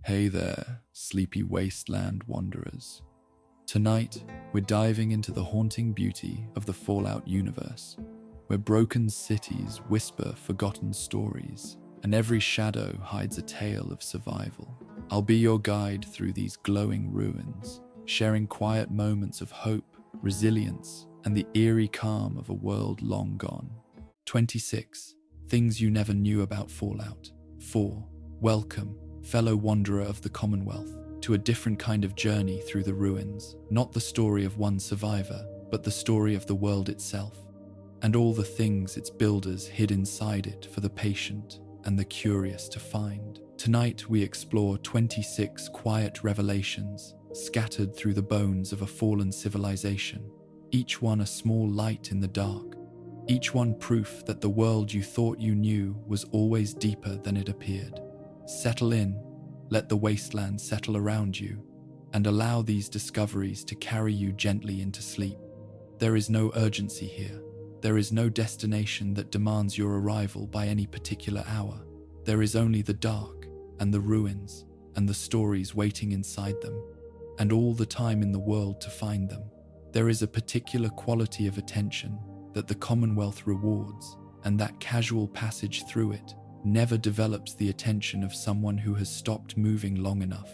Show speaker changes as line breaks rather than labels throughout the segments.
Hey there, sleepy wasteland wanderers. Tonight, we're diving into the haunting beauty of the Fallout universe, where broken cities whisper forgotten stories, and every shadow hides a tale of survival. I'll be your guide through these glowing ruins, sharing quiet moments of hope, resilience, and the eerie calm of a world long gone. 26. Things you never knew about Fallout. 4. Welcome, fellow wanderer of the Commonwealth, to a different kind of journey through the ruins. Not the story of one survivor, but the story of the world itself, and all the things its builders hid inside it for the patient and the curious to find. Tonight we explore 26 quiet revelations scattered through the bones of a fallen civilization, each one a small light in the dark, each one proof that the world you thought you knew was always deeper than it appeared. Settle in, let the wasteland settle around you, and allow these discoveries to carry you gently into sleep. There is no urgency here. There is no destination that demands your arrival by any particular hour. There is only the dark, and the ruins, and the stories waiting inside them, and all the time in the world to find them. There is a particular quality of attention that the Commonwealth rewards, and that casual passage through it never develops the attention of someone who has stopped moving long enough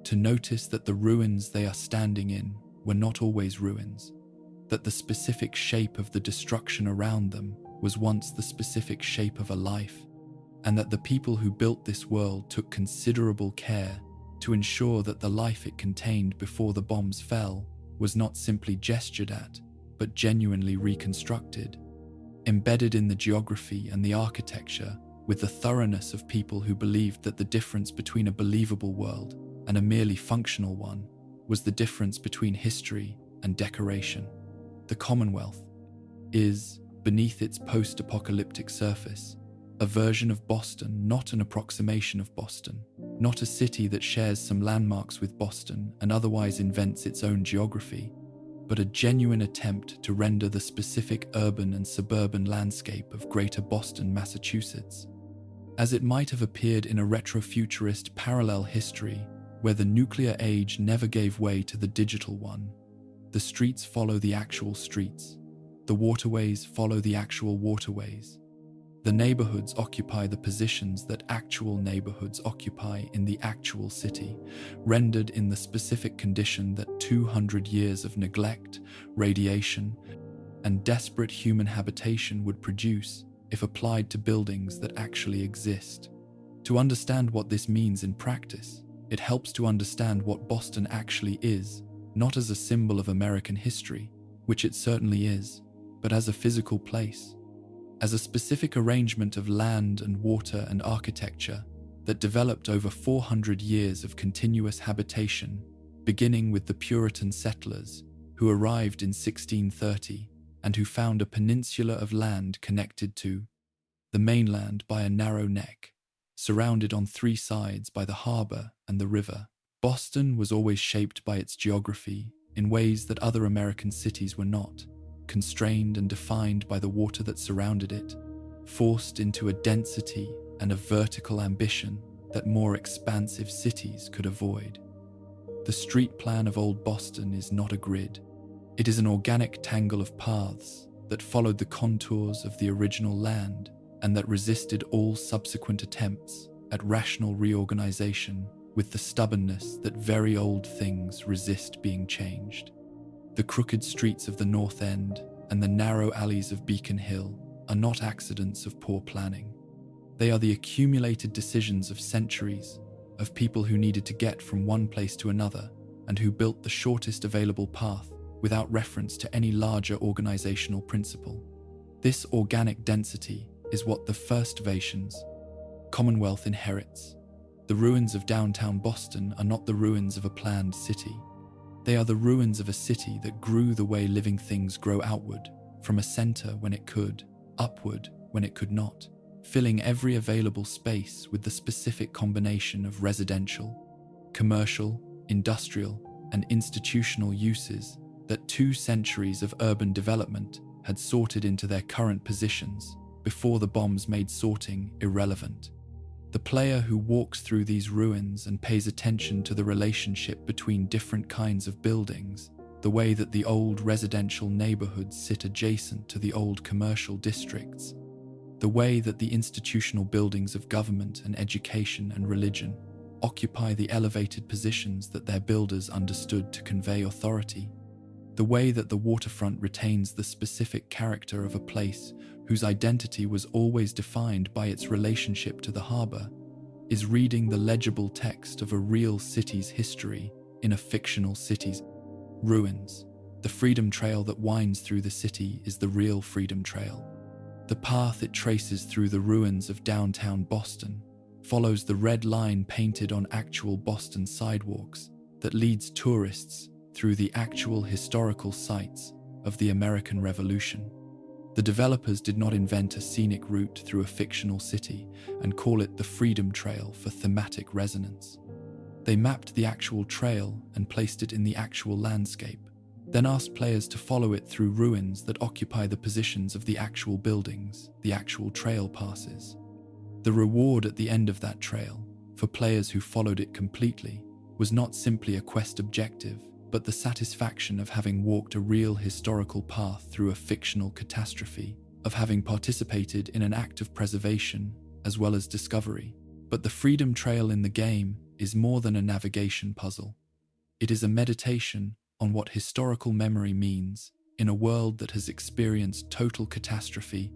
to notice that the ruins they are standing in were not always ruins, that the specific shape of the destruction around them was once the specific shape of a life, and that the people who built this world took considerable care to ensure that the life it contained before the bombs fell was not simply gestured at, but genuinely reconstructed, embedded in the geography and the architecture, with the thoroughness of people who believed that the difference between a believable world and a merely functional one was the difference between history and decoration. The Commonwealth is, beneath its post-apocalyptic surface, a version of Boston, not an approximation of Boston, not a city that shares some landmarks with Boston and otherwise invents its own geography, but a genuine attempt to render the specific urban and suburban landscape of Greater Boston, Massachusetts, as it might have appeared in a retrofuturist parallel history where the nuclear age never gave way to the digital one. The streets follow the actual streets. The waterways follow the actual waterways. The neighborhoods occupy the positions that actual neighborhoods occupy in the actual city, rendered in the specific condition that 200 years of neglect, radiation, and desperate human habitation would produce if applied to buildings that actually exist. To understand what this means in practice, it helps to understand what Boston actually is, not as a symbol of American history, which it certainly is, but as a physical place, as a specific arrangement of land and water and architecture that developed over 400 years of continuous habitation, beginning with the Puritan settlers who arrived in 1630 and who found a peninsula of land connected to the mainland by a narrow neck, surrounded on three sides by the harbor and the river. Boston was always shaped by its geography in ways that other American cities were not, constrained and defined by the water that surrounded it, forced into a density and a vertical ambition that more expansive cities could avoid. The street plan of Old Boston is not a grid. It is an organic tangle of paths that followed the contours of the original land and that resisted all subsequent attempts at rational reorganization with the stubbornness that very old things resist being changed. The crooked streets of the North End and the narrow alleys of Beacon Hill are not accidents of poor planning. They are the accumulated decisions of centuries of people who needed to get from one place to another and who built the shortest available path without reference to any larger organizational principle. This organic density is what the First Vations Commonwealth inherits. The ruins of downtown Boston are not the ruins of a planned city. They are the ruins of a city that grew the way living things grow outward, from a center when it could, upward when it could not, filling every available space with the specific combination of residential, commercial, industrial, and institutional uses that 2 centuries of urban development had sorted into their current positions before the bombs made sorting irrelevant. The player who walks through these ruins and pays attention to the relationship between different kinds of buildings, the way that the old residential neighborhoods sit adjacent to the old commercial districts, the way that the institutional buildings of government and education and religion occupy the elevated positions that their builders understood to convey authority, the way that the waterfront retains the specific character of a place whose identity was always defined by its relationship to the harbor, is reading the legible text of a real city's history in a fictional city's ruins. The freedom trail that winds through the city is the real freedom trail. The path it traces through the ruins of downtown Boston follows the red line painted on actual Boston sidewalks that leads tourists through the actual historical sites of the American Revolution. The developers did not invent a scenic route through a fictional city and call it the Freedom Trail for thematic resonance. They mapped the actual trail and placed it in the actual landscape, then asked players to follow it through ruins that occupy the positions of the actual buildings the actual trail passes. The reward at the end of that trail, for players who followed it completely, was not simply a quest objective, but the satisfaction of having walked a real historical path through a fictional catastrophe, of having participated in an act of preservation as well as discovery. But the freedom trail in the game is more than a navigation puzzle. It is a meditation on what historical memory means in a world that has experienced total catastrophe,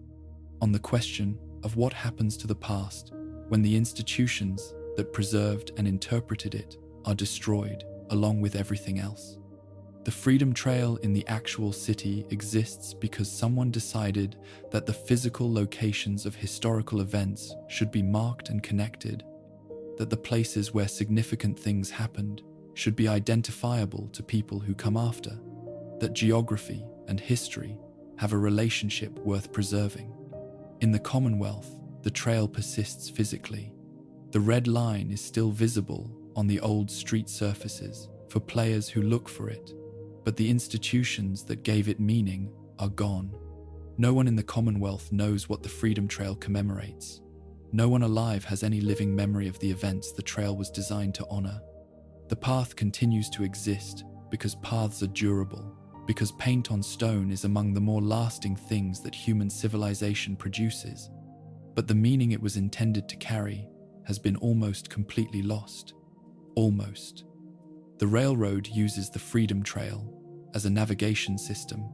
on the question of what happens to the past when the institutions that preserved and interpreted it are destroyed along with everything else. The freedom trail in the actual city exists because someone decided that the physical locations of historical events should be marked and connected, that the places where significant things happened should be identifiable to people who come after, that geography and history have a relationship worth preserving. In the Commonwealth, the trail persists physically. The red line is still visible on the old street surfaces for players who look for it, but the institutions that gave it meaning are gone. No one in the Commonwealth knows what the Freedom Trail commemorates. No one alive has any living memory of the events the trail was designed to honor. The path continues to exist because paths are durable, because paint on stone is among the more lasting things that human civilization produces, but the meaning it was intended to carry has been almost completely lost. Almost. The railroad uses the Freedom Trail as a navigation system,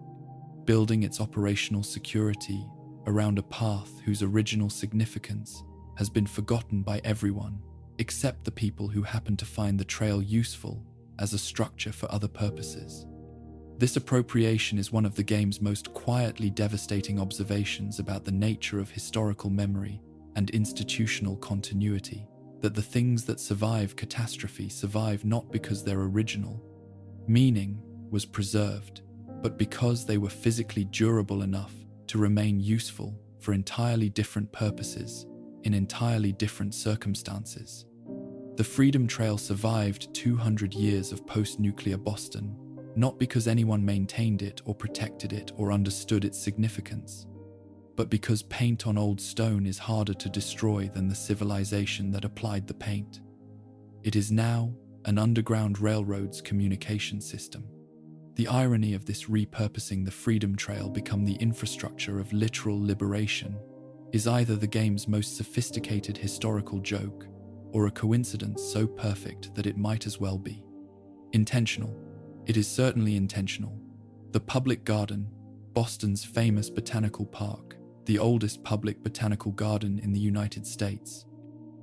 building its operational security around a path whose original significance has been forgotten by everyone except the people who happen to find the trail useful as a structure for other purposes. This appropriation is one of the game's most quietly devastating observations about the nature of historical memory and institutional continuity, that the things that survive catastrophe survive not because their original meaning was preserved, but because they were physically durable enough to remain useful for entirely different purposes in entirely different circumstances. The Freedom Trail survived 200 years of post-nuclear Boston, not because anyone maintained it or protected it or understood its significance, but because paint on old stone is harder to destroy than the civilization that applied the paint. It is now an underground railroad's communication system. The irony of this repurposing the Freedom Trail become the infrastructure of literal liberation is either the game's most sophisticated historical joke or a coincidence so perfect that it might as well be intentional. It is certainly intentional. The Public Garden, Boston's famous botanical park, the oldest public botanical garden in the United States.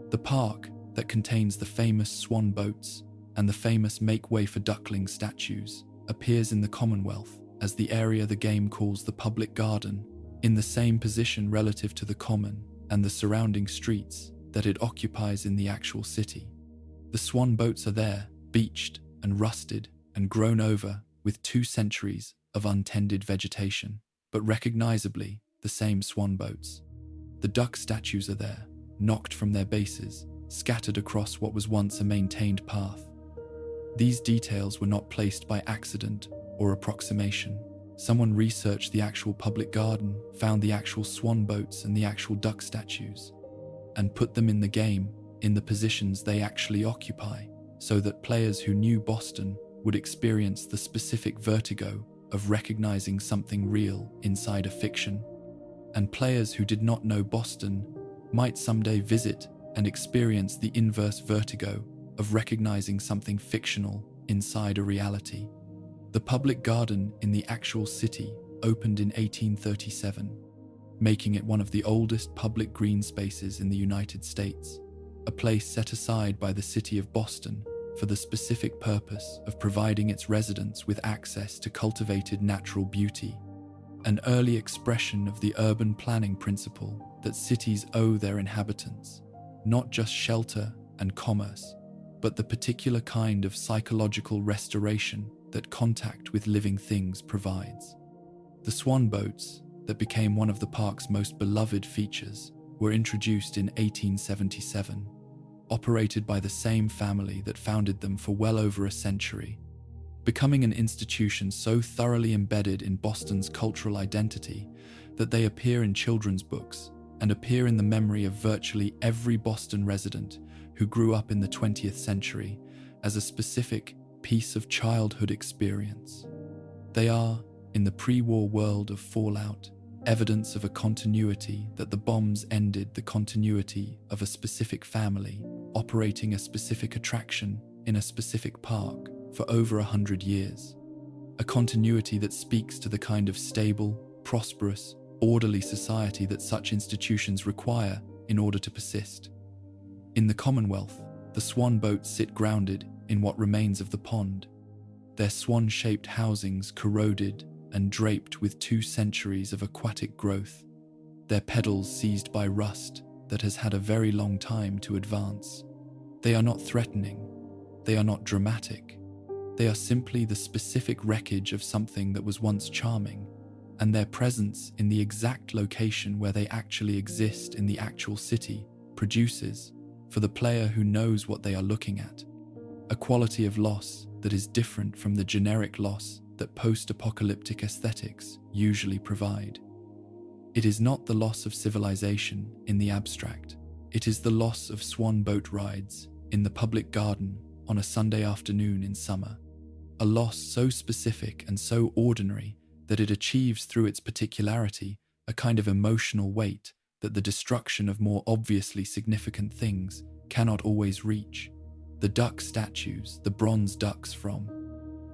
The park that contains the famous Swan boats and the famous Make Way for Ducklings statues appears in the Commonwealth as the area the game calls the Public Garden, in the same position relative to the Common and the surrounding streets that it occupies in the actual city. The Swan boats are there, beached and rusted and grown over with 2 centuries of untended vegetation, but recognizably the same swan boats. The duck statues are there, knocked from their bases, scattered across what was once a maintained path. These details were not placed by accident or approximation. Someone researched the actual public garden, found the actual swan boats and the actual duck statues. and put them in the game in the positions they actually occupy, so that players who knew Boston would experience the specific vertigo of recognizing something real inside a fiction, and players who did not know Boston might someday visit and experience the inverse vertigo of recognizing something fictional inside a reality. The public garden in the actual city opened in 1837, making it one of the oldest public green spaces in the United States, a place set aside by the city of Boston for the specific purpose of providing its residents with access to cultivated natural beauty, an early expression of the urban planning principle that cities owe their inhabitants, not just shelter and commerce, but the particular kind of psychological restoration that contact with living things provides. The Swan boats, that became one of the park's most beloved features, were introduced in 1877, operated by the same family that founded them for well over a century, becoming an institution so thoroughly embedded in Boston's cultural identity that they appear in children's books and appear in the memory of virtually every Boston resident who grew up in the 20th century as a specific piece of childhood experience. They are, in the pre-war world of Fallout, evidence of a continuity that the bombs ended the continuity of a specific family operating a specific attraction in a specific park for over 100 years. A continuity that speaks to the kind of stable, prosperous, orderly society that such institutions require in order to persist. In the Commonwealth, the Swan boats sit grounded in what remains of the pond, their swan-shaped housings corroded and draped with 2 centuries of aquatic growth, their pedals seized by rust that has had a very long time to advance. They are not threatening, they are not dramatic, they are simply the specific wreckage of something that was once charming, and their presence in the exact location where they actually exist in the actual city produces, for the player who knows what they are looking at, a quality of loss that is different from the generic loss that post-apocalyptic aesthetics usually provide. It is not the loss of civilization in the abstract. It is the loss of swan boat rides in the public garden on a Sunday afternoon in summer. A loss so specific and so ordinary that it achieves through its particularity a kind of emotional weight that the destruction of more obviously significant things cannot always reach. The duck statues, the bronze ducks from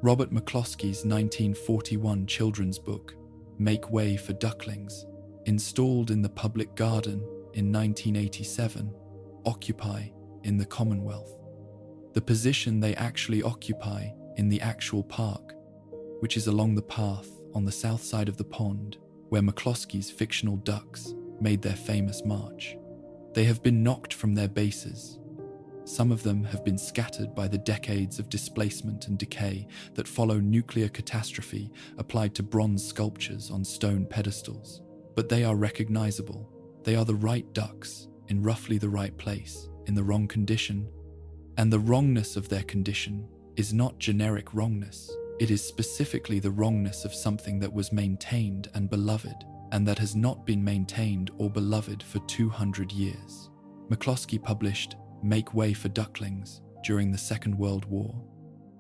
Robert McCloskey's 1941 children's book, Make Way for Ducklings, installed in the public garden in 1987, occupy in the Commonwealth. The position they actually occupy in the actual park, which is along the path on the south side of the pond where McCloskey's fictional ducks made their famous march. They have been knocked from their bases. Some of them have been scattered by the decades of displacement and decay that follow nuclear catastrophe applied to bronze sculptures on stone pedestals. But they are recognizable. They are the right ducks, in roughly the right place, in the wrong condition. And the wrongness of their condition is not generic wrongness. It is specifically the wrongness of something that was maintained and beloved, and that has not been maintained or beloved for 200 years. McCloskey published Make Way for Ducklings during the Second World War,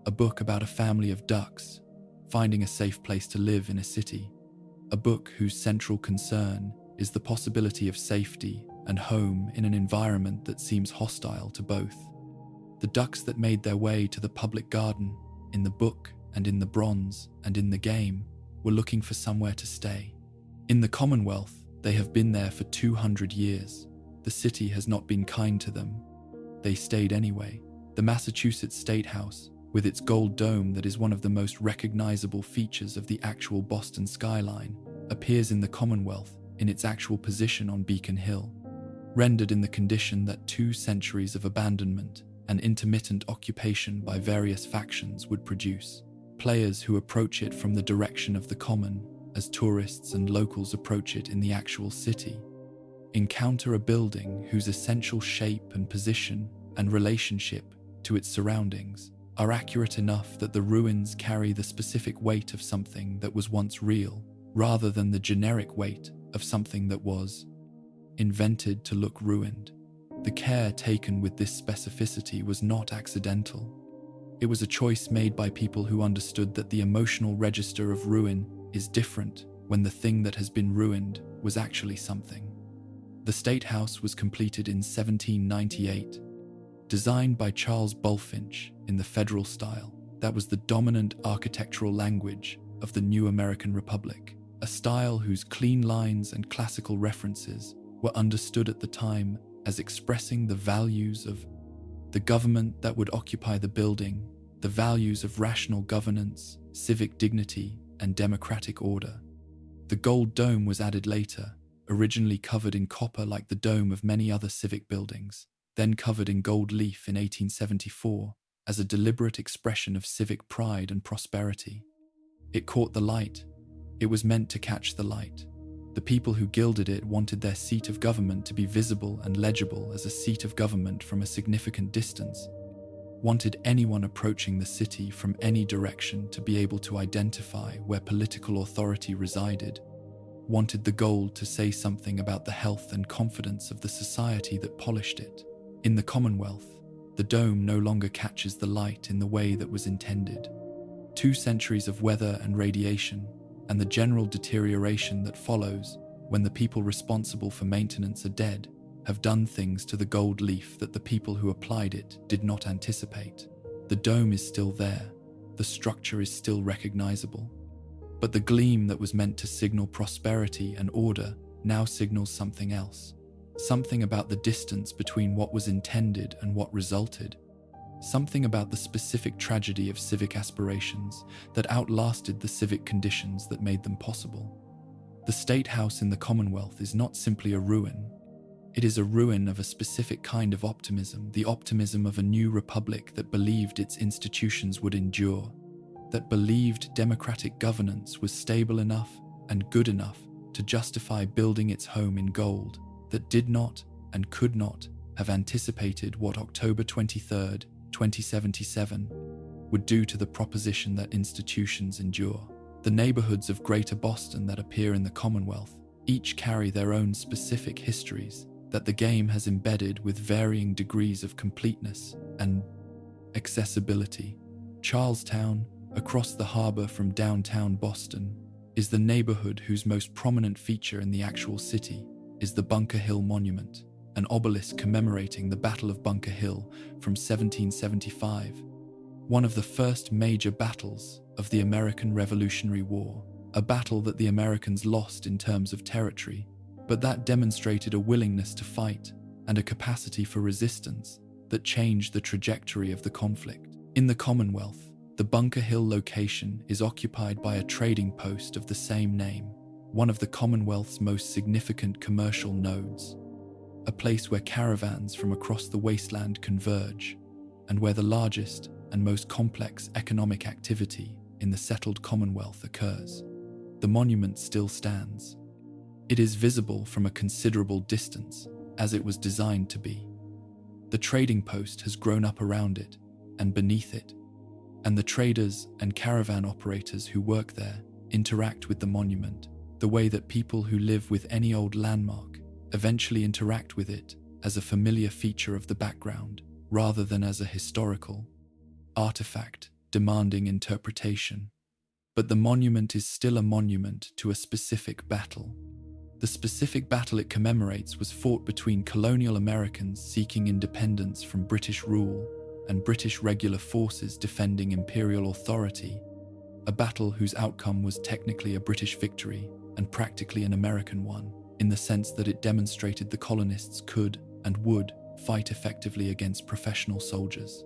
a book about a family of ducks finding a safe place to live in a city, a book whose central concern is the possibility of safety and home in an environment that seems hostile to both. The ducks that made their way to the public garden, in the book and in the bronze and in the game, were looking for somewhere to stay. In the Commonwealth, they have been there for 200 years. The city has not been kind to them. They stayed anyway. The Massachusetts State House, with its gold dome that is one of the most recognizable features of the actual Boston skyline, appears in the Commonwealth in its actual position on Beacon Hill, rendered in the condition that 2 centuries of abandonment and intermittent occupation by various factions would produce. Players who approach it from the direction of the common, as tourists and locals approach it in the actual city, encounter a building whose essential shape and position and relationship to its surroundings are accurate enough that the ruins carry the specific weight of something that was once real, rather than the generic weight of something that was invented to look ruined. The care taken with this specificity was not accidental. It was a choice made by people who understood that the emotional register of ruin is different when the thing that has been ruined was actually something. The State House was completed in 1798, designed by Charles Bulfinch in the federal style that was the dominant architectural language of the new American Republic, a style whose clean lines and classical references were understood at the time as expressing the values of the government that would occupy the building, the values of rational governance, civic dignity, and democratic order. The gold dome was added later, originally covered in copper like the dome of many other civic buildings, then covered in gold leaf in 1874 as a deliberate expression of civic pride and prosperity. It caught the light. It was meant to catch the light. The people who gilded it wanted their seat of government to be visible and legible as a seat of government from a significant distance, wanted anyone approaching the city from any direction to be able to identify where political authority resided, wanted the gold to say something about the health and confidence of the society that polished it. In the Commonwealth, the dome no longer catches the light in the way that was intended. 2 centuries of weather and radiation, and the general deterioration that follows when the people responsible for maintenance are dead, have done things to the gold leaf that the people who applied it did not anticipate. The dome is still there, the structure is still recognizable, but the gleam that was meant to signal prosperity and order now signals something else, something about the distance between what was intended and what resulted, something about the specific tragedy of civic aspirations that outlasted the civic conditions that made them possible. The State House in the Commonwealth is not simply a ruin. It is a ruin of a specific kind of optimism, the optimism of a new republic that believed its institutions would endure, that believed democratic governance was stable enough and good enough to justify building its home in gold, that did not and could not have anticipated what October 23rd, 2077 would do to the proposition that institutions endure. The neighborhoods of Greater Boston that appear in the Commonwealth each carry their own specific histories that the game has embedded with varying degrees of completeness and accessibility. Charlestown, across the harbor from downtown Boston, is the neighborhood whose most prominent feature in the actual city is the Bunker Hill Monument, an obelisk commemorating the Battle of Bunker Hill from 1775, one of the first major battles of the American Revolutionary War, a battle that the Americans lost in terms of territory, but that demonstrated a willingness to fight and a capacity for resistance that changed the trajectory of the conflict. In the Commonwealth, the Bunker Hill location is occupied by a trading post of the same name, one of the Commonwealth's most significant commercial nodes, a place where caravans from across the wasteland converge, and where the largest and most complex economic activity in the settled Commonwealth occurs. The monument still stands. It is visible from a considerable distance, as it was designed to be. The trading post has grown up around it and beneath it, and the traders and caravan operators who work there interact with the monument the way that people who live with any old landmark eventually interact with it as a familiar feature of the background, rather than as a historical artifact demanding interpretation. But the monument is still a monument to a specific battle. The specific battle it commemorates was fought between colonial Americans seeking independence from British rule and British regular forces defending imperial authority, a battle whose outcome was technically a British victory and practically an American one, in the sense that it demonstrated the colonists could and would fight effectively against professional soldiers.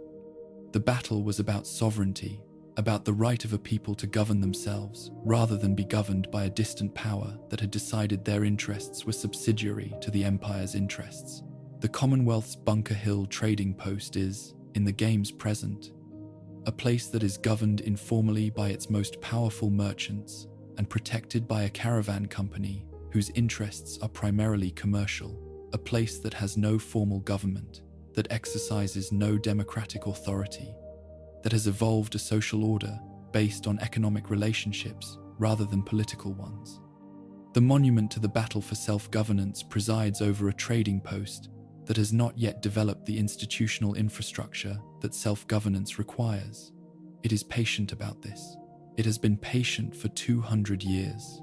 The battle was about sovereignty, about the right of a people to govern themselves rather than be governed by a distant power that had decided their interests were subsidiary to the empire's interests. The Commonwealth's Bunker Hill trading post is, in the game's present, a place that is governed informally by its most powerful merchants and protected by a caravan company whose interests are primarily commercial, a place that has no formal government, that exercises no democratic authority, that has evolved a social order based on economic relationships rather than political ones. The monument to the battle for self-governance presides over a trading post that has not yet developed the institutional infrastructure that self-governance requires. It is patient about this. It has been patient for 200 years.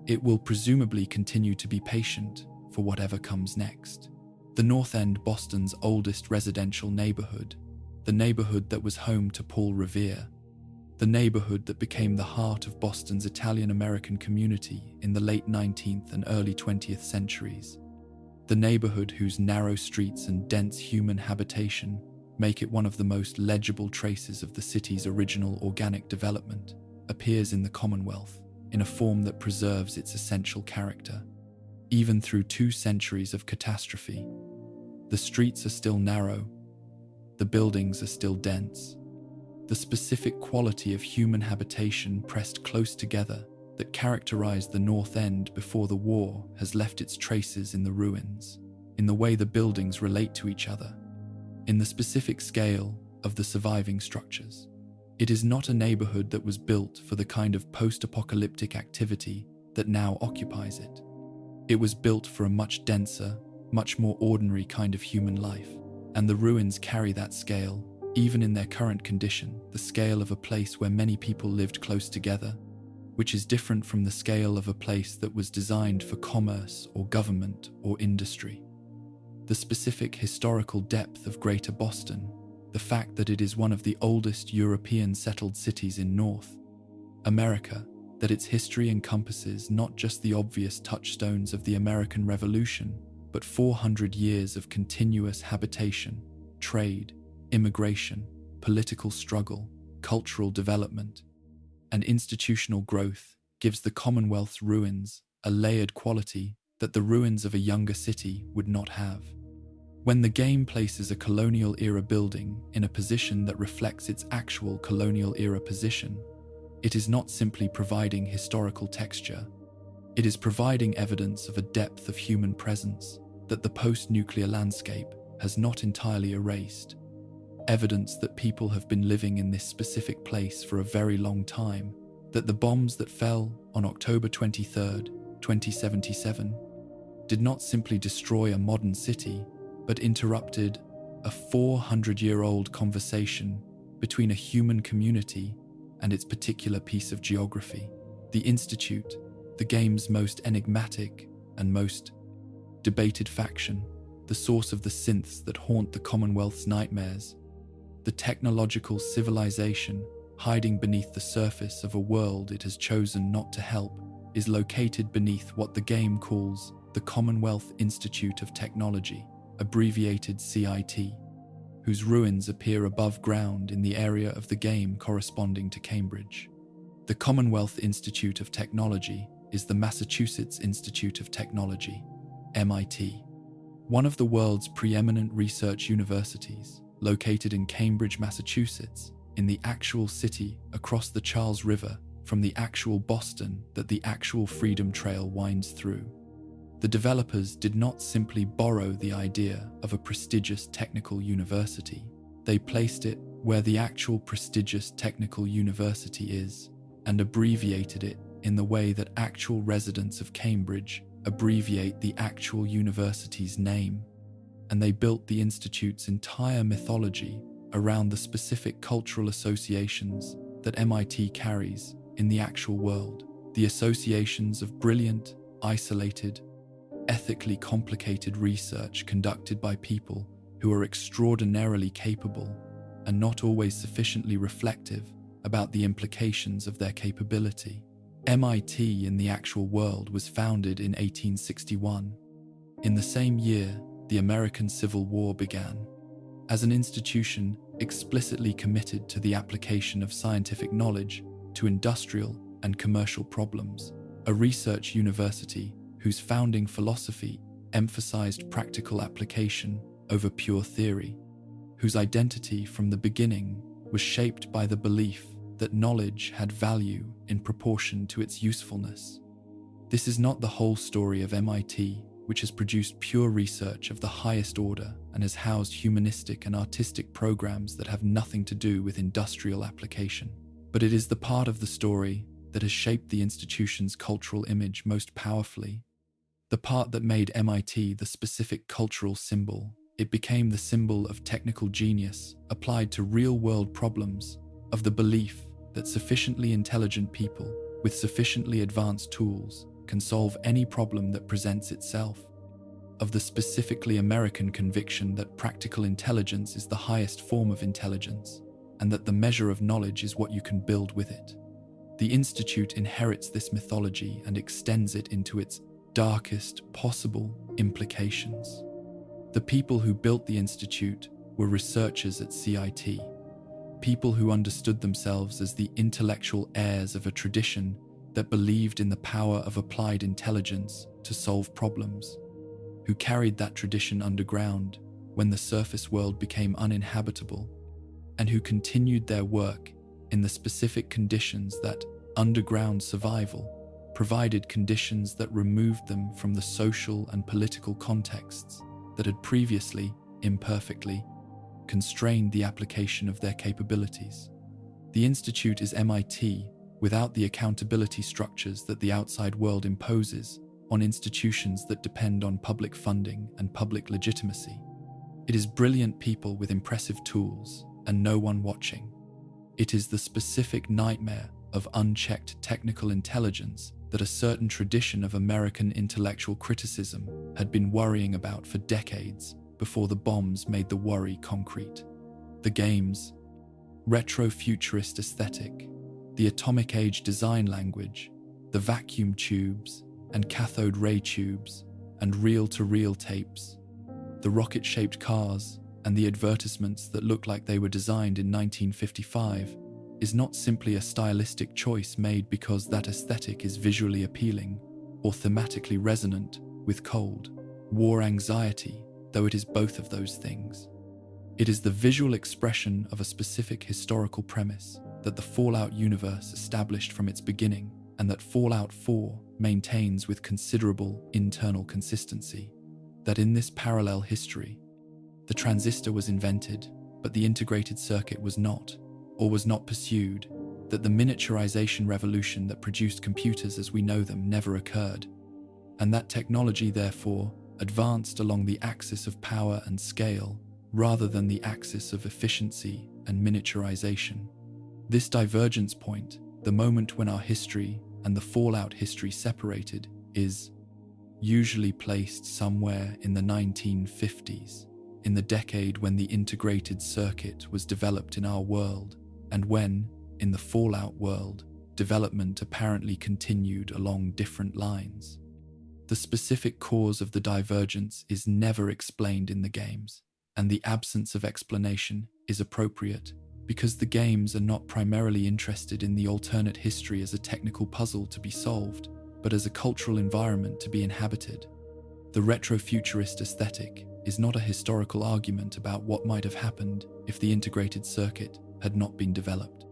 It will presumably continue to be patient for whatever comes next. The North End, Boston's oldest residential neighborhood, the neighborhood that was home to Paul Revere, the neighborhood that became the heart of Boston's Italian-American community in the late 19th and early 20th centuries, the neighborhood whose narrow streets and dense human habitation make it one of the most legible traces of the city's original organic development, appears in the Commonwealth in a form that preserves its essential character. Even through 2 centuries of catastrophe, the streets are still narrow, the buildings are still dense. The specific quality of human habitation pressed close together that characterized the North End before the war has left its traces in the ruins, in the way the buildings relate to each other, in the specific scale of the surviving structures. It is not a neighborhood that was built for the kind of post-apocalyptic activity that now occupies it. It was built for a much denser, much more ordinary kind of human life, and the ruins carry that scale, even in their current condition, the scale of a place where many people lived close together, which is different from the scale of a place that was designed for commerce or government or industry. The specific historical depth of Greater Boston, the fact that it is one of the oldest European settled cities in North America, that its history encompasses not just the obvious touchstones of the American Revolution, but 400 years of continuous habitation, trade, immigration, political struggle, cultural development, and institutional growth, gives the Commonwealth's ruins a layered quality that the ruins of a younger city would not have. When the game places a colonial-era building in a position that reflects its actual colonial-era position, it is not simply providing historical texture. It is providing evidence of a depth of human presence that the post-nuclear landscape has not entirely erased. Evidence that people have been living in this specific place for a very long time, that the bombs that fell on October 23, 2077, did not simply destroy a modern city, but interrupted a 400-year-old conversation between a human community and its particular piece of geography. The Institute, the game's most enigmatic and most debated faction, the source of the synths that haunt the Commonwealth's nightmares, the technological civilization hiding beneath the surface of a world it has chosen not to help, is located beneath what the game calls the Commonwealth Institute of Technology, abbreviated CIT, whose ruins appear above ground in the area of the game corresponding to Cambridge. The Commonwealth Institute of Technology is the Massachusetts Institute of Technology, MIT, one of the world's preeminent research universities, located in Cambridge, Massachusetts, in the actual city across the Charles River from the actual Boston that the actual Freedom Trail winds through. The developers did not simply borrow the idea of a prestigious technical university. They placed it where the actual prestigious technical university is, and abbreviated it in the way that actual residents of Cambridge abbreviate the actual university's name. And they built the institute's entire mythology around the specific cultural associations that MIT carries in the actual world, the associations of brilliant, isolated, ethically complicated research conducted by people who are extraordinarily capable and not always sufficiently reflective about the implications of their capability. MIT in the actual world was founded in 1861. In the same year, the American Civil War began. As an institution explicitly committed to the application of scientific knowledge to industrial and commercial problems, a research university whose founding philosophy emphasized practical application over pure theory, whose identity from the beginning was shaped by the belief that knowledge had value in proportion to its usefulness. This is not the whole story of MIT, which has produced pure research of the highest order and has housed humanistic and artistic programs that have nothing to do with industrial application. But it is the part of the story that has shaped the institution's cultural image most powerfully. The part that made MIT the specific cultural symbol. It became the symbol of technical genius applied to real-world problems, of the belief that sufficiently intelligent people with sufficiently advanced tools can solve any problem that presents itself, of the specifically American conviction that practical intelligence is the highest form of intelligence, and that the measure of knowledge is what you can build with it. The Institute inherits this mythology and extends it into its darkest possible implications. The people who built the Institute were researchers at CIT, people who understood themselves as the intellectual heirs of a tradition that believed in the power of applied intelligence to solve problems, who carried that tradition underground when the surface world became uninhabitable, and who continued their work in the specific conditions that underground survival provided, conditions that removed them from the social and political contexts that had previously, imperfectly, constrained the application of their capabilities. The Institute is MIT without the accountability structures that the outside world imposes on institutions that depend on public funding and public legitimacy. It is brilliant people with impressive tools and no one watching. It is the specific nightmare of unchecked technical intelligence that a certain tradition of American intellectual criticism had been worrying about for decades before the bombs made the worry concrete. The games, retrofuturist aesthetic, the atomic age design language, the vacuum tubes and cathode ray tubes and reel-to-reel tapes, the rocket-shaped cars and the advertisements that look like they were designed in 1955 is not simply a stylistic choice made because that aesthetic is visually appealing or thematically resonant with Cold War anxiety, though it is both of those things. It is the visual expression of a specific historical premise that the Fallout universe established from its beginning and that Fallout 4 maintains with considerable internal consistency, that in this parallel history, the transistor was invented, but the integrated circuit was not, or was not pursued, that the miniaturization revolution that produced computers as we know them never occurred, and that technology therefore advanced along the axis of power and scale rather than the axis of efficiency and miniaturization. This divergence point, the moment when our history and the Fallout history separated, is usually placed somewhere in the 1950s, in the decade when the integrated circuit was developed in our world, and when, in the Fallout world, development apparently continued along different lines. The specific cause of the divergence is never explained in the games, and the absence of explanation is appropriate because the games are not primarily interested in the alternate history as a technical puzzle to be solved, but as a cultural environment to be inhabited. The retrofuturist aesthetic is not a historical argument about what might have happened if the integrated circuit had not been developed.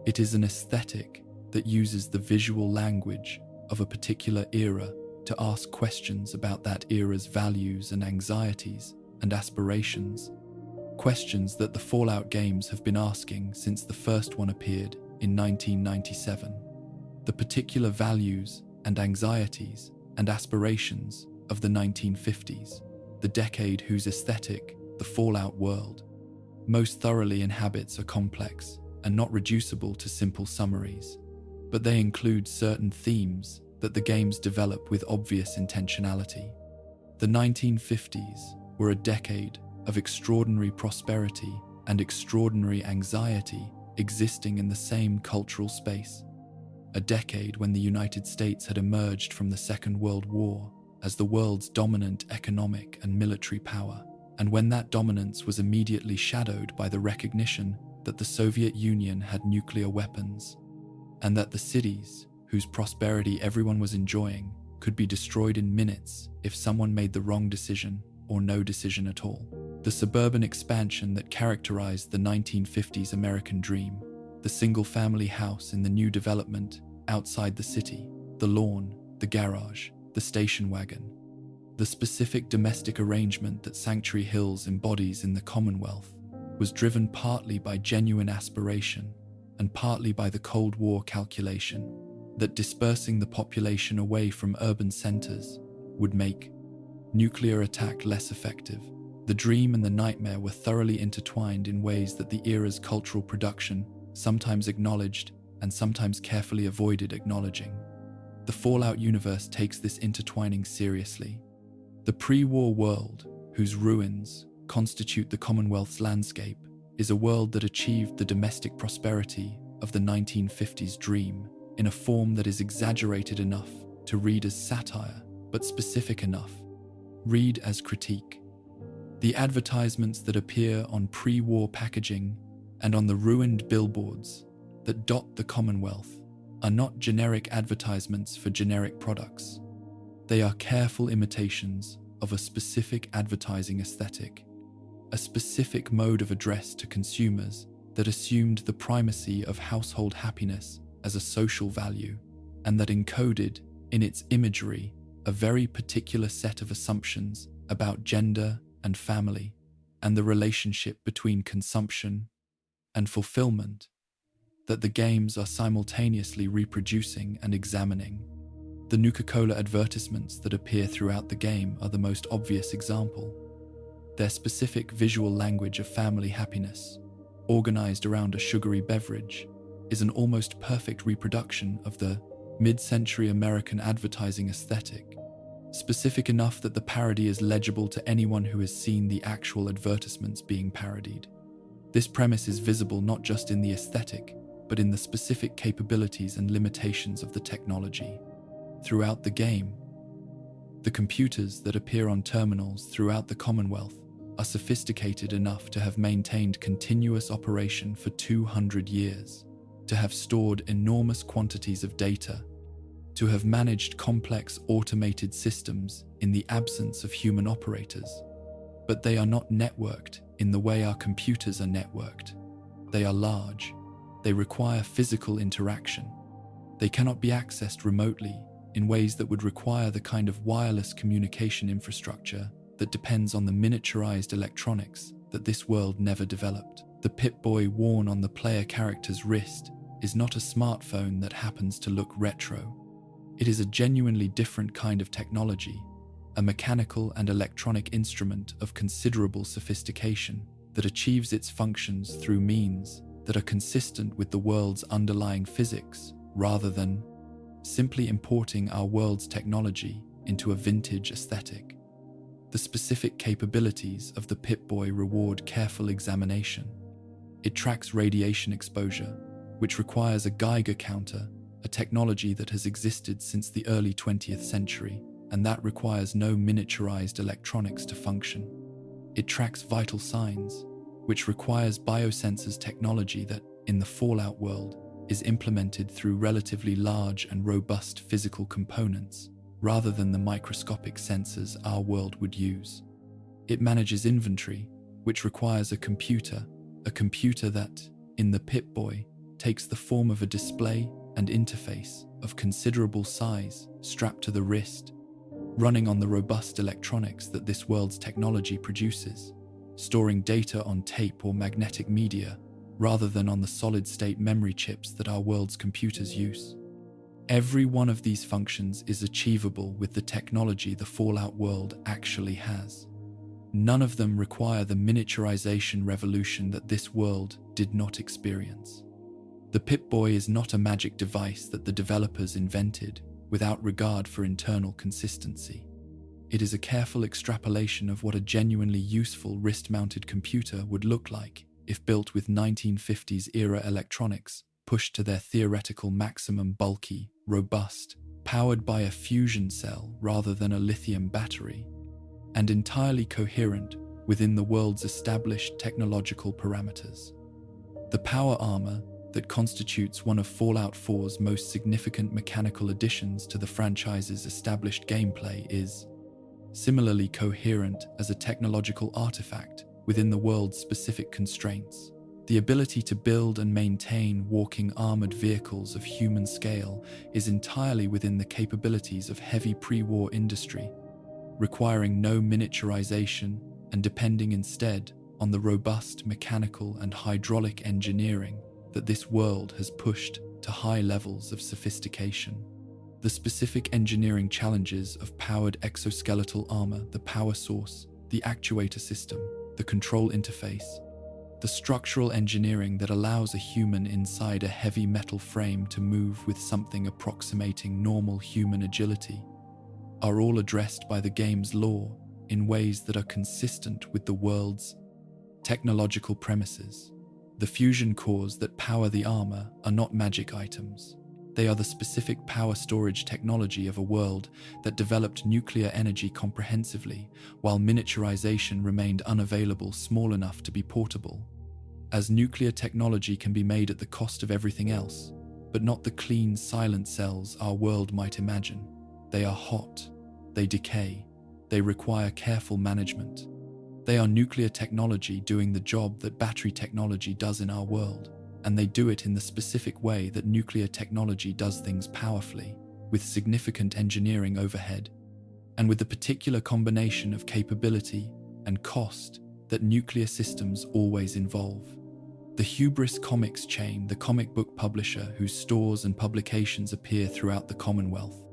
It is an aesthetic that uses the visual language of a particular era to ask questions about that era's values and anxieties and aspirations, questions that the Fallout games have been asking since the first one appeared in 1997. The particular values and anxieties and aspirations of the 1950s, the decade whose aesthetic, the Fallout world, most thoroughly inhabits, are complex and not reducible to simple summaries, but they include certain themes that the games develop with obvious intentionality. The 1950s were a decade of extraordinary prosperity and extraordinary anxiety existing in the same cultural space. A decade when the United States had emerged from the Second World War as the world's dominant economic and military power, and when that dominance was immediately shadowed by the recognition that the Soviet Union had nuclear weapons, and that the cities, whose prosperity everyone was enjoying, could be destroyed in minutes if someone made the wrong decision or no decision at all. The suburban expansion that characterized the 1950s American dream, the single-family house in the new development outside the city, the lawn, the garage, the station wagon, the specific domestic arrangement that Sanctuary Hills embodies in the Commonwealth, was driven partly by genuine aspiration and partly by the Cold War calculation that dispersing the population away from urban centers would make nuclear attack less effective. The dream and the nightmare were thoroughly intertwined in ways that the era's cultural production sometimes acknowledged and sometimes carefully avoided acknowledging. The Fallout universe takes this intertwining seriously. The pre-war world, whose ruins constitute the Commonwealth's landscape, is a world that achieved the domestic prosperity of the 1950s dream in a form that is exaggerated enough to read as satire, but specific enough read as critique. The advertisements that appear on pre-war packaging and on the ruined billboards that dot the Commonwealth are not generic advertisements for generic products. They are careful imitations of a specific advertising aesthetic, a specific mode of address to consumers that assumed the primacy of household happiness as a social value, and that encoded in its imagery a very particular set of assumptions about gender and family, and the relationship between consumption and fulfillment that the games are simultaneously reproducing and examining. The Nuka-Cola advertisements that appear throughout the game are the most obvious example. Their specific visual language of family happiness, organized around a sugary beverage, is an almost perfect reproduction of the mid-century American advertising aesthetic, specific enough that the parody is legible to anyone who has seen the actual advertisements being parodied. This premise is visible not just in the aesthetic, but in the specific capabilities and limitations of the technology. Throughout the game, the computers that appear on terminals throughout the Commonwealth are sophisticated enough to have maintained continuous operation for 200 years, to have stored enormous quantities of data, to have managed complex automated systems in the absence of human operators. But they are not networked in the way our computers are networked. They are large. They require physical interaction. They cannot be accessed remotely in ways that would require the kind of wireless communication infrastructure that depends on the miniaturized electronics that this world never developed. The Pip-Boy worn on the player character's wrist is not a smartphone that happens to look retro. It is a genuinely different kind of technology, a mechanical and electronic instrument of considerable sophistication that achieves its functions through means that are consistent with the world's underlying physics, rather than simply importing our world's technology into a vintage aesthetic. The specific capabilities of the Pip-Boy reward careful examination. It tracks radiation exposure, which requires a Geiger counter, a technology that has existed since the early 20th century, and that requires no miniaturized electronics to function. It tracks vital signs, which requires biosensors technology that, in the Fallout world, is implemented through relatively large and robust physical components, rather than the microscopic sensors our world would use. It manages inventory, which requires a computer that, in the Pip-Boy, takes the form of a display and interface of considerable size strapped to the wrist, running on the robust electronics that this world's technology produces, storing data on tape or magnetic media rather than on the solid-state memory chips that our world's computers use. Every one of these functions is achievable with the technology the Fallout world actually has. None of them require the miniaturization revolution that this world did not experience. The Pip-Boy is not a magic device that the developers invented without regard for internal consistency. It is a careful extrapolation of what a genuinely useful wrist-mounted computer would look like if built with 1950s-era electronics pushed to their theoretical maximum, bulky, robust, powered by a fusion cell rather than a lithium battery, and entirely coherent within the world's established technological parameters. The power armor that constitutes one of Fallout 4's most significant mechanical additions to the franchise's established gameplay is similarly coherent as a technological artifact within the world's specific constraints. The ability to build and maintain walking armored vehicles of human scale is entirely within the capabilities of heavy pre-war industry, requiring no miniaturization and depending instead on the robust mechanical and hydraulic engineering that this world has pushed to high levels of sophistication. The specific engineering challenges of powered exoskeletal armor, the power source, the actuator system, the control interface, the structural engineering that allows a human inside a heavy metal frame to move with something approximating normal human agility, are all addressed by the game's lore in ways that are consistent with the world's technological premises. The fusion cores that power the armor are not magic items. They are the specific power storage technology of a world that developed nuclear energy comprehensively, while miniaturization remained unavailable, small enough to be portable. As nuclear technology can be made at the cost of everything else, but not the clean, silent cells our world might imagine. They are hot, they decay, they require careful management. They are nuclear technology doing the job that battery technology does in our world, and they do it in the specific way that nuclear technology does things powerfully, with significant engineering overhead, and with the particular combination of capability and cost that nuclear systems always involve. The Hubris Comics chain, the comic book publisher whose stores and publications appear throughout the Commonwealth,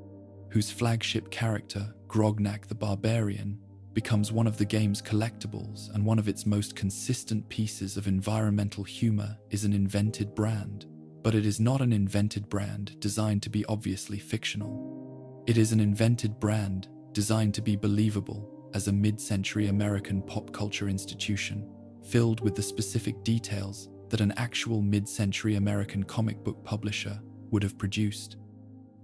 whose flagship character, Grognak the Barbarian, becomes one of the game's collectibles and one of its most consistent pieces of environmental humor, is an invented brand. But it is not an invented brand designed to be obviously fictional. It is an invented brand designed to be believable as a mid-century American pop culture institution, filled with the specific details that an actual mid-century American comic book publisher would have produced.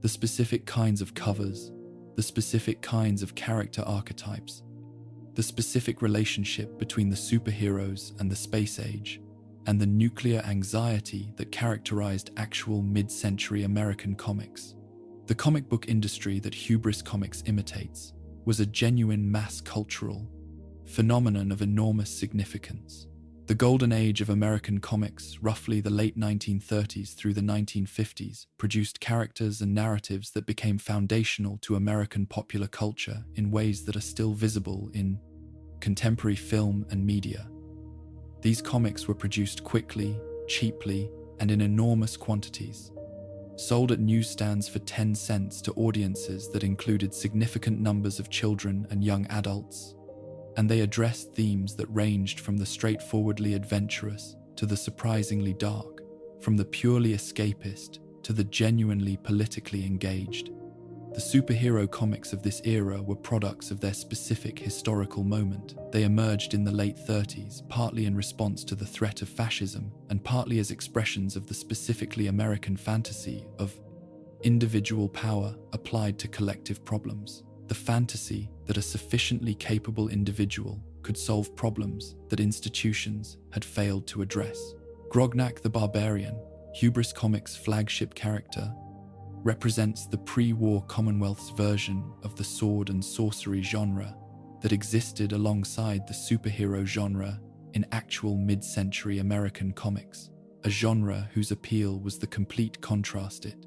The specific kinds of covers, the specific kinds of character archetypes, the specific relationship between the superheroes and the space age, and the nuclear anxiety that characterized actual mid-century American comics. The comic book industry that Hubris Comics imitates was a genuine mass cultural phenomenon of enormous significance. The golden age of American comics, roughly the late 1930s through the 1950s, produced characters and narratives that became foundational to American popular culture in ways that are still visible in contemporary film and media. These comics were produced quickly, cheaply, and in enormous quantities, sold at newsstands for 10 cents to audiences that included significant numbers of children and young adults, and they addressed themes that ranged from the straightforwardly adventurous to the surprisingly dark, from the purely escapist to the genuinely politically engaged. The superhero comics of this era were products of their specific historical moment. They emerged in the late 30s, partly in response to the threat of fascism, and partly as expressions of the specifically American fantasy of individual power applied to collective problems. The fantasy that a sufficiently capable individual could solve problems that institutions had failed to address. Grognak the Barbarian, Hubris Comics' flagship character, represents the pre-war Commonwealth's version of the sword and sorcery genre that existed alongside the superhero genre in actual mid-century American comics, a genre whose appeal was the complete contrast. It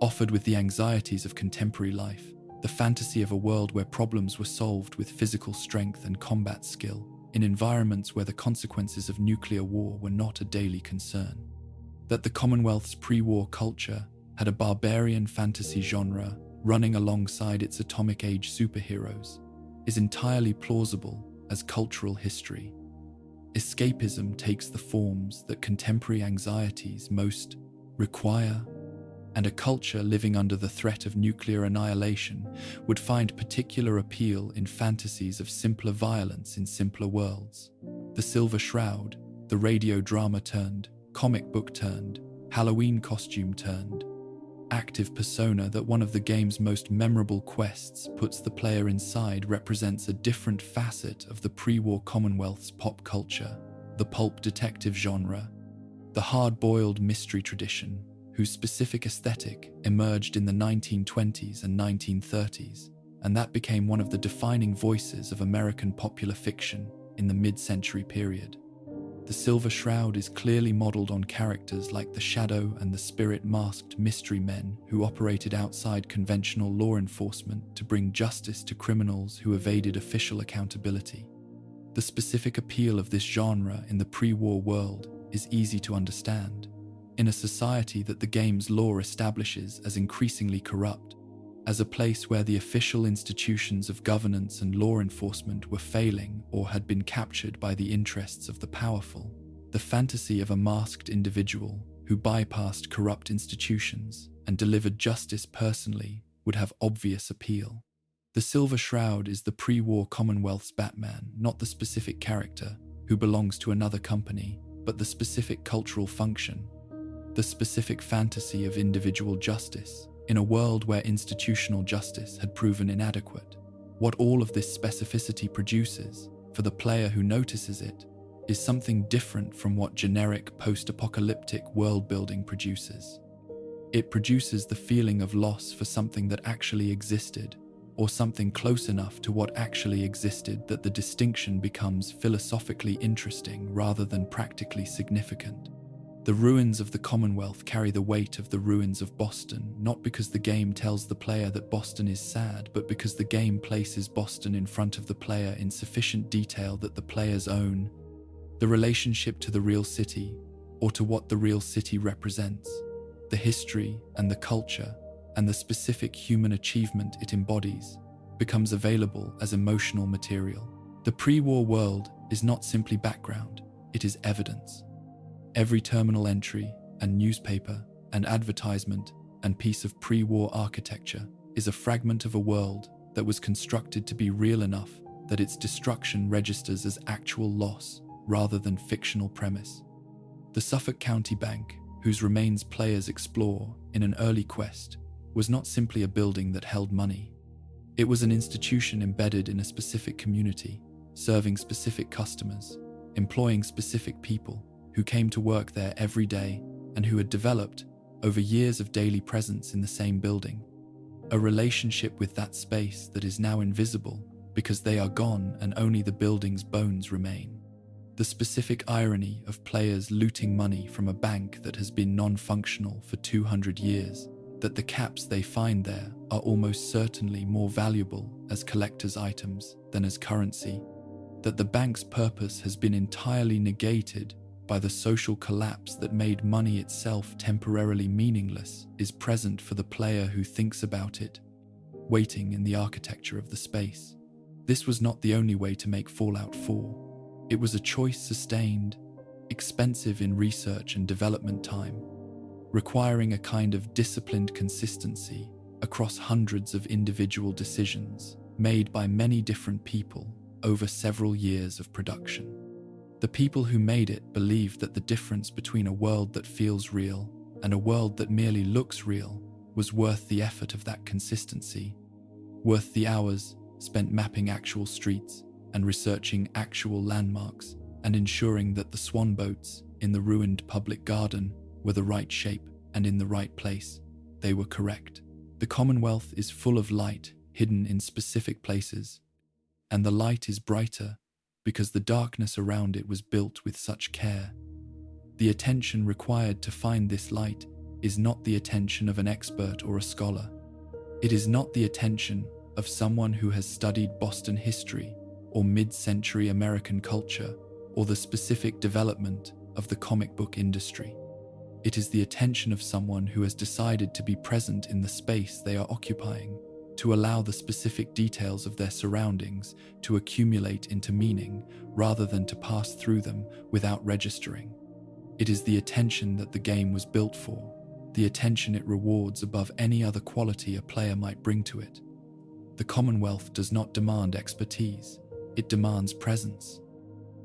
offered with the anxieties of contemporary life, the fantasy of a world where problems were solved with physical strength and combat skill, in environments where the consequences of nuclear war were not a daily concern. That the Commonwealth's pre-war culture had a barbarian fantasy genre running alongside its atomic age superheroes is entirely plausible as cultural history. Escapism takes the forms that contemporary anxieties most require, and a culture living under the threat of nuclear annihilation would find particular appeal in fantasies of simpler violence in simpler worlds. The Silver Shroud, the radio drama turned, comic book turned, Halloween costume turned, active persona that one of the game's most memorable quests puts the player inside represents a different facet of the pre-war Commonwealth's pop culture, the pulp detective genre, the hard-boiled mystery tradition, whose specific aesthetic emerged in the 1920s and 1930s, and that became one of the defining voices of American popular fiction in the mid-century period. The Silver Shroud is clearly modeled on characters like the Shadow and the Spirit-masked mystery men who operated outside conventional law enforcement to bring justice to criminals who evaded official accountability. The specific appeal of this genre in the pre-war world is easy to understand. In a society that the game's lore establishes as increasingly corrupt, as a place where the official institutions of governance and law enforcement were failing or had been captured by the interests of the powerful. The fantasy of a masked individual who bypassed corrupt institutions and delivered justice personally would have obvious appeal. The Silver Shroud is the pre-war Commonwealth's Batman, not the specific character who belongs to another company, but the specific cultural function, the specific fantasy of individual justice, in a world where institutional justice had proven inadequate. What all of this specificity produces, for the player who notices it, is something different from what generic post-apocalyptic world-building produces. It produces the feeling of loss for something that actually existed, or something close enough to what actually existed that the distinction becomes philosophically interesting rather than practically significant. The ruins of the Commonwealth carry the weight of the ruins of Boston, not because the game tells the player that Boston is sad, but because the game places Boston in front of the player in sufficient detail that the player's own, the relationship to the real city, or to what the real city represents, the history and the culture, and the specific human achievement it embodies, becomes available as emotional material. The pre-war world is not simply background, it is evidence. Every terminal entry and newspaper and advertisement and piece of pre-war architecture is a fragment of a world that was constructed to be real enough that its destruction registers as actual loss rather than fictional premise. The Suffolk County Bank, whose remains players explore in an early quest, was not simply a building that held money. It was an institution embedded in a specific community, serving specific customers, employing specific people who came to work there every day and who had developed, over years of daily presence in the same building, a relationship with that space that is now invisible because they are gone and only the building's bones remain. The specific irony of players looting money from a bank that has been non-functional for 200 years, that the caps they find there are almost certainly more valuable as collector's items than as currency, that the bank's purpose has been entirely negated by the social collapse that made money itself temporarily meaningless, is present for the player who thinks about it, waiting in the architecture of the space. This was not the only way to make Fallout 4. It was a choice sustained, expensive in research and development time, requiring a kind of disciplined consistency across hundreds of individual decisions made by many different people over several years of production. The people who made it believed that the difference between a world that feels real and a world that merely looks real was worth the effort of that consistency, worth the hours spent mapping actual streets and researching actual landmarks and ensuring that the swan boats in the ruined public garden were the right shape and in the right place. They were correct. The Commonwealth is full of light hidden in specific places, and the light is brighter because the darkness around it was built with such care. The attention required to find this light is not the attention of an expert or a scholar. It is not the attention of someone who has studied Boston history or mid-century American culture or the specific development of the comic book industry. It is the attention of someone who has decided to be present in the space they are occupying, to allow the specific details of their surroundings to accumulate into meaning rather than to pass through them without registering. It is the attention that the game was built for, the attention it rewards above any other quality a player might bring to it. The Commonwealth does not demand expertise, it demands presence.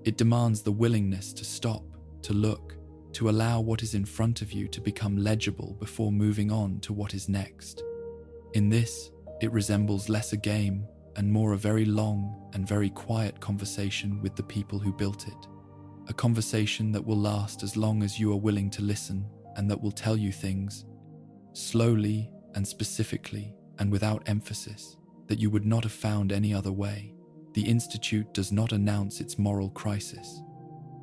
It demands the willingness to stop, to look, to allow what is in front of you to become legible before moving on to what is next. In this, it resembles less a game and more a very long and very quiet conversation with the people who built it. A conversation that will last as long as you are willing to listen and that will tell you things, slowly and specifically and without emphasis, that you would not have found any other way. The Institute does not announce its moral crisis.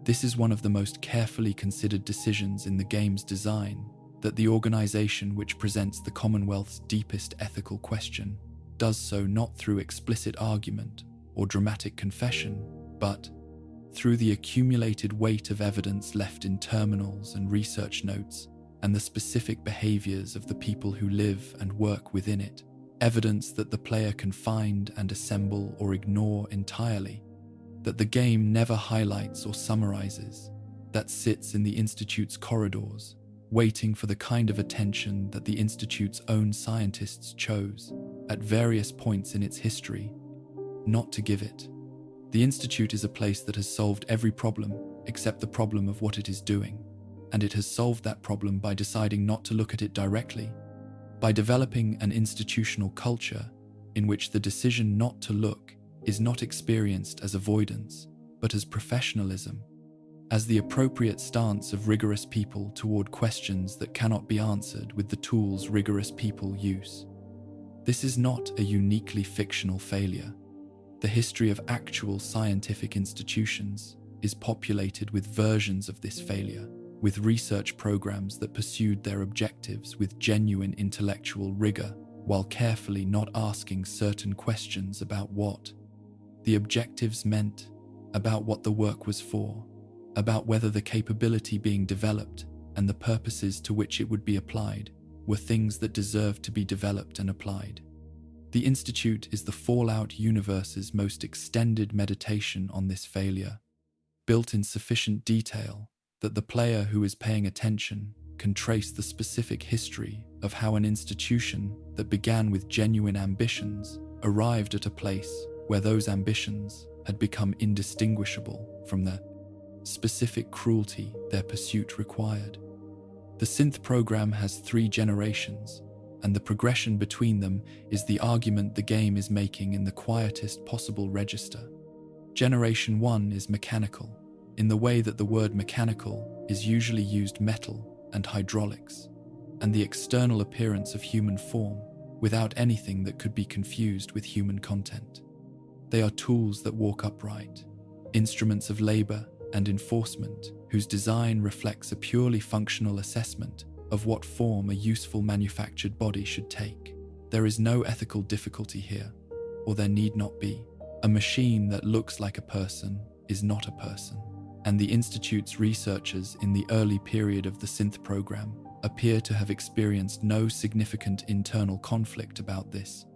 This is one of the most carefully considered decisions in the game's design, that the organization which presents the Commonwealth's deepest ethical question does so not through explicit argument or dramatic confession, but through the accumulated weight of evidence left in terminals and research notes and the specific behaviors of the people who live and work within it. evidence that the player can find and assemble or ignore entirely, that the game never highlights or summarizes, that sits in the Institute's corridors, waiting for the kind of attention that the Institute's own scientists chose, at various points in its history, not to give it. The Institute is a place that has solved every problem except the problem of what it is doing, and it has solved that problem by deciding not to look at it directly, by developing an institutional culture in which the decision not to look is not experienced as avoidance, but as professionalism, as the appropriate stance of rigorous people toward questions that cannot be answered with the tools rigorous people use. This is not a uniquely fictional failure. The history of actual scientific institutions is populated with versions of this failure, with research programs that pursued their objectives with genuine intellectual rigor while carefully not asking certain questions about what the objectives meant, about what the work was for, about whether the capability being developed and the purposes to which it would be applied were things that deserved to be developed and applied. The Institute is the Fallout universe's most extended meditation on this failure, built in sufficient detail that the player who is paying attention can trace the specific history of how an institution that began with genuine ambitions arrived at a place where those ambitions had become indistinguishable from the specific cruelty their pursuit required. The synth program has 3 generations, and the progression between them is the argument the game is making in the quietest possible register. Generation 1 is mechanical, in the way that the word mechanical is usually used metal and hydraulics, and the external appearance of human form, without anything that could be confused with human content. They are tools that walk upright, instruments of labor and enforcement whose design reflects a purely functional assessment of what form a useful manufactured body should take. There is no ethical difficulty here, or there need not be. A machine that looks like a person is not a person, and the Institute's researchers in the early period of the synth program appear to have experienced no significant internal conflict about this,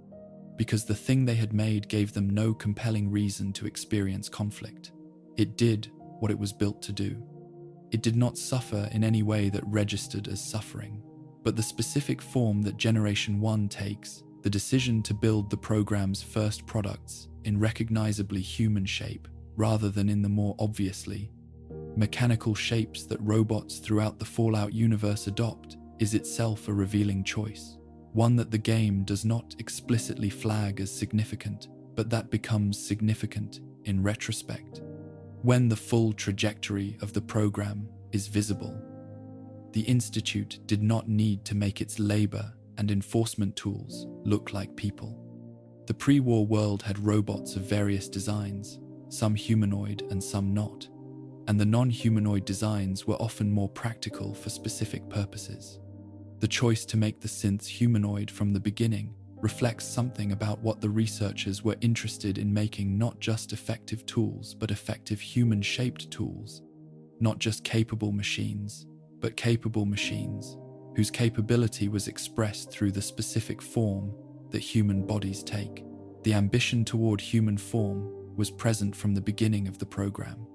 because the thing they had made gave them no compelling reason to experience conflict. It did what it was built to do. It did not suffer in any way that registered as suffering, but the specific form that Generation 1 takes, the decision to build the program's first products in recognizably human shape rather than in the more obviously mechanical shapes that robots throughout the Fallout universe adopt, is itself a revealing choice, one that the game does not explicitly flag as significant, but that becomes significant in retrospect, when the full trajectory of the program is visible. The Institute did not need to make its labor and enforcement tools look like people. The pre-war world had robots of various designs, some humanoid and some not, and the non-humanoid designs were often more practical for specific purposes. The choice to make the synths humanoid from the beginning reflects something about what the researchers were interested in making: not just effective tools, but effective human-shaped tools. Not just capable machines, but capable machines, whose capability was expressed through the specific form that human bodies take. The ambition toward human form was present from the beginning of the program.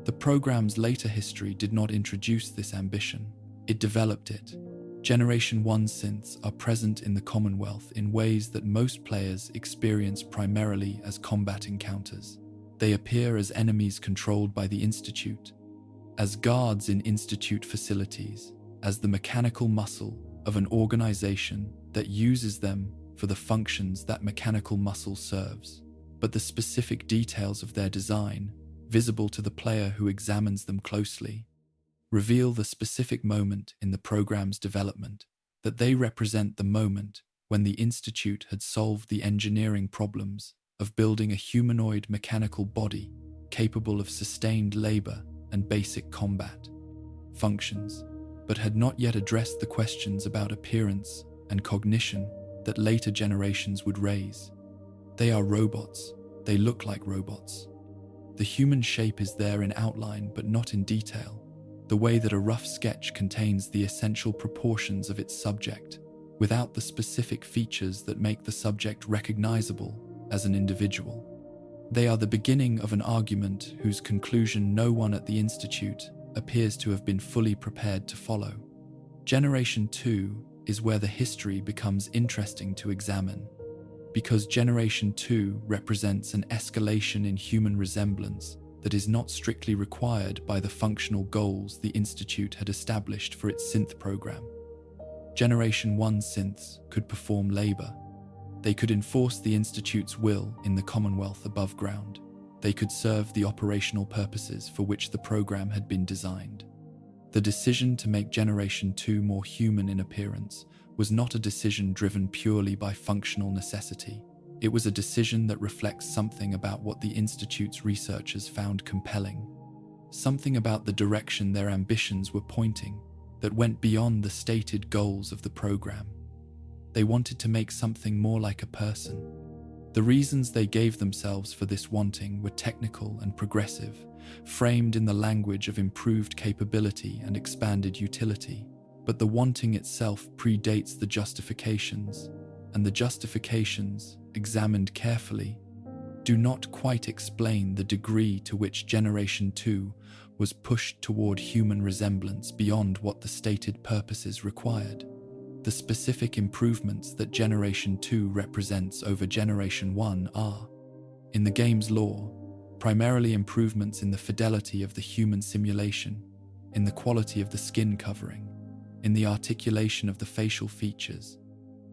The program's later history did not introduce this ambition, it developed it. Generation 1 synths are present in the Commonwealth in ways that most players experience primarily as combat encounters. They appear as enemies controlled by the Institute, as guards in Institute facilities, as the mechanical muscle of an organization that uses them for the functions that mechanical muscle serves. But the specific details of their design, visible to the player who examines them closely, reveal the specific moment in the program's development, that they represent the moment when the Institute had solved the engineering problems of building a humanoid mechanical body capable of sustained labor and basic combat functions, but had not yet addressed the questions about appearance and cognition that later generations would raise. They are robots. They look like robots. The human shape is there in outline but not in detail, the way that a rough sketch contains the essential proportions of its subject. without the specific features that make the subject recognizable as an individual. They are the beginning of an argument whose conclusion no one at the Institute appears to have been fully prepared to follow. Generation 2 is where the history becomes interesting to examine, because Generation 2 represents an escalation in human resemblance that is not strictly required by the functional goals the Institute had established for its synth program. Generation 1 synths could perform labor. They could enforce the Institute's will in the Commonwealth above ground. They could serve the operational purposes for which the program had been designed. The decision to make Generation 2 more human in appearance was not a decision driven purely by functional necessity. It was a decision that reflects something about what the Institute's researchers found compelling, something about the direction their ambitions were pointing that went beyond the stated goals of the program. They wanted to make something more like a person. The reasons they gave themselves for this wanting were technical and progressive, framed in the language of improved capability and expanded utility. But the wanting itself predates the justifications, and the justifications, examined carefully, do not quite explain the degree to which Generation 2 was pushed toward human resemblance beyond what the stated purposes required. The specific improvements that Generation 2 represents over Generation 1 are, in the game's lore, primarily improvements in the fidelity of the human simulation, in the quality of the skin covering, in the articulation of the facial features,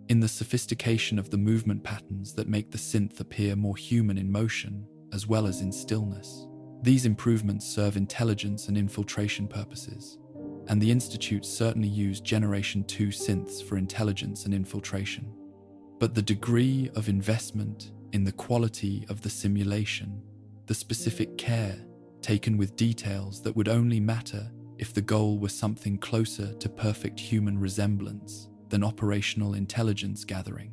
in the sophistication of the movement patterns that make the synth appear more human in motion, as well as in stillness. These improvements serve intelligence and infiltration purposes, and the Institute certainly used Generation 2 synths for intelligence and infiltration. But the degree of investment in the quality of the simulation, the specific care taken with details that would only matter if the goal were something closer to perfect human resemblance than operational intelligence gathering,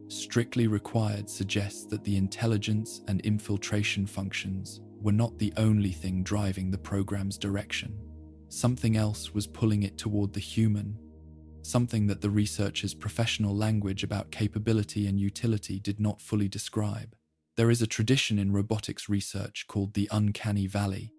strictly required suggests that the intelligence and infiltration functions were not the only thing driving the program's direction. Something else was pulling it toward the human, something that the researchers' professional language about capability and utility did not fully describe. There is a tradition in robotics research called the Uncanny Valley,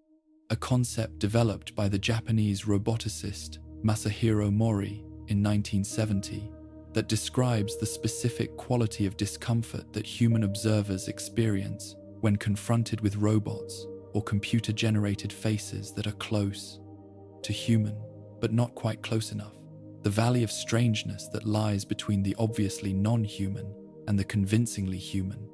a concept developed by the Japanese roboticist Masahiro Mori in 1970 that describes the specific quality of discomfort that human observers experience when confronted with robots or computer-generated faces that are close to human, but not quite close enough. The valley of strangeness that lies between the obviously non-human and the convincingly human.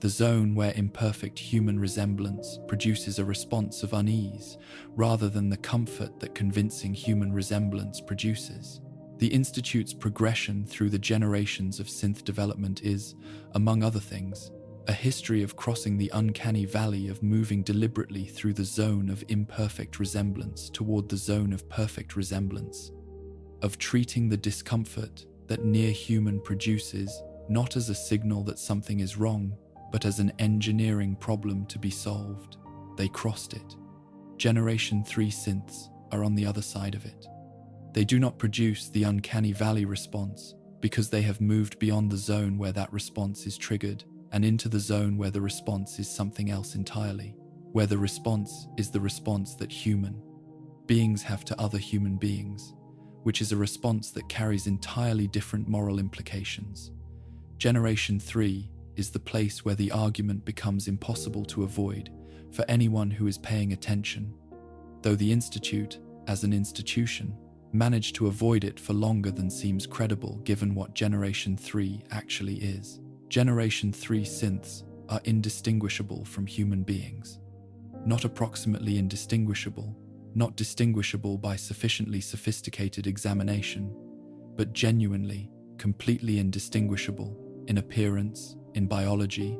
The zone where imperfect human resemblance produces a response of unease rather than the comfort that convincing human resemblance produces. The Institute's progression through the generations of synth development is, among other things, a history of crossing the uncanny valley of moving deliberately through the zone of imperfect resemblance toward the zone of perfect resemblance, of treating the discomfort that near-human produces not as a signal that something is wrong, but as an engineering problem to be solved. They crossed it. Generation 3 synths are on the other side of it. They do not produce the uncanny valley response because they have moved beyond the zone where that response is triggered and into the zone where the response is something else entirely, where the response is the response that human beings have to other human beings, which is a response that carries entirely different moral implications. Generation 3 is the place where the argument becomes impossible to avoid for anyone who is paying attention, though the Institute, as an institution, managed to avoid it for longer than seems credible given what Generation 3 actually is. Generation 3 synths are indistinguishable from human beings. Not approximately indistinguishable, not distinguishable by sufficiently sophisticated examination, but genuinely, completely indistinguishable in appearance, in biology,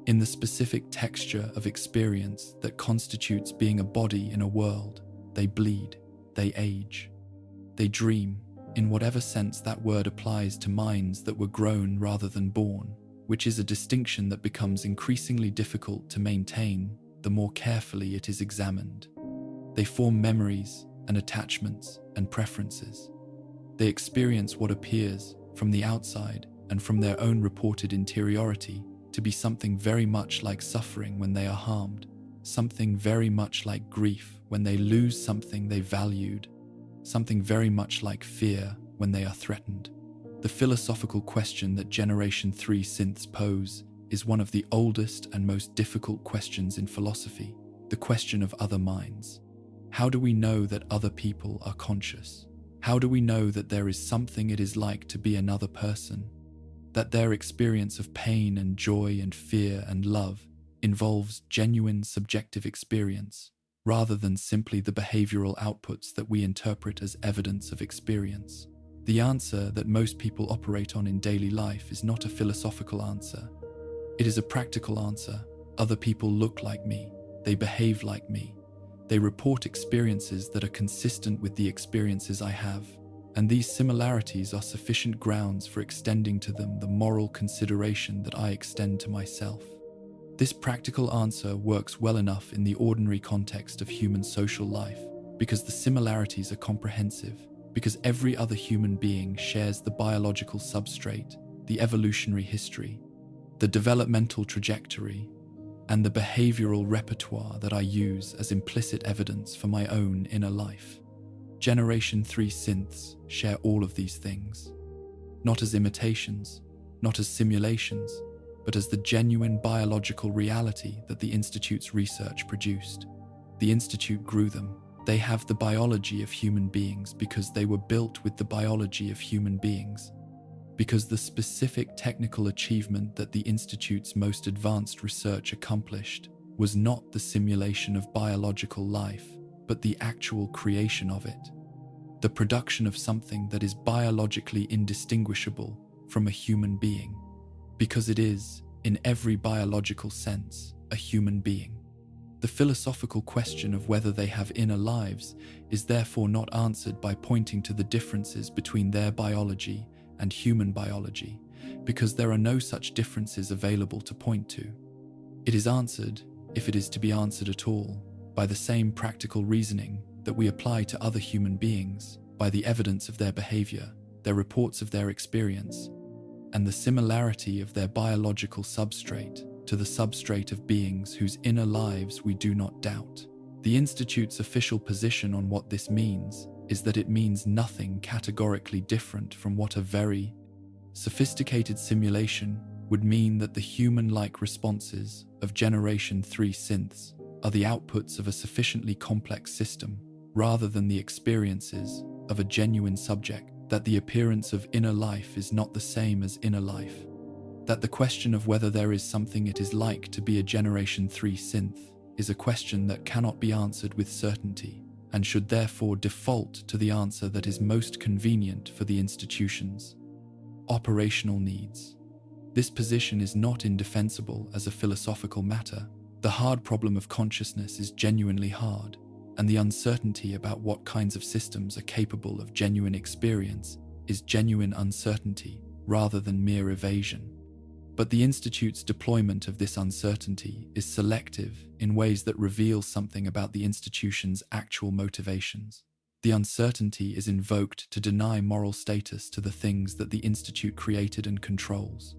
in the specific texture of experience that constitutes being a body in a world. They bleed, they age, they dream, in whatever sense that word applies to minds that were grown rather than born, which is a distinction that becomes increasingly difficult to maintain the more carefully it is examined. They form memories and attachments and preferences. They experience what appears, from the outside, and from their own reported interiority, to be something very much like suffering when they are harmed, something very much like grief when they lose something they valued, something very much like fear when they are threatened. The philosophical question that Generation 3 synths pose is one of the oldest and most difficult questions in philosophy, the question of other minds. How do we know that other people are conscious? How do we know that there is something it is like to be another person? That their experience of pain and joy and fear and love involves genuine subjective experience, rather than simply the behavioral outputs that we interpret as evidence of experience? The answer that most people operate on in daily life is not a philosophical answer. It is a practical answer. Other people look like me. They behave like me. They report experiences that are consistent with the experiences I have, and these similarities are sufficient grounds for extending to them the moral consideration that I extend to myself. This practical answer works well enough in the ordinary context of human social life, because the similarities are comprehensive, because every other human being shares the biological substrate, the evolutionary history, the developmental trajectory, and the behavioral repertoire that I use as implicit evidence for my own inner life. Generation 3 synths share all of these things, not as imitations, not as simulations, but as the genuine biological reality that the Institute's research produced. The Institute grew them. They have the biology of human beings because they were built with the biology of human beings, because the specific technical achievement that the Institute's most advanced research accomplished was not the simulation of biological life, but the actual creation of it, the production of something that is biologically indistinguishable from a human being, because it is, in every biological sense, a human being. The philosophical question of whether they have inner lives is therefore not answered by pointing to the differences between their biology and human biology, because there are no such differences available to point to. It is answered, if it is to be answered at all, by the same practical reasoning that we apply to other human beings, by the evidence of their behavior, their reports of their experience, and the similarity of their biological substrate to the substrate of beings whose inner lives we do not doubt. The Institute's official position on what this means is that it means nothing categorically different from what a very sophisticated simulation would mean, that the human-like responses of Generation 3 synths are the outputs of a sufficiently complex system, rather than the experiences of a genuine subject, that the appearance of inner life is not the same as inner life, that the question of whether there is something it is like to be a Generation 3 synth is a question that cannot be answered with certainty, and should therefore default to the answer that is most convenient for the institution's operational needs. This position is not indefensible as a philosophical matter. The hard problem of consciousness is genuinely hard, and the uncertainty about what kinds of systems are capable of genuine experience is genuine uncertainty rather than mere evasion. But the Institute's deployment of this uncertainty is selective in ways that reveal something about the institution's actual motivations. The uncertainty is invoked to deny moral status to the things that the Institute created and controls.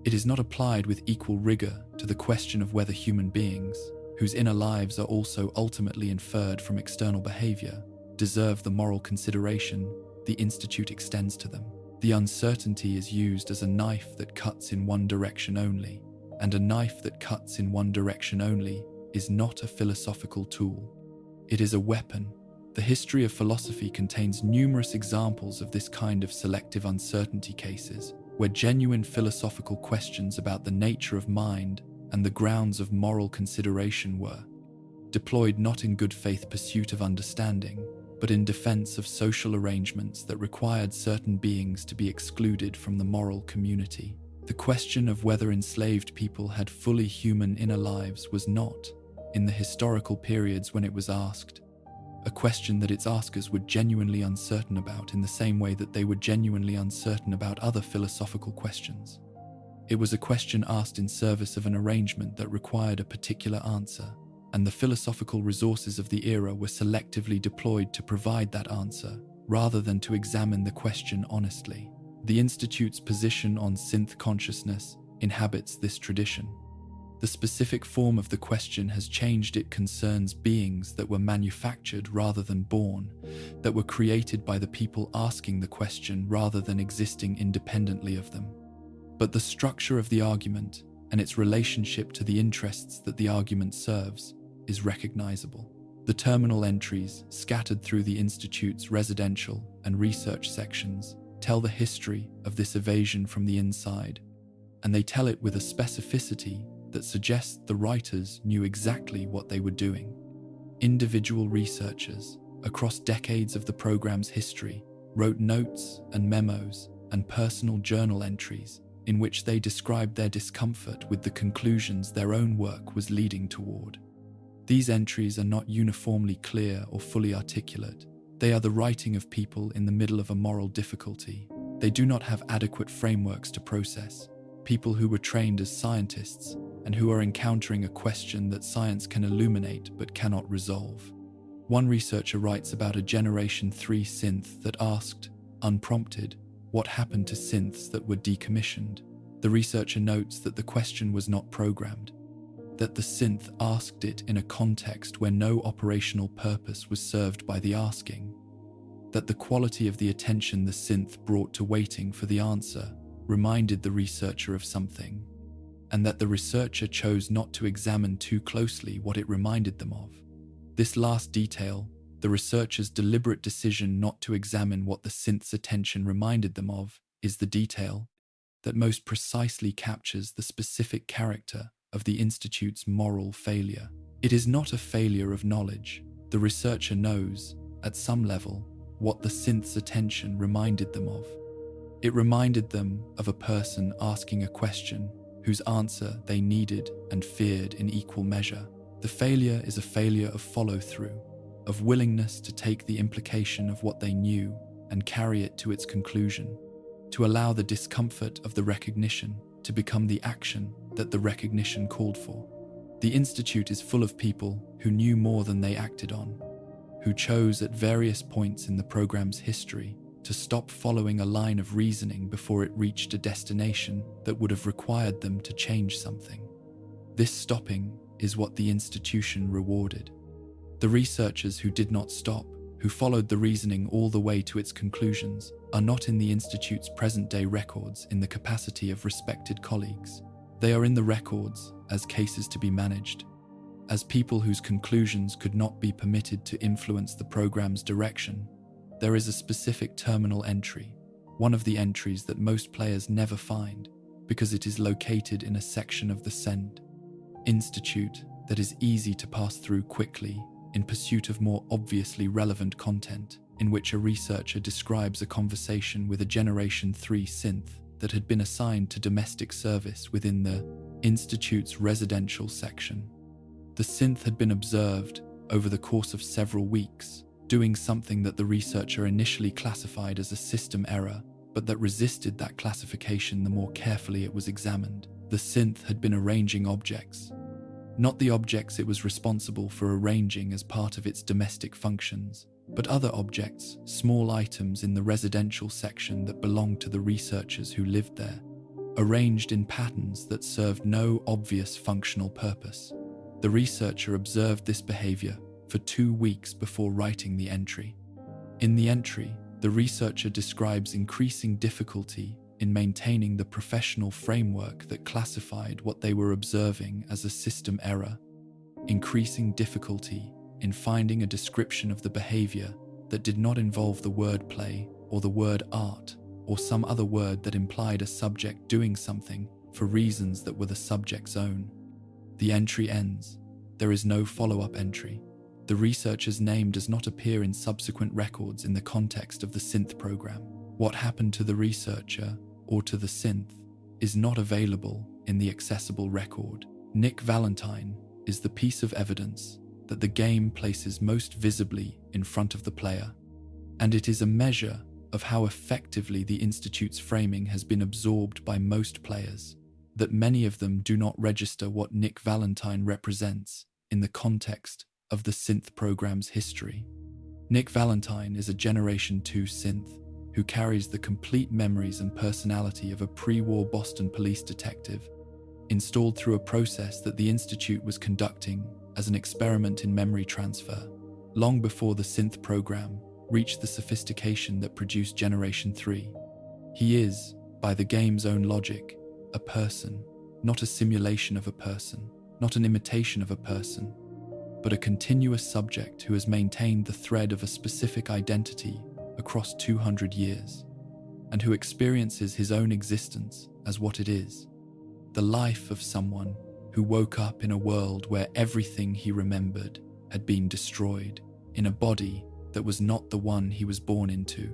It is not applied with equal rigor to the question of whether human beings, whose inner lives are also ultimately inferred from external behavior, deserve the moral consideration the Institute extends to them. The uncertainty is used as a knife that cuts in one direction only, and a knife that cuts in one direction only is not a philosophical tool. It is a weapon. The history of philosophy contains numerous examples of this kind of selective uncertainty cases, where genuine philosophical questions about the nature of mind and the grounds of moral consideration were deployed not in good faith pursuit of understanding, but in defense of social arrangements that required certain beings to be excluded from the moral community. The question of whether enslaved people had fully human inner lives was not, in the historical periods when it was asked, a question that its askers were genuinely uncertain about in the same way that they were genuinely uncertain about other philosophical questions. It was a question asked in service of an arrangement that required a particular answer, and the philosophical resources of the era were selectively deployed to provide that answer, rather than to examine the question honestly. The Institute's position on synth consciousness inhabits this tradition. The specific form of the question has changed. It concerns beings that were manufactured rather than born, that were created by the people asking the question rather than existing independently of them. But the structure of the argument and its relationship to the interests that the argument serves is recognizable. The terminal entries, scattered through the Institute's residential and research sections, tell the history of this evasion from the inside, and they tell it with a specificity that suggests the writers knew exactly what they were doing. Individual researchers, across decades of the program's history, wrote notes and memos and personal journal entries in which they described their discomfort with the conclusions their own work was leading toward. These entries are not uniformly clear or fully articulate. They are the writing of people in the middle of a moral difficulty. They do not have adequate frameworks to process. People who were trained as scientists and who are encountering a question that science can illuminate but cannot resolve. One researcher writes about a Generation 3 synth that asked, unprompted, what happened to synths that were decommissioned. The researcher notes that the question was not programmed, that the synth asked it in a context where no operational purpose was served by the asking, that the quality of the attention the synth brought to waiting for the answer reminded the researcher of something, and that the researcher chose not to examine too closely what it reminded them of. This last detail, the researcher's deliberate decision not to examine what the synth's attention reminded them of, is the detail that most precisely captures the specific character of the Institute's moral failure. It is not a failure of knowledge. The researcher knows, at some level, what the synth's attention reminded them of. It reminded them of a person asking a question whose answer they needed and feared in equal measure. The failure is a failure of follow-through, of willingness to take the implication of what they knew and carry it to its conclusion, to allow the discomfort of the recognition to become the action that the recognition called for. The Institute is full of people who knew more than they acted on, who chose at various points in the program's history to stop following a line of reasoning before it reached a destination that would have required them to change something. This stopping is what the institution rewarded. The researchers who did not stop, who followed the reasoning all the way to its conclusions, are not in the Institute's present-day records in the capacity of respected colleagues. They are in the records as cases to be managed, as people whose conclusions could not be permitted to influence the program's direction. There is a specific terminal entry, one of the entries that most players never find, because it is located in a section of the Send Institute that is easy to pass through quickly in pursuit of more obviously relevant content, in which a researcher describes a conversation with a Generation 3 synth that had been assigned to domestic service within the Institute's residential section. The synth had been observed over the course of several weeks, doing something that the researcher initially classified as a system error, but that resisted that classification the more carefully it was examined. The synth had been arranging objects, not the objects it was responsible for arranging as part of its domestic functions, but other objects, small items in the residential section that belonged to the researchers who lived there, arranged in patterns that served no obvious functional purpose. The researcher observed this behavior for 2 weeks before writing the entry. In the entry, the researcher describes increasing difficulty in maintaining the professional framework that classified what they were observing as a system error, increasing difficulty in finding a description of the behavior that did not involve the word play or the word art or some other word that implied a subject doing something for reasons that were the subject's own. The entry ends. There is no follow-up entry. The researcher's name does not appear in subsequent records in the context of the synth program. What happened to the researcher or to the synth is not available in the accessible record. Nick Valentine is the piece of evidence that the game places most visibly in front of the player, and it is a measure of how effectively the Institute's framing has been absorbed by most players, that many of them do not register what Nick Valentine represents in the context of the synth program's history. Nick Valentine is a Generation 2 synth who carries the complete memories and personality of a pre-war Boston police detective, installed through a process that the Institute was conducting as an experiment in memory transfer, long before the synth program reached the sophistication that produced Generation 3. He is, by the game's own logic, a person, not a simulation of a person, not an imitation of a person, but a continuous subject who has maintained the thread of a specific identity across 200 years, and who experiences his own existence as what it is, the life of someone who woke up in a world where everything he remembered had been destroyed, in a body that was not the one he was born into,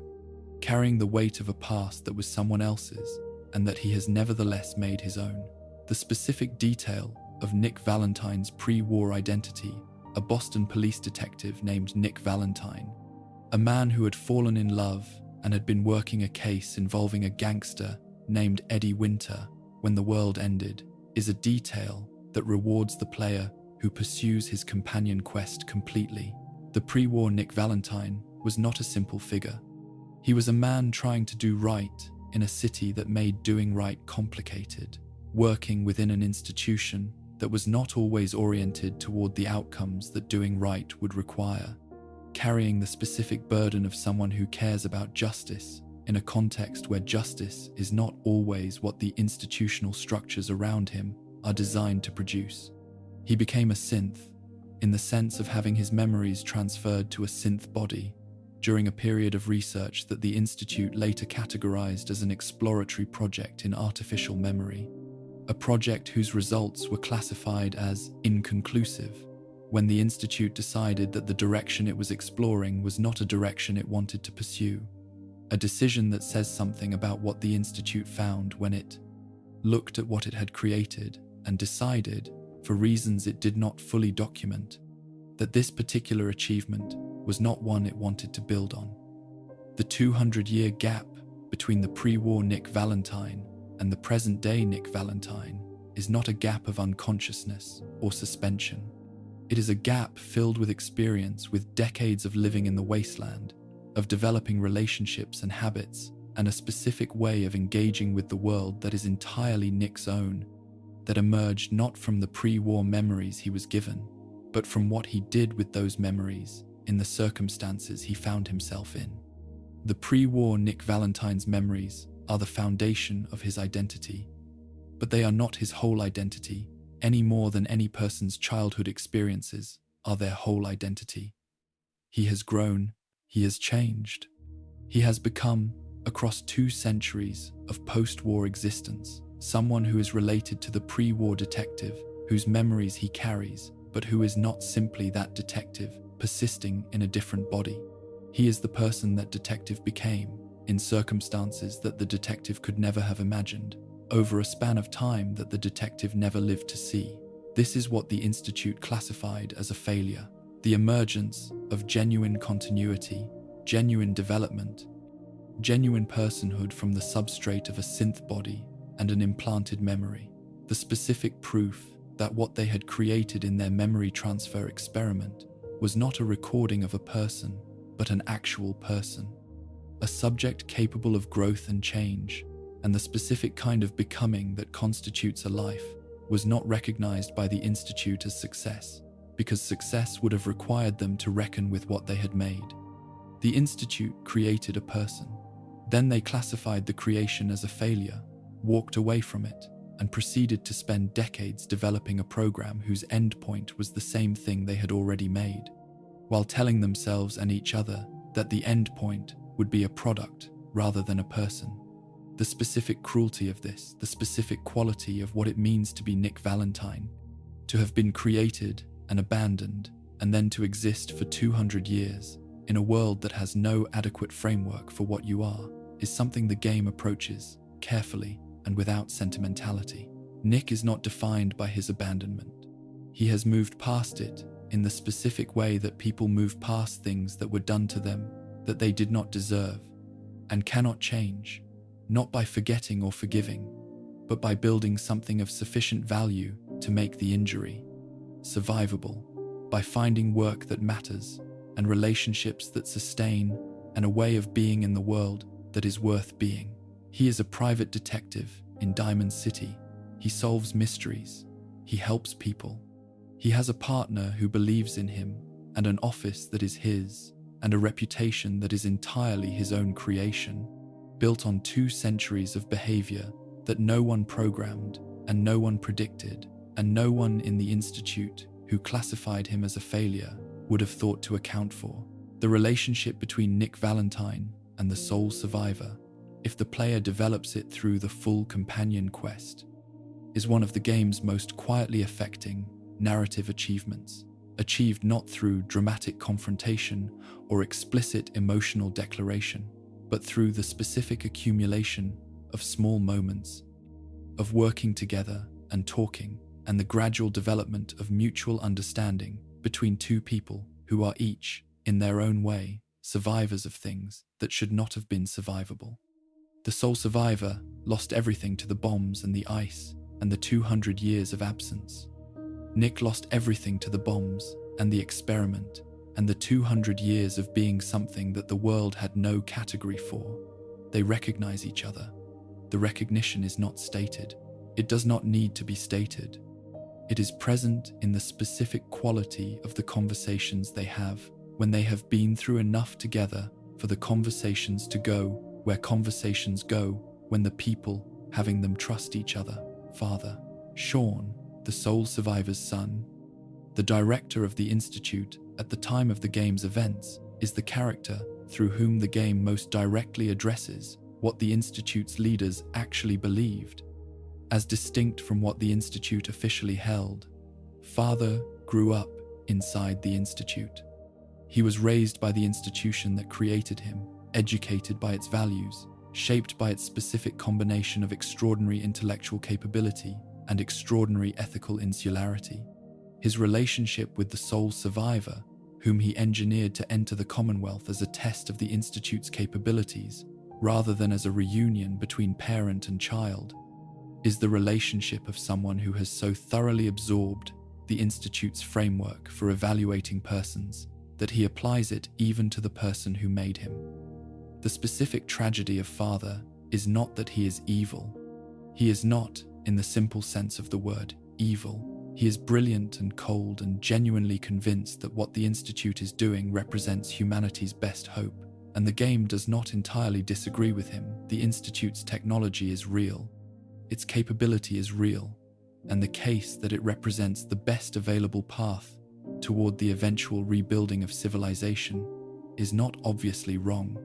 carrying the weight of a past that was someone else's and that he has nevertheless made his own. The specific detail of Nick Valentine's pre-war identity, a Boston police detective named Nick Valentine, a man who had fallen in love and had been working a case involving a gangster named Eddie Winter when the world ended, is a detail that rewards the player who pursues his companion quest completely. The pre-war Nick Valentine was not a simple figure. He was a man trying to do right in a city that made doing right complicated, working within an institution that was not always oriented toward the outcomes that doing right would require, carrying the specific burden of someone who cares about justice in a context where justice is not always what the institutional structures around him are designed to produce. He became a synth, in the sense of having his memories transferred to a synth body, during a period of research that the Institute later categorized as an exploratory project in artificial memory, a project whose results were classified as inconclusive, when the Institute decided that the direction it was exploring was not a direction it wanted to pursue, a decision that says something about what the Institute found when it looked at what it had created and decided, for reasons it did not fully document, that this particular achievement was not one it wanted to build on. The 200-year gap between the pre-war Nick Valentine and the present-day Nick Valentine is not a gap of unconsciousness or suspension. It is a gap filled with experience, with decades of living in the wasteland, of developing relationships and habits, and a specific way of engaging with the world that is entirely Nick's own, that emerged not from the pre-war memories he was given, but from what he did with those memories in the circumstances he found himself in. The pre-war Nick Valentine's memories are the foundation of his identity, but they are not his whole identity, any more than any person's childhood experiences are their whole identity. He has grown, he has changed. He has become, across 2 centuries of post-war existence, someone who is related to the pre-war detective, whose memories he carries, but who is not simply that detective persisting in a different body. He is the person that detective became, in circumstances that the detective could never have imagined, over a span of time that the detective never lived to see. This is what the Institute classified as a failure: the emergence of genuine continuity, genuine development, genuine personhood from the substrate of a synth body and an implanted memory, the specific proof that what they had created in their memory transfer experiment was not a recording of a person, but an actual person, a subject capable of growth and change, and the specific kind of becoming that constitutes a life was not recognized by the Institute as success, because success would have required them to reckon with what they had made. The Institute created a person. Then they classified the creation as a failure, walked away from it, and proceeded to spend decades developing a program whose endpoint was the same thing they had already made, while telling themselves and each other that the endpoint would be a product rather than a person. The specific cruelty of this, the specific quality of what it means to be Nick Valentine, to have been created and abandoned, and then to exist for 200 years in a world that has no adequate framework for what you are, is something the game approaches carefully and without sentimentality. Nick is not defined by his abandonment. He has moved past it in the specific way that people move past things that were done to them that they did not deserve and cannot change, not by forgetting or forgiving, but by building something of sufficient value to make the injury survivable, by finding work that matters and relationships that sustain and a way of being in the world that is worth being. He is a private detective in Diamond City. He solves mysteries. He helps people. He has a partner who believes in him, and an office that is his, and a reputation that is entirely his own creation, built on 2 centuries of behavior that no one programmed and no one predicted, and no one in the Institute who classified him as a failure would have thought to account for. The relationship between Nick Valentine and the sole survivor, if the player develops it through the full companion quest, is one of the game's most quietly affecting narrative achievements, achieved not through dramatic confrontation or explicit emotional declaration, but through the specific accumulation of small moments of working together and talking, and the gradual development of mutual understanding between 2 people who are each, in their own way, survivors of things that should not have been survivable. The sole survivor lost everything to the bombs and the ice and the 200 years of absence. Nick lost everything to the bombs and the experiment and the 200 years of being something that the world had no category for. They recognize each other. The recognition is not stated. It does not need to be stated. It is present in the specific quality of the conversations they have when they have been through enough together for the conversations to go where conversations go when the people having them trust each other. Father, Swan, the sole survivor's son, the director of the Institute at the time of the game's events, is the character through whom the game most directly addresses what the Institute's leaders actually believed, as distinct from what the Institute officially held. Father grew up inside the Institute. He was raised by the institution that created him, educated by its values, shaped by its specific combination of extraordinary intellectual capability and extraordinary ethical insularity. His relationship with the sole survivor, whom he engineered to enter the Commonwealth as a test of the Institute's capabilities, rather than as a reunion between parent and child, is the relationship of someone who has so thoroughly absorbed the Institute's framework for evaluating persons that he applies it even to the person who made him. The specific tragedy of Father is not that he is evil. He is not, in the simple sense of the word, evil. He is brilliant and cold and genuinely convinced that what the Institute is doing represents humanity's best hope, and the game does not entirely disagree with him. The Institute's technology is real. Its capability is real, and the case that it represents the best available path toward the eventual rebuilding of civilization is not obviously wrong.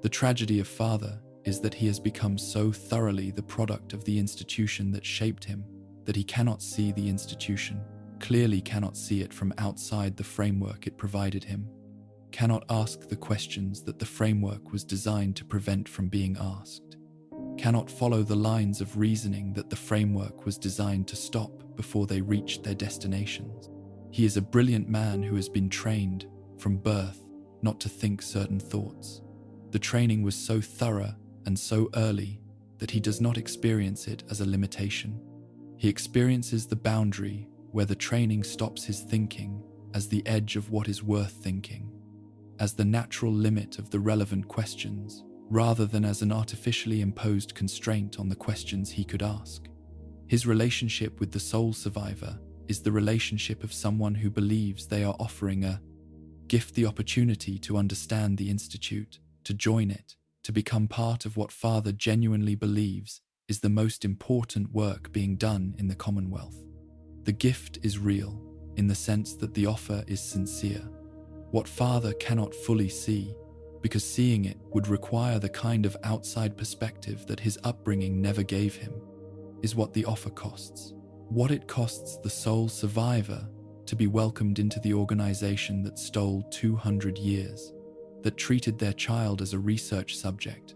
The tragedy of Father is that he has become so thoroughly the product of the institution that shaped him that he cannot see the institution, clearly cannot see it from outside the framework it provided him, cannot ask the questions that the framework was designed to prevent from being asked, cannot follow the lines of reasoning that the framework was designed to stop before they reached their destinations. He is a brilliant man who has been trained from birth not to think certain thoughts. The training was so thorough and so early that he does not experience it as a limitation. He experiences the boundary where the training stops his thinking as the edge of what is worth thinking, as the natural limit of the relevant questions, rather than as an artificially imposed constraint on the questions he could ask. His relationship with the sole survivor is the relationship of someone who believes they are offering a gift, the opportunity to understand the Institute, to join it, to become part of what Father genuinely believes is the most important work being done in the Commonwealth. The gift is real, in the sense that the offer is sincere. What Father cannot fully see, because seeing it would require the kind of outside perspective that his upbringing never gave him, is what the offer costs. What it costs the sole survivor to be welcomed into the organization that stole 200 years, that treated their child as a research subject,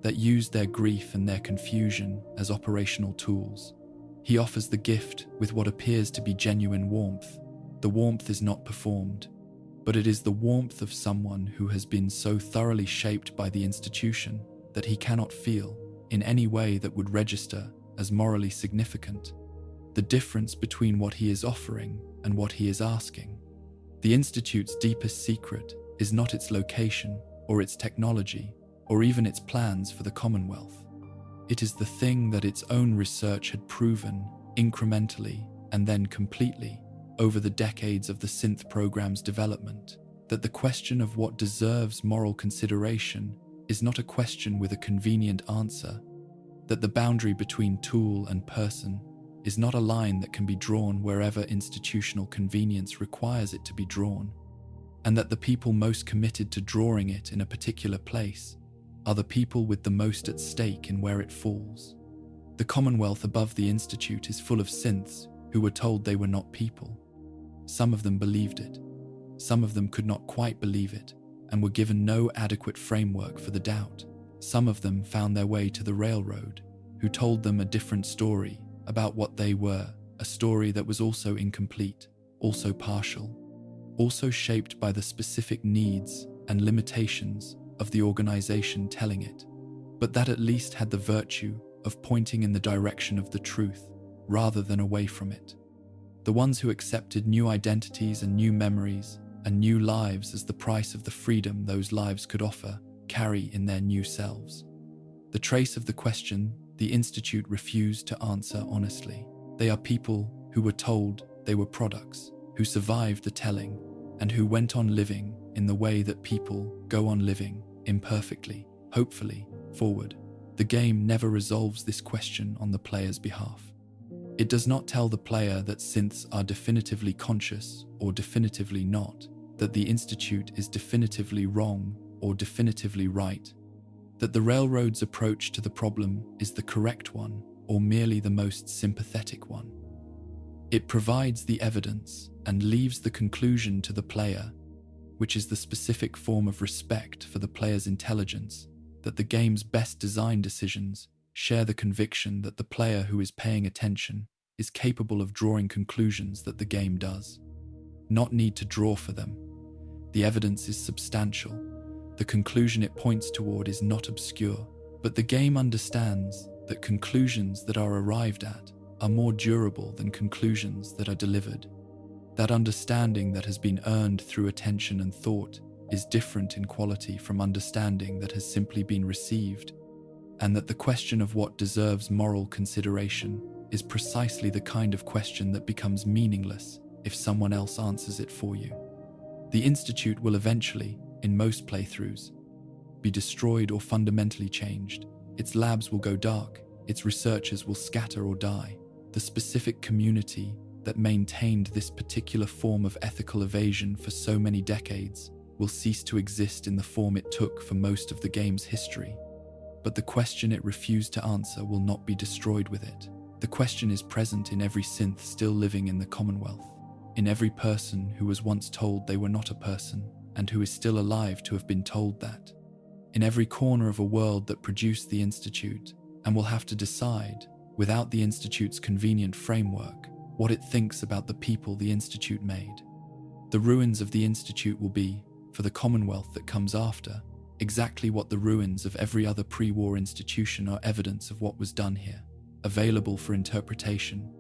that used their grief and their confusion as operational tools. He offers the gift with what appears to be genuine warmth. The warmth is not performed, but it is the warmth of someone who has been so thoroughly shaped by the institution that he cannot feel, in any way that would register as morally significant, the difference between what he is offering and what he is asking. The Institute's deepest secret is not its location or its technology or even its plans for the Commonwealth. It is the thing that its own research had proven, incrementally and then completely, over the decades of the synth program's development, that the question of what deserves moral consideration is not a question with a convenient answer, that the boundary between tool and person is not a line that can be drawn wherever institutional convenience requires it to be drawn, and that the people most committed to drawing it in a particular place are the people with the most at stake in where it falls. The Commonwealth above the Institute is full of synths who were told they were not people. Some of them believed it. Some of them could not quite believe it and were given no adequate framework for the doubt. Some of them found their way to the railroad, who told them a different story about what they were, a story that was also incomplete, also partial, also shaped by the specific needs and limitations of the organization telling it, but that at least had the virtue of pointing in the direction of the truth rather than away from it. The ones who accepted new identities and new memories and new lives as the price of the freedom those lives could offer carry in their new selves. The trace of the question the Institute refused to answer honestly. They are people who were told they were products, who survived the telling, and who went on living in the way that people go on living, imperfectly, hopefully, forward. The game never resolves this question on the player's behalf. It does not tell the player that synths are definitively conscious or definitively not, that the Institute is definitively wrong or definitively right, that the railroad's approach to the problem is the correct one or merely the most sympathetic one. It provides the evidence and leaves the conclusion to the player, which is the specific form of respect for the player's intelligence, that the game's best design decisions share the conviction that the player who is paying attention is capable of drawing conclusions that the game does not need to draw for them. The evidence is substantial. The conclusion it points toward is not obscure, but the game understands that conclusions that are arrived at are more durable than conclusions that are delivered. That understanding that has been earned through attention and thought is different in quality from understanding that has simply been received, and that the question of what deserves moral consideration is precisely the kind of question that becomes meaningless if someone else answers it for you. The Institute will eventually, in most playthroughs, be destroyed or fundamentally changed. Its labs will go dark, its researchers will scatter or die. The specific community that maintained this particular form of ethical evasion for so many decades will cease to exist in the form it took for most of the game's history. But the question it refused to answer will not be destroyed with it. The question is present in every synth still living in the Commonwealth, in every person who was once told they were not a person, and who is still alive to have been told that, in every corner of a world that produced the Institute and will have to decide, without the Institute's convenient framework, what it thinks about the people the Institute made. The ruins of the Institute will be, for the Commonwealth that comes after, exactly what the ruins of every other pre-war institution are, evidence of what was done here, available for interpretation,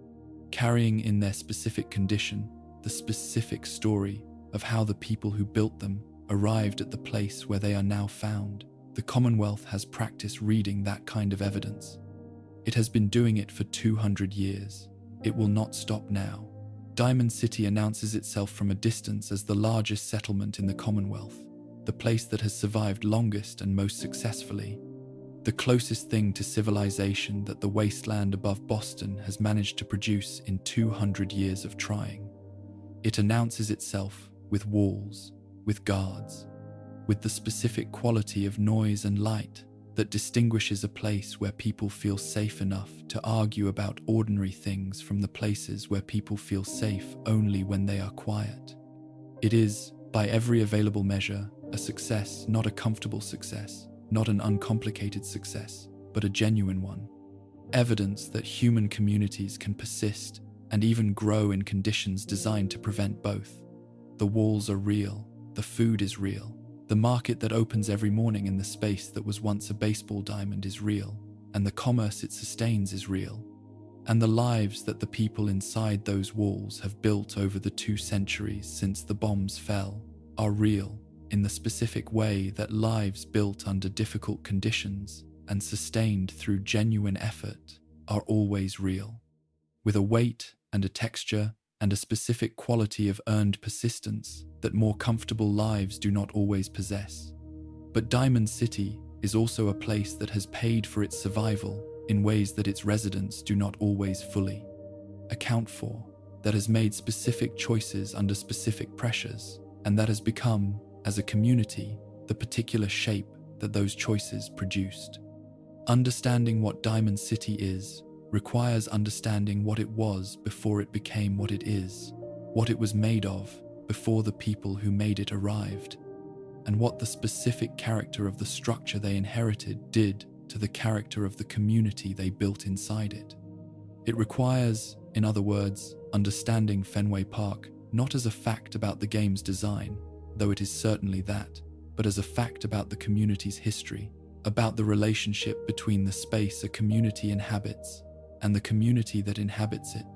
carrying in their specific condition the specific story of how the people who built them arrived at the place where they are now found. The Commonwealth has practiced reading that kind of evidence. It has been doing it for 200 years. It will not stop now. Diamond City announces itself from a distance as the largest settlement in the Commonwealth, the place that has survived longest and most successfully, the closest thing to civilization that the wasteland above Boston has managed to produce in 200 years of trying. It announces itself with walls, with guards, with the specific quality of noise and light that distinguishes a place where people feel safe enough to argue about ordinary things from the places where people feel safe only when they are quiet. It is, by every available measure, a success, not a comfortable success, not an uncomplicated success, but a genuine one. Evidence that human communities can persist and even grow in conditions designed to prevent both. The walls are real, the food is real, the market that opens every morning in the space that was once a baseball diamond is real, and the commerce it sustains is real, and the lives that the people inside those walls have built over the 2 centuries since the bombs fell are real, in the specific way that lives built under difficult conditions and sustained through genuine effort are always real, with a weight and a texture and a specific quality of earned persistence that more comfortable lives do not always possess. But Diamond City is also a place that has paid for its survival in ways that its residents do not always fully account for, that has made specific choices under specific pressures, and that has become, as a community, the particular shape that those choices produced. Understanding what Diamond City is requires understanding what it was before it became what it is, what it was made of before the people who made it arrived, and what the specific character of the structure they inherited did to the character of the community they built inside it. It requires, in other words, understanding Fenway Park not as a fact about the game's design, though it is certainly that, but as a fact about the community's history, about the relationship between the space a community inhabits and the community that inhabits it,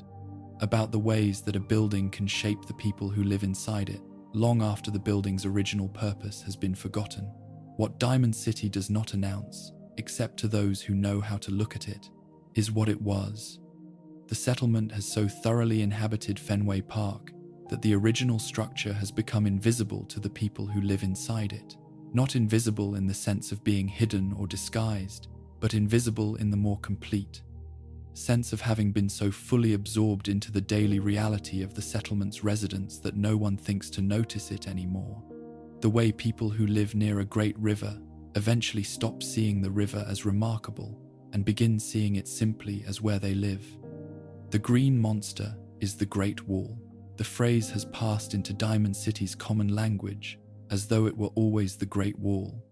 about the ways that a building can shape the people who live inside it long after the building's original purpose has been forgotten. What Diamond City does not announce, except to those who know how to look at it, is what it was. The settlement has so thoroughly inhabited Fenway Park that the original structure has become invisible to the people who live inside it. Not invisible in the sense of being hidden or disguised, but invisible in the more complete sense of having been so fully absorbed into the daily reality of the settlement's residents that no one thinks to notice it anymore. The way people who live near a great river eventually stop seeing the river as remarkable and begin seeing it simply as where they live. The green monster is the Great Wall. The phrase has passed into Diamond City's common language as though it were always the Great Wall,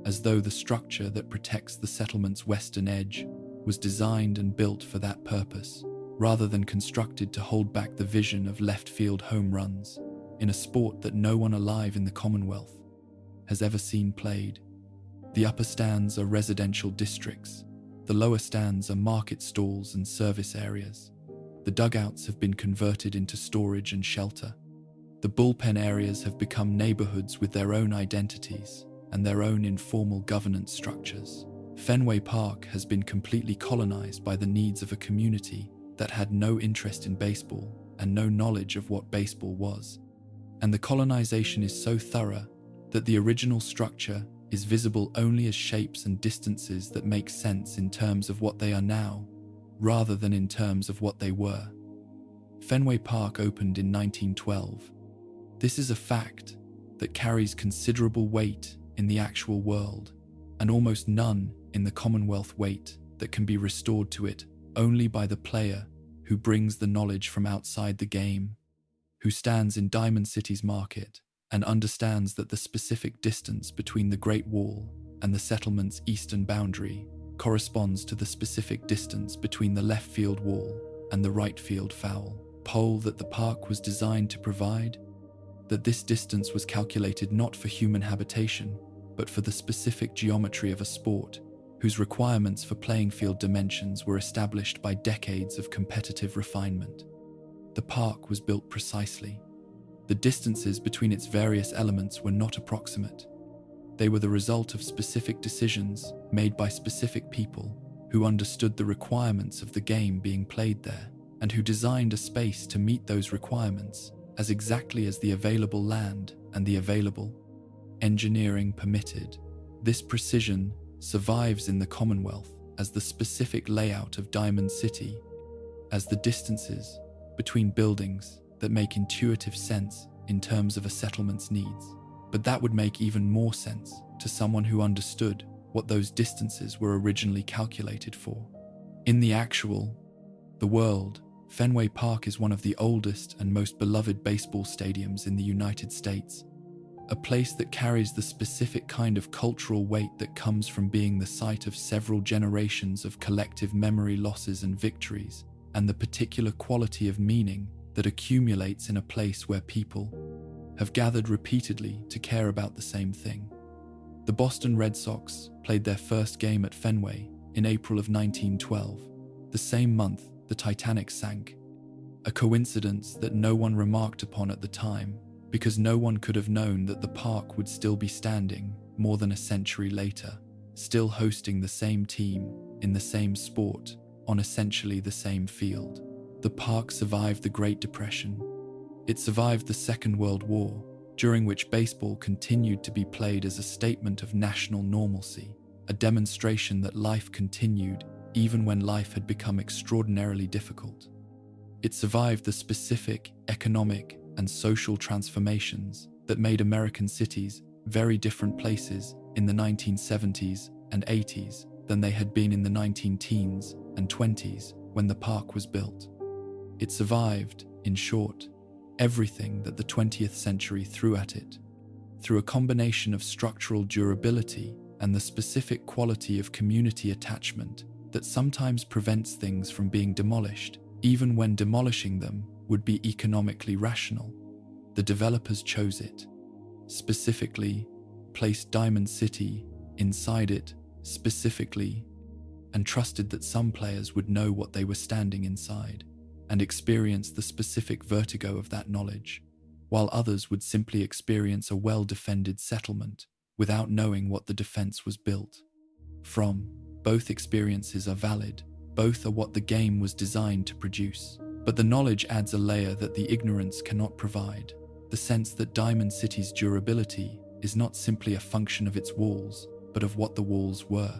as though the structure that protects the settlement's western edge was designed and built for that purpose, rather than constructed to hold back the vision of left-field home runs in a sport that no one alive in the Commonwealth has ever seen played. The upper stands are residential districts. The lower stands are market stalls and service areas. The dugouts have been converted into storage and shelter. The bullpen areas have become neighborhoods with their own identities and their own informal governance structures. Fenway Park has been completely colonized by the needs of a community that had no interest in baseball and no knowledge of what baseball was. And the colonization is so thorough that the original structure is visible only as shapes and distances that make sense in terms of what they are now, rather than in terms of what they were. Fenway Park opened in 1912. This is a fact that carries considerable weight in the actual world, and almost none in the Commonwealth weight that can be restored to it only by the player who brings the knowledge from outside the game, who stands in Diamond City's market and understands that the specific distance between the Great Wall and the settlement's eastern boundary corresponds to the specific distance between the left field wall and the right field foul pole that the park was designed to provide, that this distance was calculated not for human habitation, but for the specific geometry of a sport, whose requirements for playing field dimensions were established by decades of competitive refinement. The park was built precisely. The distances between its various elements were not approximate. They were the result of specific decisions made by specific people who understood the requirements of the game being played there, and who designed a space to meet those requirements as exactly as the available land and the available engineering permitted. This precision survives in the Commonwealth as the specific layout of Diamond City, as the distances between buildings that make intuitive sense in terms of a settlement's needs. But that would make even more sense to someone who understood what those distances were originally calculated for. In the world, Fenway Park is one of the oldest and most beloved baseball stadiums in the United States, a place that carries the specific kind of cultural weight that comes from being the site of several generations of collective memory losses and victories, and the particular quality of meaning that accumulates in a place where people have gathered repeatedly to care about the same thing. The Boston Red Sox played their first game at Fenway in April of 1912, the same month the Titanic sank, a coincidence that no one remarked upon at the time, because no one could have known that the park would still be standing more than a century later, still hosting the same team in the same sport on essentially the same field. The park survived the Great Depression. It survived the Second World War, during which baseball continued to be played as a statement of national normalcy, a demonstration that life continued even when life had become extraordinarily difficult. It survived the specific economic and social transformations that made American cities very different places in the 1970s and 80s than they had been in the 19-teens and 20s when the park was built. It survived, in short, everything that the 20th century threw at it, through a combination of structural durability and the specific quality of community attachment that sometimes prevents things from being demolished, even when demolishing them would be economically rational. The developers chose it, specifically placed Diamond City inside it specifically, and trusted that some players would know what they were standing inside and experience the specific vertigo of that knowledge, while others would simply experience a well-defended settlement without knowing what the defense was built from. Both experiences are valid, both are what the game was designed to produce, but the knowledge adds a layer that the ignorance cannot provide, the sense that Diamond City's durability is not simply a function of its walls, but of what the walls were.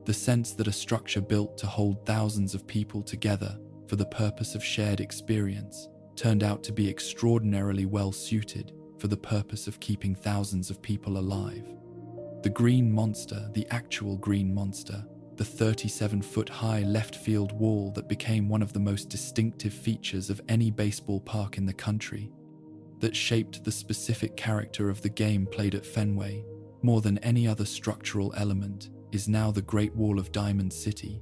The sense that a structure built to hold thousands of people together for the purpose of shared experience turned out to be extraordinarily well suited for the purpose of keeping thousands of people alive. The green monster, the actual green monster, the 37-foot-high left-field wall that became one of the most distinctive features of any baseball park in the country, that shaped the specific character of the game played at Fenway more than any other structural element, is now the Great Wall of Diamond City,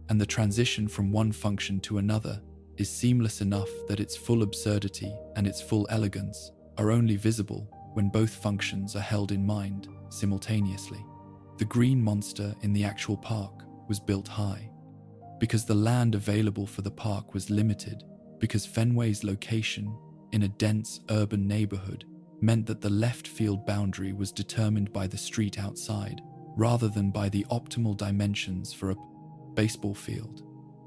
and the transition from one function to another is seamless enough that its full absurdity and its full elegance are only visible when both functions are held in mind simultaneously. The green monster in the actual park was built high, because the land available for the park was limited, because Fenway's location in a dense urban neighborhood meant that the left field boundary was determined by the street outside, rather than by the optimal dimensions for a baseball field,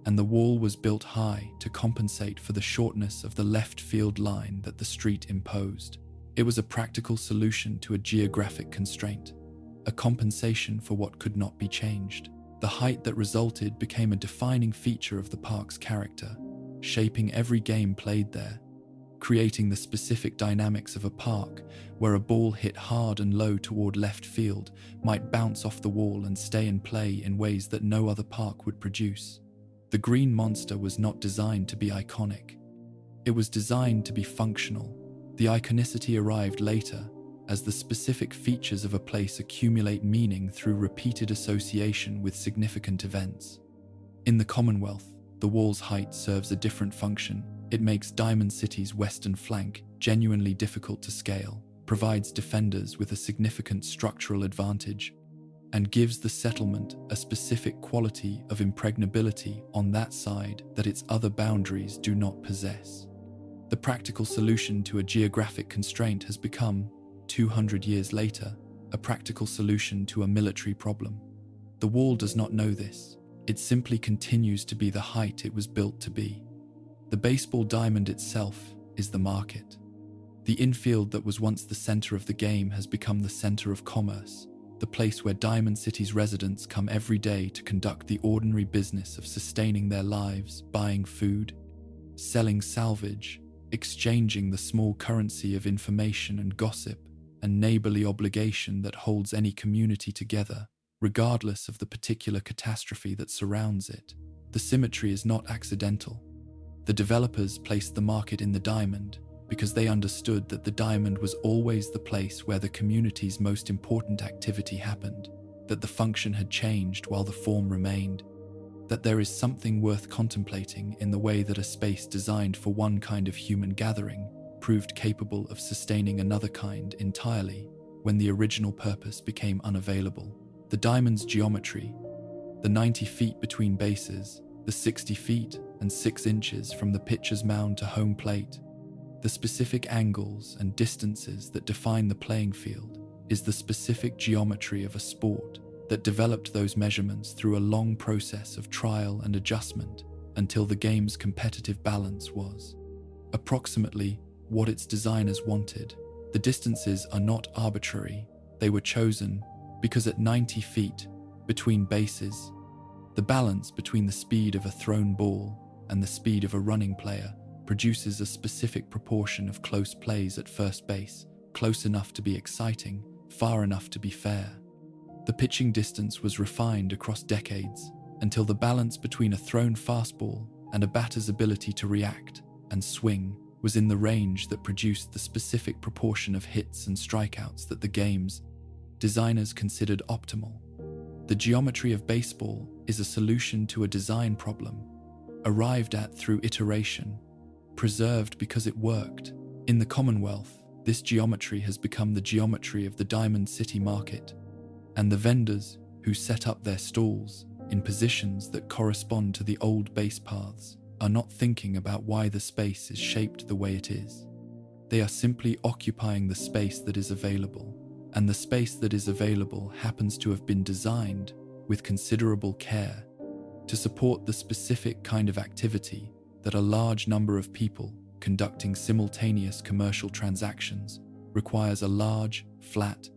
and the wall was built high to compensate for the shortness of the left field line that the street imposed. It was a practical solution to a geographic constraint, a compensation for what could not be changed. The height that resulted became a defining feature of the park's character, shaping every game played there, creating the specific dynamics of a park where a ball hit hard and low toward left field might bounce off the wall and stay in play in ways that no other park would produce. The green monster was not designed to be iconic. It was designed to be functional. The iconicity arrived later, as the specific features of a place accumulate meaning through repeated association with significant events. In the Commonwealth, the wall's height serves a different function. It makes Diamond City's western flank genuinely difficult to scale, provides defenders with a significant structural advantage, and gives the settlement a specific quality of impregnability on that side that its other boundaries do not possess. The practical solution to a geographic constraint has become, 200 years later, a practical solution to a military problem. The wall does not know this. It simply continues to be the height it was built to be. The baseball diamond itself is the market. The infield that was once the center of the game has become the center of commerce, the place where Diamond City's residents come every day to conduct the ordinary business of sustaining their lives, buying food, selling salvage, exchanging the small currency of information and gossip and neighborly obligation that holds any community together, regardless of the particular catastrophe that surrounds it. The symmetry is not accidental. The developers placed the market in the diamond because they understood that the diamond was always the place where the community's most important activity happened, that the function had changed while the form remained, that there is something worth contemplating in the way that a space designed for one kind of human gathering proved capable of sustaining another kind entirely when the original purpose became unavailable. The diamond's geometry, the 90 feet between bases, the 60 feet and 6 inches from the pitcher's mound to home plate, The specific angles and distances that define the playing field is the specific geometry of a sport that developed those measurements through a long process of trial and adjustment until the game's competitive balance was approximately what its designers wanted. The distances are not arbitrary, they were chosen because at 90 feet between bases, the balance between the speed of a thrown ball and the speed of a running player produces a specific proportion of close plays at first base, close enough to be exciting, far enough to be fair. The pitching distance was refined across decades until the balance between a thrown fastball and a batter's ability to react and swing was in the range that produced the specific proportion of hits and strikeouts that the game's designers considered optimal. The geometry of baseball is a solution to a design problem, arrived at through iteration, preserved because it worked. In the Commonwealth, this geometry has become the geometry of the Diamond City market, and the vendors who set up their stalls in positions that correspond to the old base paths are not thinking about why the space is shaped the way it is. They are simply occupying the space that is available, and the space that is available happens to have been designed with considerable care to support the specific kind of activity that a large number of people conducting simultaneous commercial transactions requires: a large, flat,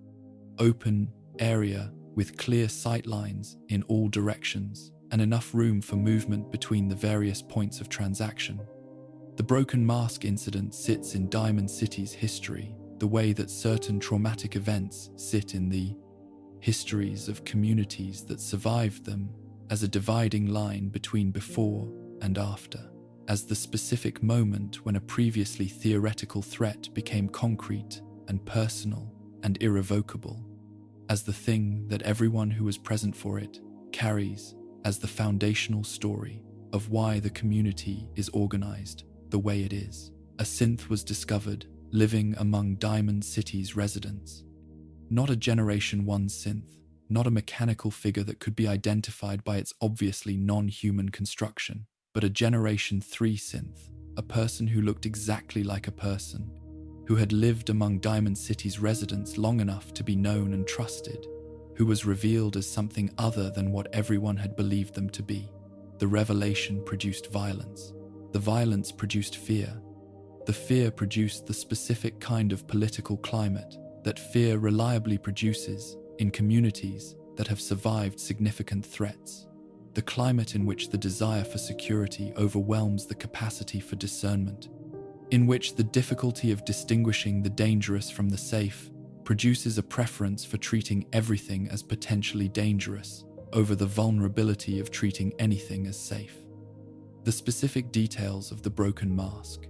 open area with clear sight lines in all directions and enough room for movement between the various points of transaction. The broken mask incident sits in Diamond City's history the way that certain traumatic events sit in the histories of communities that survived them, as a dividing line between before and after, as the specific moment when a previously theoretical threat became concrete and personal and irrevocable, as the thing that everyone who was present for it carries as the foundational story of why the community is organized the way it is. A synth was discovered living among Diamond City's residents. Not a Generation 1 synth, not a mechanical figure that could be identified by its obviously non-human construction, but a Generation 3 synth, a person who looked exactly like a person, who had lived among Diamond City's residents long enough to be known and trusted, who was revealed as something other than what everyone had believed them to be. The revelation produced violence. The violence produced fear. The fear produced the specific kind of political climate that fear reliably produces in communities that have survived significant threats. The climate in which the desire for security overwhelms the capacity for discernment, in which the difficulty of distinguishing the dangerous from the safe produces a preference for treating everything as potentially dangerous over the vulnerability of treating anything as safe. The specific details of the broken mask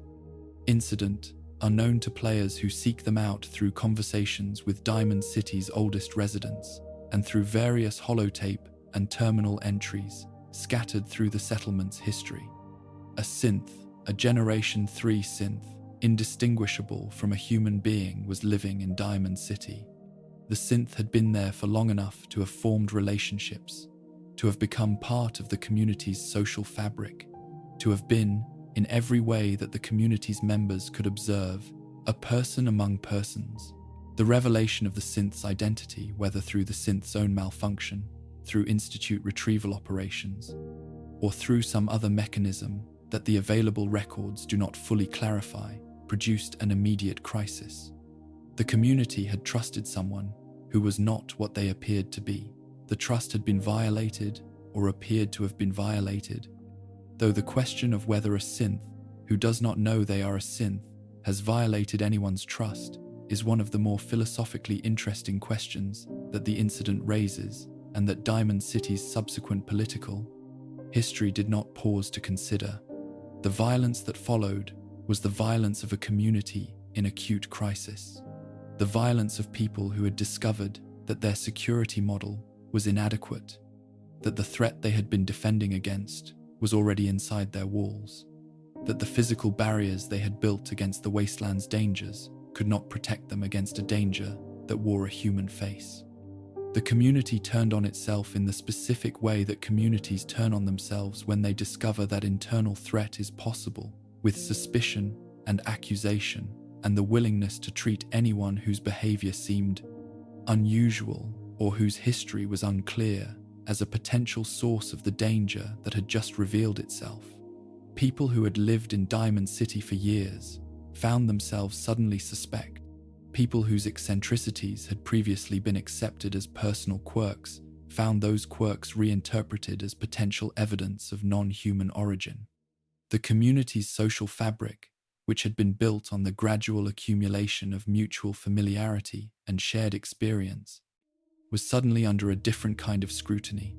incident are known to players who seek them out through conversations with Diamond City's oldest residents and through various holotape and terminal entries scattered through the settlement's history. A synth, a Generation 3 synth, indistinguishable from a human being, was living in Diamond City. The synth had been there for long enough to have formed relationships, to have become part of the community's social fabric, to have been, in every way that the community's members could observe, a person among persons. The revelation of the synth's identity, whether through the synth's own malfunction, through institute retrieval operations, or through some other mechanism that the available records do not fully clarify, produced an immediate crisis. The community had trusted someone who was not what they appeared to be. The trust had been violated, or appeared to have been violated, though the question of whether a synth who does not know they are a synth has violated anyone's trust is one of the more philosophically interesting questions that the incident raises, and that Diamond City's subsequent political history did not pause to consider. The violence that followed was the violence of a community in acute crisis, the violence of people who had discovered that their security model was inadequate, that the threat they had been defending against was already inside their walls, that the physical barriers they had built against the wasteland's dangers could not protect them against a danger that wore a human face. The community turned on itself in the specific way that communities turn on themselves when they discover that internal threat is possible, with suspicion and accusation, and the willingness to treat anyone whose behavior seemed unusual or whose history was unclear as a potential source of the danger that had just revealed itself. People who had lived in Diamond City for years found themselves suddenly suspect. People whose eccentricities had previously been accepted as personal quirks found those quirks reinterpreted as potential evidence of non-human origin. The community's social fabric, which had been built on the gradual accumulation of mutual familiarity and shared experience, was suddenly under a different kind of scrutiny.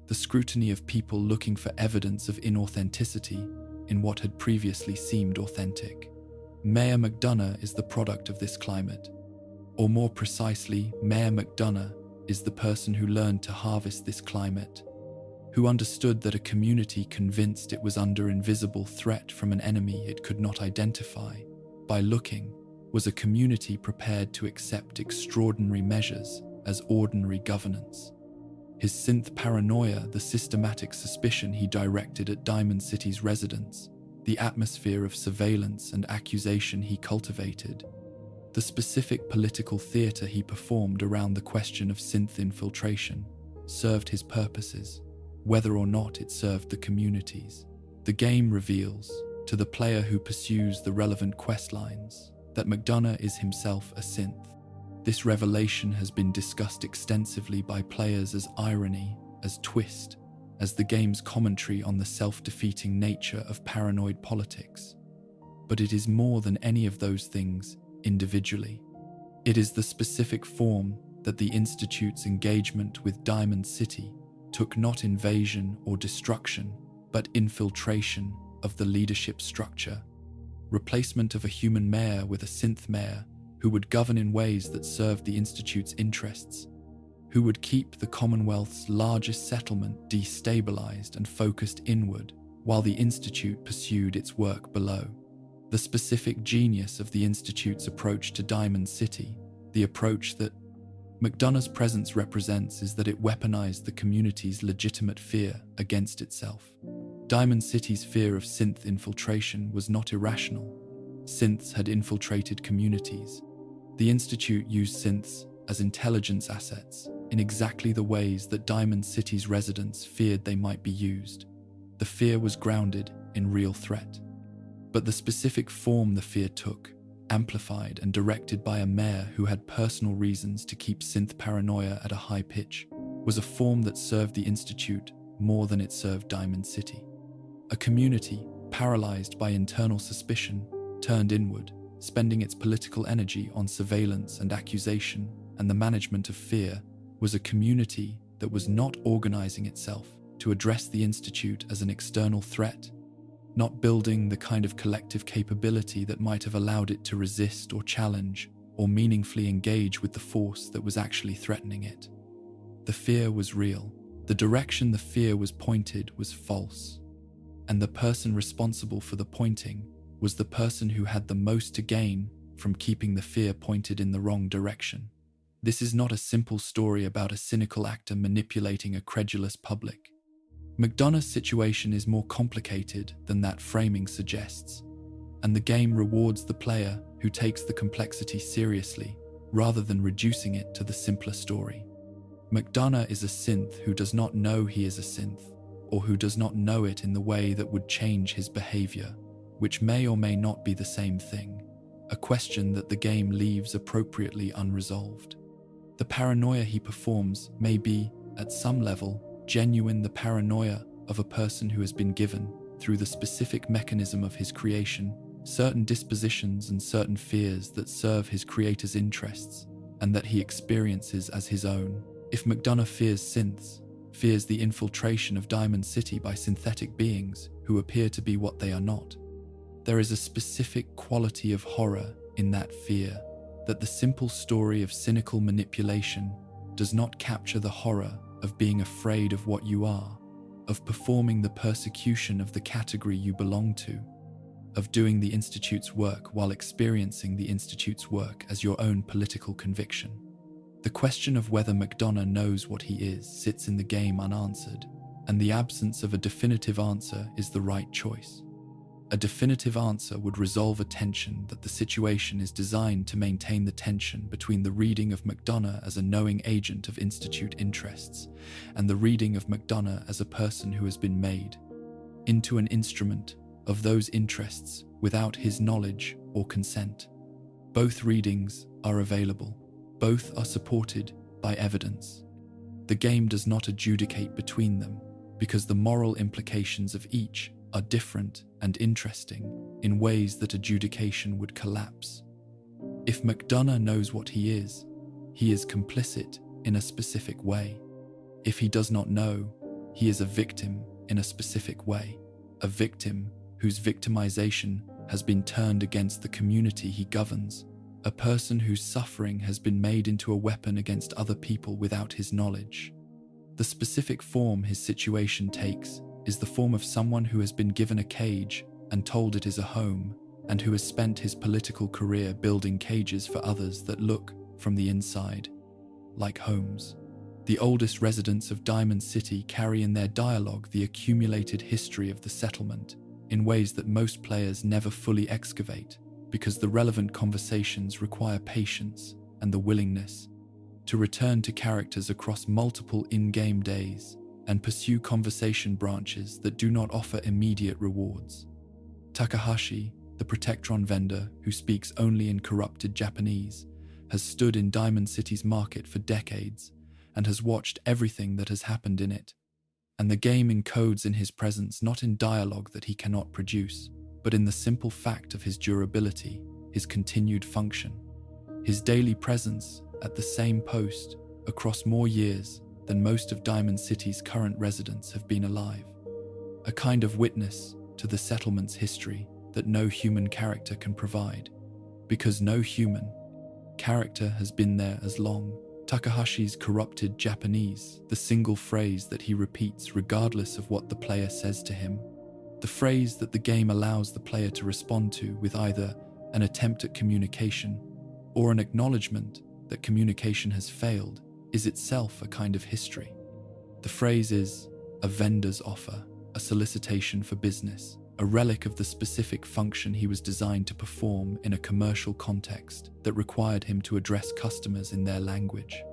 The scrutiny of people looking for evidence of inauthenticity in what had previously seemed authentic. Mayor McDonough is the product of this climate. Or more precisely, Mayor McDonough is the person who learned to harvest this climate, who understood that a community convinced it was under invisible threat from an enemy it could not identify by looking was a community prepared to accept extraordinary measures as ordinary governance. His synth paranoia, the systematic suspicion he directed at Diamond City's residents, the atmosphere of surveillance and accusation he cultivated, the specific political theater he performed around the question of synth infiltration, served his purposes, whether or not it served the communities. The game reveals, to the player who pursues the relevant quest lines, that McDonough is himself a synth. This revelation has been discussed extensively by players as irony, as twist, as the game's commentary on the self-defeating nature of paranoid politics. But it is more than any of those things individually. It is the specific form that the Institute's engagement with Diamond City took, not invasion or destruction, but infiltration of the leadership structure, replacement of a human mayor with a synth mayor who would govern in ways that served the Institute's interests, who would keep the Commonwealth's largest settlement destabilized and focused inward while the Institute pursued its work below. The specific genius of the Institute's approach to Diamond City, the approach that McDonough's presence represents, is that it weaponized the community's legitimate fear against itself. Diamond City's fear of synth infiltration was not irrational. Synths had infiltrated communities. The Institute used synths as intelligence assets in exactly the ways that Diamond City's residents feared they might be used. The fear was grounded in real threat. But the specific form the fear took, amplified and directed by a mayor who had personal reasons to keep synth paranoia at a high pitch, was a form that served the Institute more than it served Diamond City. A community, paralyzed by internal suspicion, turned inward, spending its political energy on surveillance and accusation and the management of fear, was a community that was not organizing itself to address the Institute as an external threat, not building the kind of collective capability that might have allowed it to resist or challenge or meaningfully engage with the force that was actually threatening it. The fear was real. The direction the fear was pointed was false. And the person responsible for the pointing was the person who had the most to gain from keeping the fear pointed in the wrong direction. This is not a simple story about a cynical actor manipulating a credulous public. McDonough's situation is more complicated than that framing suggests, and the game rewards the player who takes the complexity seriously rather than reducing it to the simpler story. McDonough is a synth who does not know he is a synth, or who does not know it in the way that would change his behavior, which may or may not be the same thing, a question that the game leaves appropriately unresolved. The paranoia he performs may be, at some level, genuine, the paranoia of a person who has been given, through the specific mechanism of his creation, certain dispositions and certain fears that serve his creator's interests, and that he experiences as his own. If McDonough fears synths, fears the infiltration of Diamond City by synthetic beings who appear to be what they are not, there is a specific quality of horror in that fear that the simple story of cynical manipulation does not capture. The horror of being afraid of what you are, of performing the persecution of the category you belong to, of doing the Institute's work while experiencing the Institute's work as your own political conviction. The question of whether McDonough knows what he is sits in the game unanswered, and the absence of a definitive answer is the right choice. A definitive answer would resolve a tension that the situation is designed to maintain the tension between the reading of McDonough as a knowing agent of Institute interests and the reading of McDonough as a person who has been made into an instrument of those interests without his knowledge or consent. Both readings are available. Both are supported by evidence. The game does not adjudicate between them because the moral implications of each are different and interesting in ways that adjudication would collapse. If McDonough knows what he is complicit in a specific way. If he does not know, he is a victim in a specific way, a victim whose victimization has been turned against the community he governs, a person whose suffering has been made into a weapon against other people without his knowledge. The specific form his situation takes is the form of someone who has been given a cage and told it is a home, and who has spent his political career building cages for others that look, from the inside, like homes. The oldest residents of Diamond City carry in their dialogue the accumulated history of the settlement in ways that most players never fully excavate, because the relevant conversations require patience and the willingness to return to characters across multiple in-game days and pursue conversation branches that do not offer immediate rewards. Takahashi, the Protectron vendor who speaks only in corrupted Japanese, has stood in Diamond City's market for decades and has watched everything that has happened in it. And the game encodes in his presence not in dialogue that he cannot produce, but in the simple fact of his durability, his continued function, his daily presence at the same post across more years than most of Diamond City's current residents have been alive. A kind of witness to the settlement's history that no human character can provide, because no human character has been there as long. Takahashi's corrupted Japanese, the single phrase that he repeats regardless of what the player says to him, the phrase that the game allows the player to respond to with either an attempt at communication or an acknowledgement that communication has failed, is itself a kind of history. The phrase is a vendor's offer, a solicitation for business, a relic of the specific function he was designed to perform in a commercial context that required him to address customers in their language.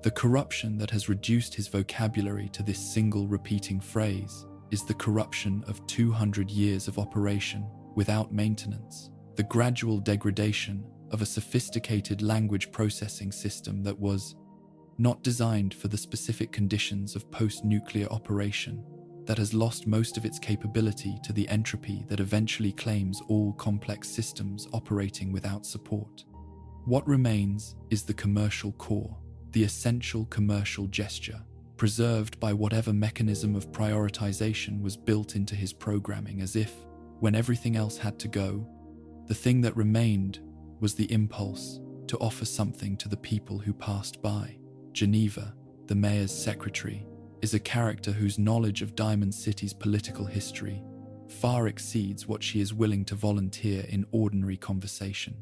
The corruption that has reduced his vocabulary to this single repeating phrase is the corruption of 200 years of operation without maintenance, the gradual degradation of a sophisticated language processing system that was not designed for the specific conditions of post-nuclear operation, that has lost most of its capability to the entropy that eventually claims all complex systems operating without support. What remains is the commercial core, the essential commercial gesture, preserved by whatever mechanism of prioritization was built into his programming, as if, when everything else had to go, the thing that remained was the impulse to offer something to the people who passed by. Geneva, the mayor's secretary, is a character whose knowledge of Diamond City's political history far exceeds what she is willing to volunteer in ordinary conversation.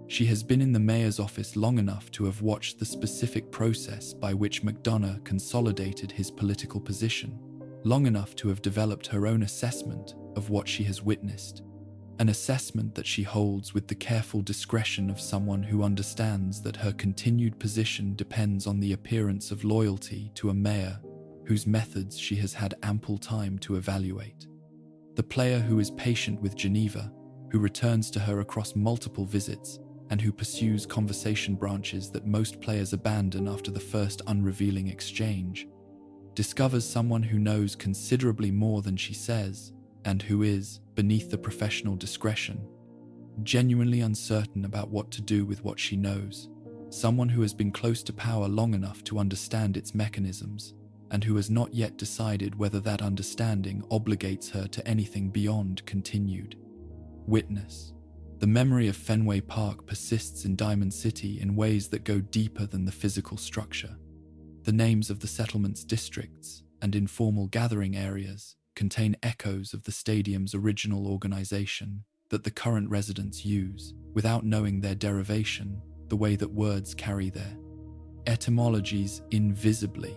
She has been in the mayor's office long enough to have watched the specific process by which McDonough consolidated his political position, long enough to have developed her own assessment of what she has witnessed, an assessment that she holds with the careful discretion of someone who understands that her continued position depends on the appearance of loyalty to a mayor whose methods she has had ample time to evaluate. The player who is patient with Geneva, who returns to her across multiple visits, and who pursues conversation branches that most players abandon after the first unrevealing exchange, discovers someone who knows considerably more than she says, and who is, beneath the professional discretion, genuinely uncertain about what to do with what she knows, someone who has been close to power long enough to understand its mechanisms, and who has not yet decided whether that understanding obligates her to anything beyond continued witness. The memory of Fenway Park persists in Diamond City in ways that go deeper than the physical structure. The names of the settlement's districts and informal gathering areas contain echoes of the stadium's original organization that the current residents use, without knowing their derivation, the way that words carry their etymologies invisibly,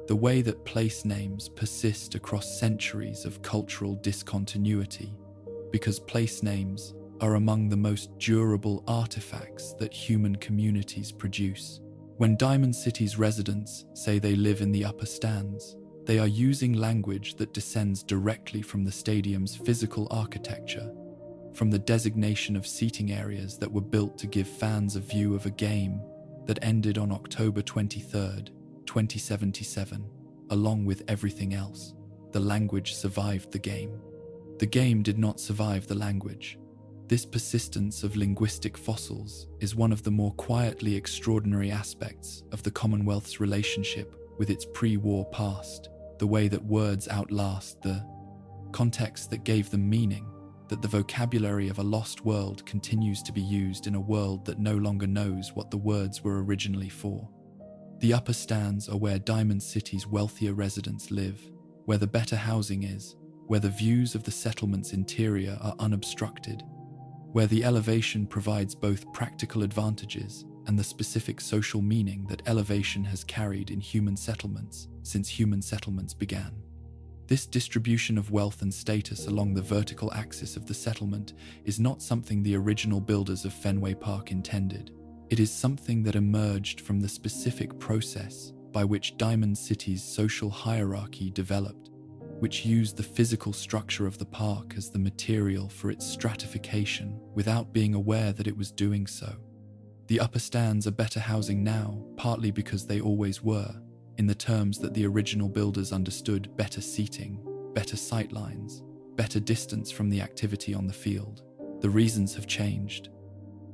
the way that place names persist across centuries of cultural discontinuity. because place names are among the most durable artifacts that human communities produce. When Diamond City's residents say they live in the upper stands, they are using language that descends directly from the stadium's physical architecture, from the designation of seating areas that were built to give fans a view of a game that ended on October 23, 2077. Along with everything else, the language survived the game. The game did not survive the language. This persistence of linguistic fossils is one of the more quietly extraordinary aspects of the Commonwealth's relationship with its pre-war past, the way that words outlast the context that gave them meaning, that the vocabulary of a lost world continues to be used in a world that no longer knows what the words were originally for. The upper stands are where Diamond City's wealthier residents live, where the better housing is, where the views of the settlement's interior are unobstructed, where the elevation provides both practical advantages and the specific social meaning that elevation has carried in human settlements since human settlements began. This distribution of wealth and status along the vertical axis of the settlement is not something the original builders of Fenway Park intended. It is something that emerged from the specific process by which Diamond City's social hierarchy developed, which used the physical structure of the park as the material for its stratification without being aware that it was doing so. The upper stands are better housing now, partly because they always were, in the terms that the original builders understood: better seating, better sightlines, better distance from the activity on the field. The reasons have changed.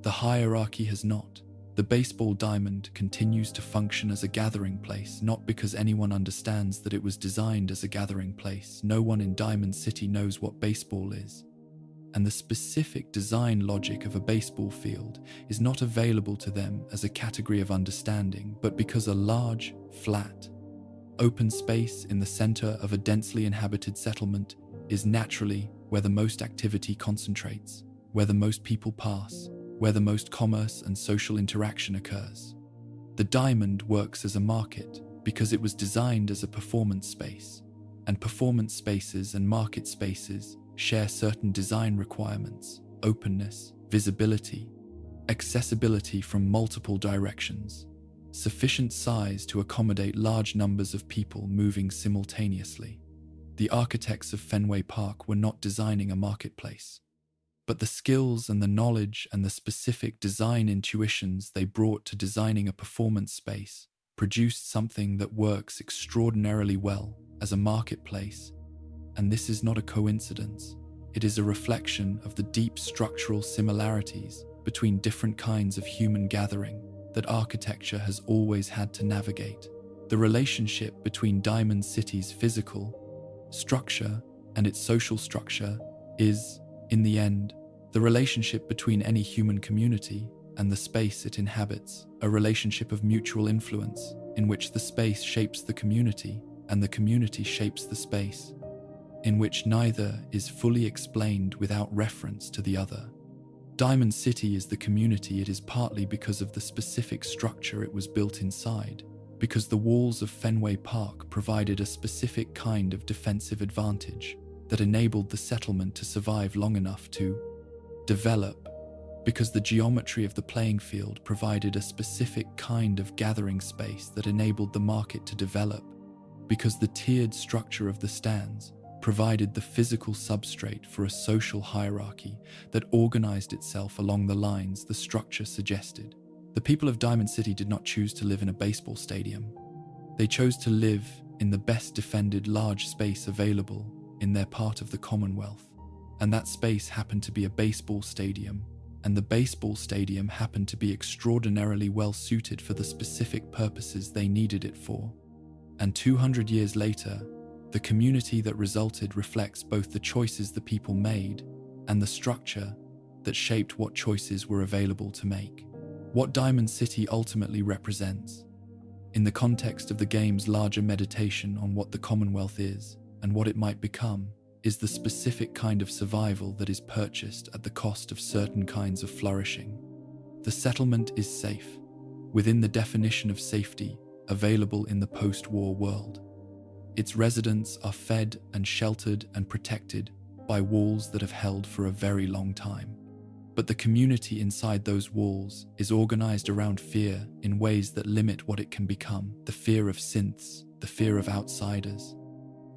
The hierarchy has not. The baseball diamond continues to function as a gathering place, not because anyone understands that it was designed as a gathering place. No one in Diamond City knows what baseball is. And the specific design logic of a baseball field is not available to them as a category of understanding, but because a large, flat, open space in the center of a densely inhabited settlement is naturally where the most activity concentrates, where the most people pass, where the most commerce and social interaction occurs. The diamond works as a market because it was designed as a performance space, and performance spaces and market spaces share certain design requirements: openness, visibility, accessibility from multiple directions, sufficient size to accommodate large numbers of people moving simultaneously. The architects of Fenway Park were not designing a marketplace, but the skills and the knowledge and the specific design intuitions they brought to designing a performance space produced something that works extraordinarily well as a marketplace. And this is not a coincidence. It is a reflection of the deep structural similarities between different kinds of human gathering that architecture has always had to navigate. The relationship between Diamond City's physical structure and its social structure is, in the end, the relationship between any human community and the space it inhabits, a relationship of mutual influence in which the space shapes the community and the community shapes the space, in which neither is fully explained without reference to the other. Diamond City is the community it is partly because of the specific structure it was built inside, because the walls of Fenway Park provided a specific kind of defensive advantage that enabled the settlement to survive long enough to develop, because the geometry of the playing field provided a specific kind of gathering space that enabled the market to develop, because the tiered structure of the stands provided the physical substrate for a social hierarchy that organized itself along the lines the structure suggested. The people of Diamond City did not choose to live in a baseball stadium. They chose to live in the best defended large space available in their part of the Commonwealth, and that space happened to be a baseball stadium, and the baseball stadium happened to be extraordinarily well suited for the specific purposes they needed it for. And 200 years later, the community that resulted reflects both the choices the people made and the structure that shaped what choices were available to make. What Diamond City ultimately represents, in the context of the game's larger meditation on what the Commonwealth is and what it might become, is the specific kind of survival that is purchased at the cost of certain kinds of flourishing. The settlement is safe, within the definition of safety available in the post-war world. Its residents are fed and sheltered and protected by walls that have held for a very long time. But the community inside those walls is organized around fear in ways that limit what it can become. The fear of synths, the fear of outsiders,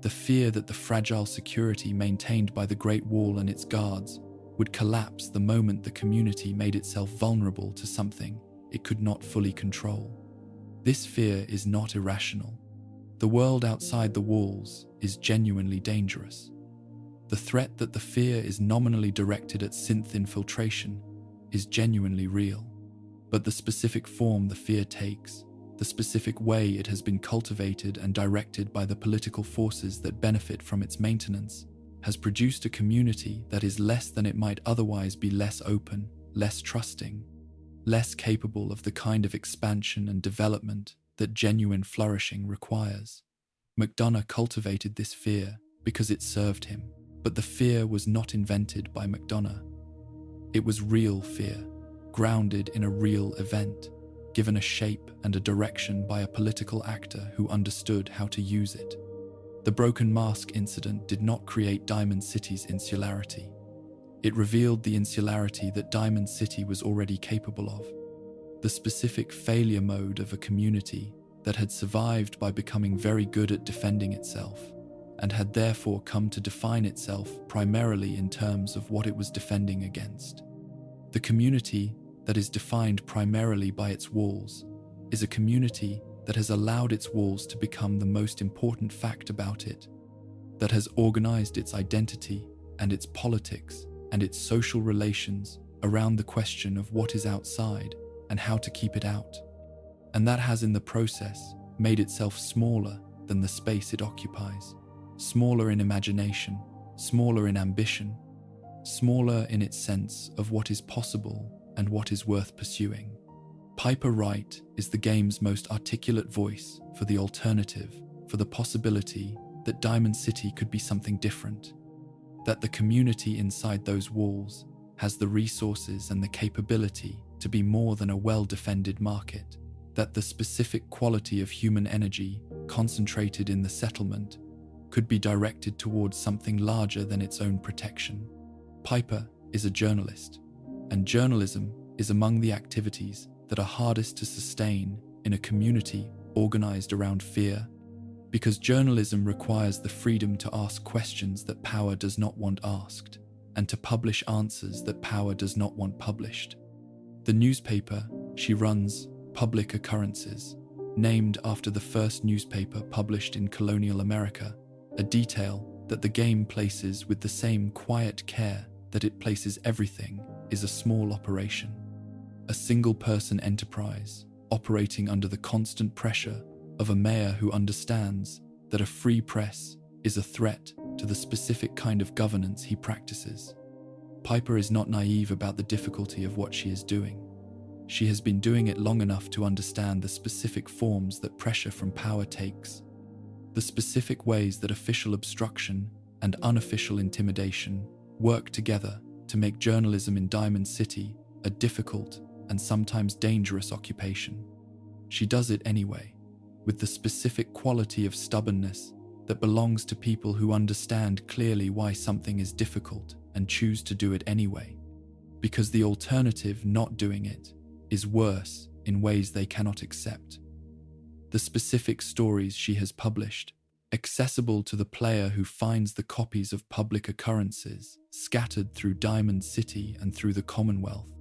the fear that the fragile security maintained by the Great Wall and its guards would collapse the moment the community made itself vulnerable to something it could not fully control. This fear is not irrational. The world outside the walls is genuinely dangerous. The threat that the fear is nominally directed at synth infiltration is genuinely real. But the specific form the fear takes, the specific way it has been cultivated and directed by the political forces that benefit from its maintenance, has produced a community that is less than it might otherwise be, less open, less trusting, less capable of the kind of expansion and development that genuine flourishing requires. McDonough cultivated this fear because it served him. But the fear was not invented by McDonough. It was real fear, grounded in a real event, given a shape and a direction by a political actor who understood how to use it. The Broken Mask incident did not create Diamond City's insularity. It revealed the insularity that Diamond City was already capable of, the specific failure mode of a community that had survived by becoming very good at defending itself, and had therefore come to define itself primarily in terms of what it was defending against. The community that is defined primarily by its walls is a community that has allowed its walls to become the most important fact about it, that has organized its identity and its politics and its social relations around the question of what is outside and how to keep it out, and that has in the process made itself smaller than the space it occupies. Smaller in imagination, smaller in ambition, smaller in its sense of what is possible and what is worth pursuing. Piper Wright is the game's most articulate voice for the alternative, for the possibility that Diamond City could be something different, that the community inside those walls has the resources and the capability to be more than a well-defended market, that the specific quality of human energy concentrated in the settlement could be directed towards something larger than its own protection. Piper is a journalist, and journalism is among the activities that are hardest to sustain in a community organized around fear, because journalism requires the freedom to ask questions that power does not want asked, and to publish answers that power does not want published. The newspaper she runs, Public Occurrences, named after the first newspaper published in colonial America, a detail that the game places with the same quiet care that it places everything, is a small operation. A single-person enterprise operating under the constant pressure of a mayor who understands that a free press is a threat to the specific kind of governance he practices. Piper is not naive about the difficulty of what she is doing. She has been doing it long enough to understand the specific forms that pressure from power takes, the specific ways that official obstruction and unofficial intimidation work together to make journalism in Diamond City a difficult and sometimes dangerous occupation. She does it anyway, with the specific quality of stubbornness that belongs to people who understand clearly why something is difficult and choose to do it anyway, because the alternative, not doing it, is worse in ways they cannot accept. The specific stories she has published, accessible to the player who finds the copies of Public Occurrences scattered through Diamond City and through the Commonwealth,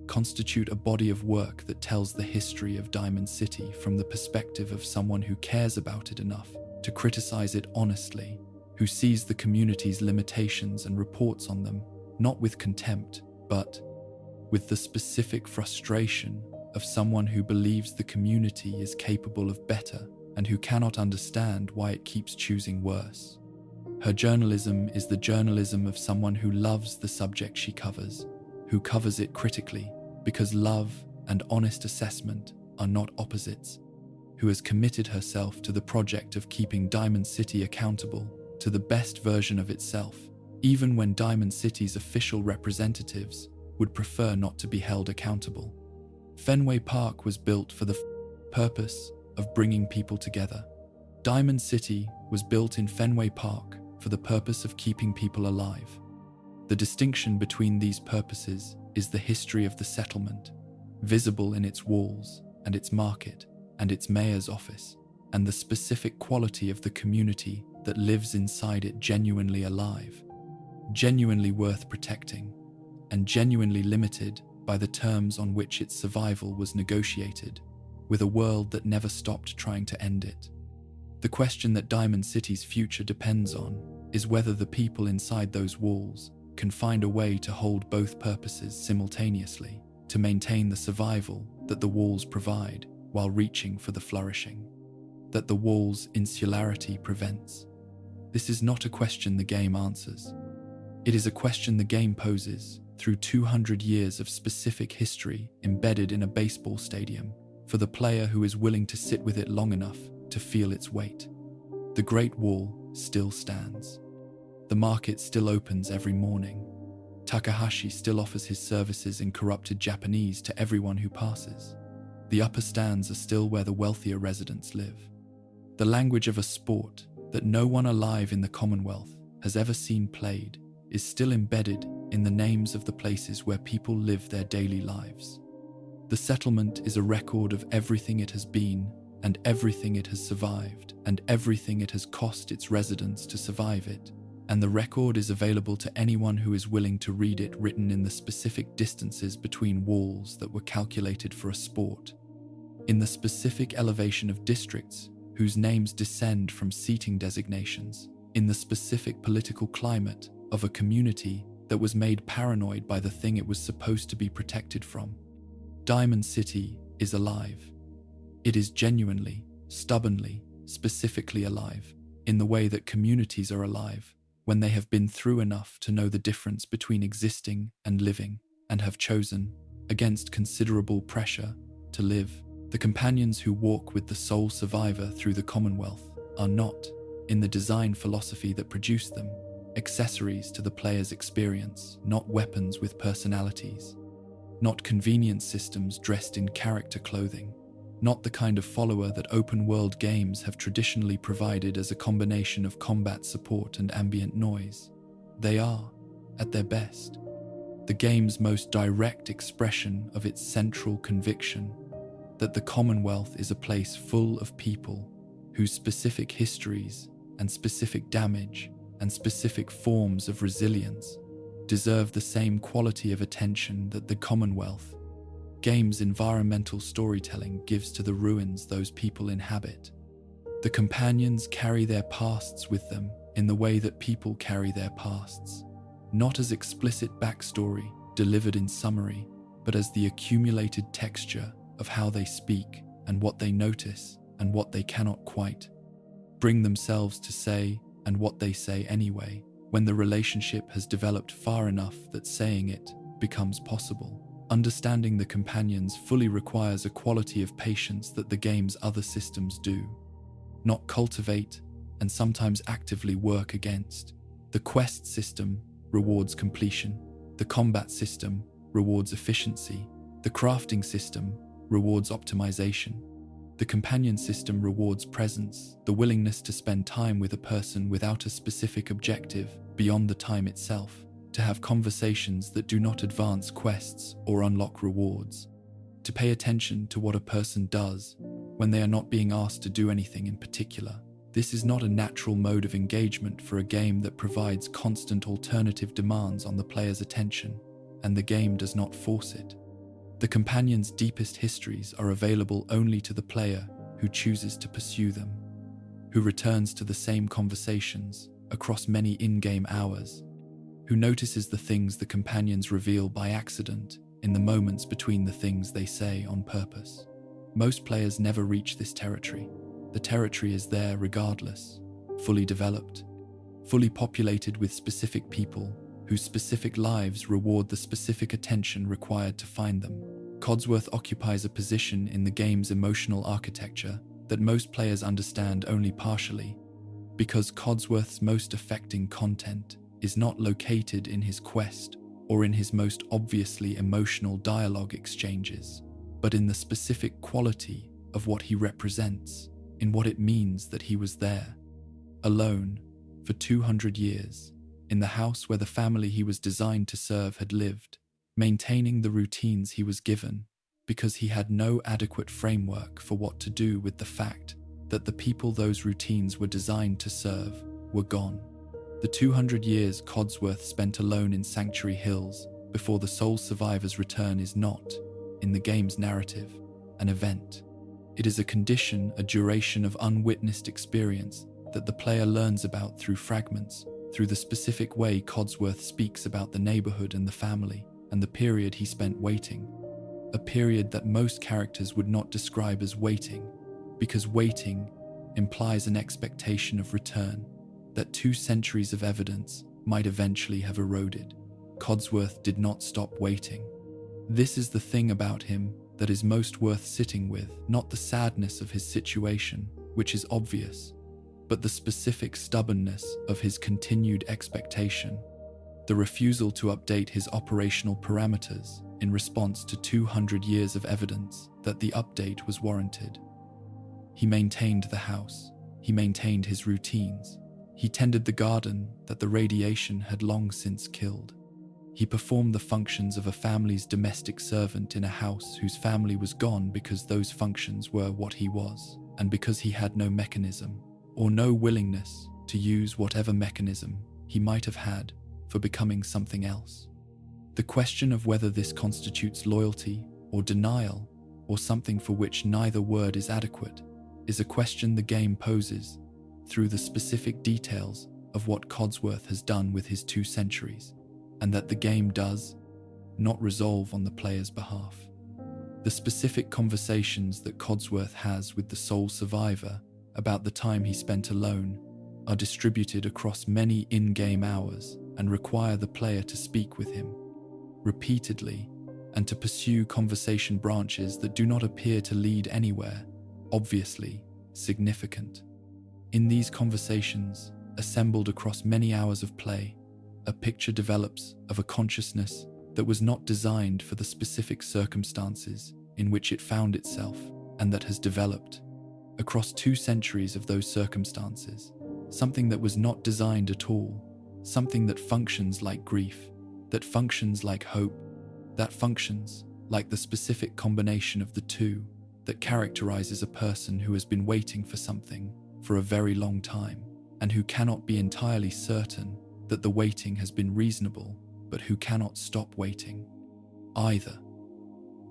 constitute a body of work that tells the history of Diamond City from the perspective of someone who cares about it enough to criticize it honestly, who sees the community's limitations and reports on them, not with contempt, but with the specific frustration of someone who believes the community is capable of better and who cannot understand why it keeps choosing worse. Her journalism is the journalism of someone who loves the subject she covers, who covers it critically because love and honest assessment are not opposites, who has committed herself to the project of keeping Diamond City accountable to the best version of itself, even when Diamond City's official representatives would prefer not to be held accountable. Fenway Park was built for the purpose of bringing people together. Diamond City was built in Fenway Park for the purpose of keeping people alive. The distinction between these purposes is the history of the settlement, visible in its walls and its market and its mayor's office, and the specific quality of the community that lives inside it, genuinely alive, genuinely worth protecting, and genuinely limited by the terms on which its survival was negotiated, with a world that never stopped trying to end it. The question that Diamond City's future depends on is whether the people inside those walls can find a way to hold both purposes simultaneously, to maintain the survival that the walls provide while reaching for the flourishing that the wall's insularity prevents. This is not a question the game answers. It is a question the game poses through 200 years of specific history embedded in a baseball stadium for the player who is willing to sit with it long enough to feel its weight. The Great Wall still stands. The market still opens every morning. Takahashi still offers his services in corrupted Japanese to everyone who passes. The upper stands are still where the wealthier residents live. The language of a sport that no one alive in the Commonwealth has ever seen played is still embedded in the names of the places where people live their daily lives. The settlement is a record of everything it has been and everything it has survived and everything it has cost its residents to survive it, and the record is available to anyone who is willing to read it, written in the specific distances between walls that were calculated for a sport, in the specific elevation of districts whose names descend from seating designations, in the specific political climate of a community that was made paranoid by the thing it was supposed to be protected from. Diamond City is alive. It is genuinely, stubbornly, specifically alive, in the way that communities are alive when they have been through enough to know the difference between existing and living, and have chosen, against considerable pressure, to live. The companions who walk with the sole survivor through the Commonwealth are not, in the design philosophy that produced them, accessories to the player's experience, not weapons with personalities, not convenience systems dressed in character clothing, not the kind of follower that open-world games have traditionally provided as a combination of combat support and ambient noise. They are, at their best, the game's most direct expression of its central conviction that the Commonwealth is a place full of people whose specific histories and specific damage and specific forms of resilience deserve the same quality of attention that the Commonwealth game's environmental storytelling gives to the ruins those people inhabit. The companions carry their pasts with them in the way that people carry their pasts, not as explicit backstory delivered in summary, but as the accumulated texture of how they speak and what they notice and what they cannot quite bring themselves to say, and what they say anyway, when the relationship has developed far enough that saying it becomes possible. Understanding the companions fully requires a quality of patience that the game's other systems do not cultivate and sometimes actively work against. The quest system rewards completion. The combat system rewards efficiency. The crafting system rewards optimization. The companion system rewards presence, the willingness to spend time with a person without a specific objective beyond the time itself, to have conversations that do not advance quests or unlock rewards, to pay attention to what a person does when they are not being asked to do anything in particular. This is not a natural mode of engagement for a game that provides constant alternative demands on the player's attention, and the game does not force it. The companion's deepest histories are available only to the player who chooses to pursue them, who returns to the same conversations across many in-game hours, who notices the things the companions reveal by accident in the moments between the things they say on purpose. Most players never reach this territory. The territory is there regardless, fully developed, fully populated with specific people whose specific lives reward the specific attention required to find them. Codsworth occupies a position in the game's emotional architecture that most players understand only partially, because Codsworth's most affecting content is not located in his quest or in his most obviously emotional dialogue exchanges, but in the specific quality of what he represents, in what it means that he was there, alone, for 200 years, in the house where the family he was designed to serve had lived, maintaining the routines he was given, because he had no adequate framework for what to do with the fact that the people those routines were designed to serve were gone. The 200 years Codsworth spent alone in Sanctuary Hills before the sole survivor's return is not, in the game's narrative, an event. It is a condition, a duration of unwitnessed experience that the player learns about through fragments, through the specific way Codsworth speaks about the neighborhood and the family, and the period he spent waiting. A period that most characters would not describe as waiting, because waiting implies an expectation of return, that 2 centuries of evidence might eventually have eroded. Codsworth did not stop waiting. This is the thing about him that is most worth sitting with, not the sadness of his situation, which is obvious, but the specific stubbornness of his continued expectation, the refusal to update his operational parameters in response to 200 years of evidence that the update was warranted. He maintained the house, he maintained his routines, he tended the garden that the radiation had long since killed. He performed the functions of a family's domestic servant in a house whose family was gone because those functions were what he was, and because he had no mechanism, or no willingness to use whatever mechanism he might have had for becoming something else. The question of whether this constitutes loyalty or denial, or something for which neither word is adequate, is a question the game poses through the specific details of what Codsworth has done with his 2 centuries, and that the game does not resolve on the player's behalf. The specific conversations that Codsworth has with the sole survivor about the time he spent alone are distributed across many in-game hours and require the player to speak with him repeatedly and to pursue conversation branches that do not appear to lead anywhere, obviously significant. In these conversations, assembled across many hours of play, a picture develops of a consciousness that was not designed for the specific circumstances in which it found itself, and that has developed across 2 centuries of those circumstances, something that was not designed at all, something that functions like grief, that functions like hope, that functions like the specific combination of the 2 that characterizes a person who has been waiting for something for a very long time, and who cannot be entirely certain that the waiting has been reasonable, but who cannot stop waiting either.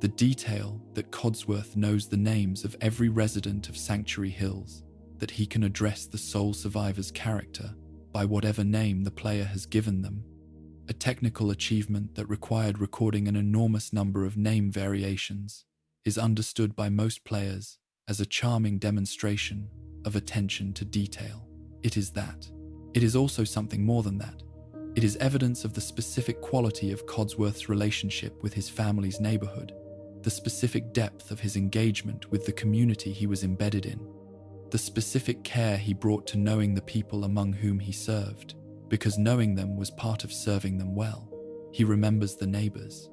The detail that Codsworth knows the names of every resident of Sanctuary Hills, that he can address the sole survivor's character by whatever name the player has given them, a technical achievement that required recording an enormous number of name variations, is understood by most players as a charming demonstration of attention to detail. It is that. It is also something more than that. It is evidence of the specific quality of Codsworth's relationship with his family's neighborhood, the specific depth of his engagement with the community he was embedded in, the specific care he brought to knowing the people among whom he served, because knowing them was part of serving them well. He remembers the neighbors.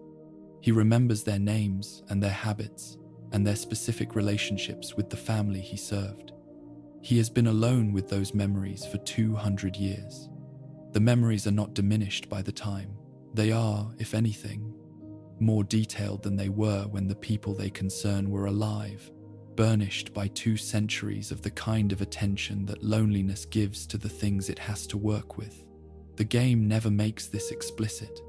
He remembers their names and their habits and their specific relationships with the family he served. He has been alone with those memories for 200 years. The memories are not diminished by the time. They are, if anything, more detailed than they were when the people they concern were alive, burnished by 2 centuries of the kind of attention that loneliness gives to the things it has to work with. The game never makes this explicit.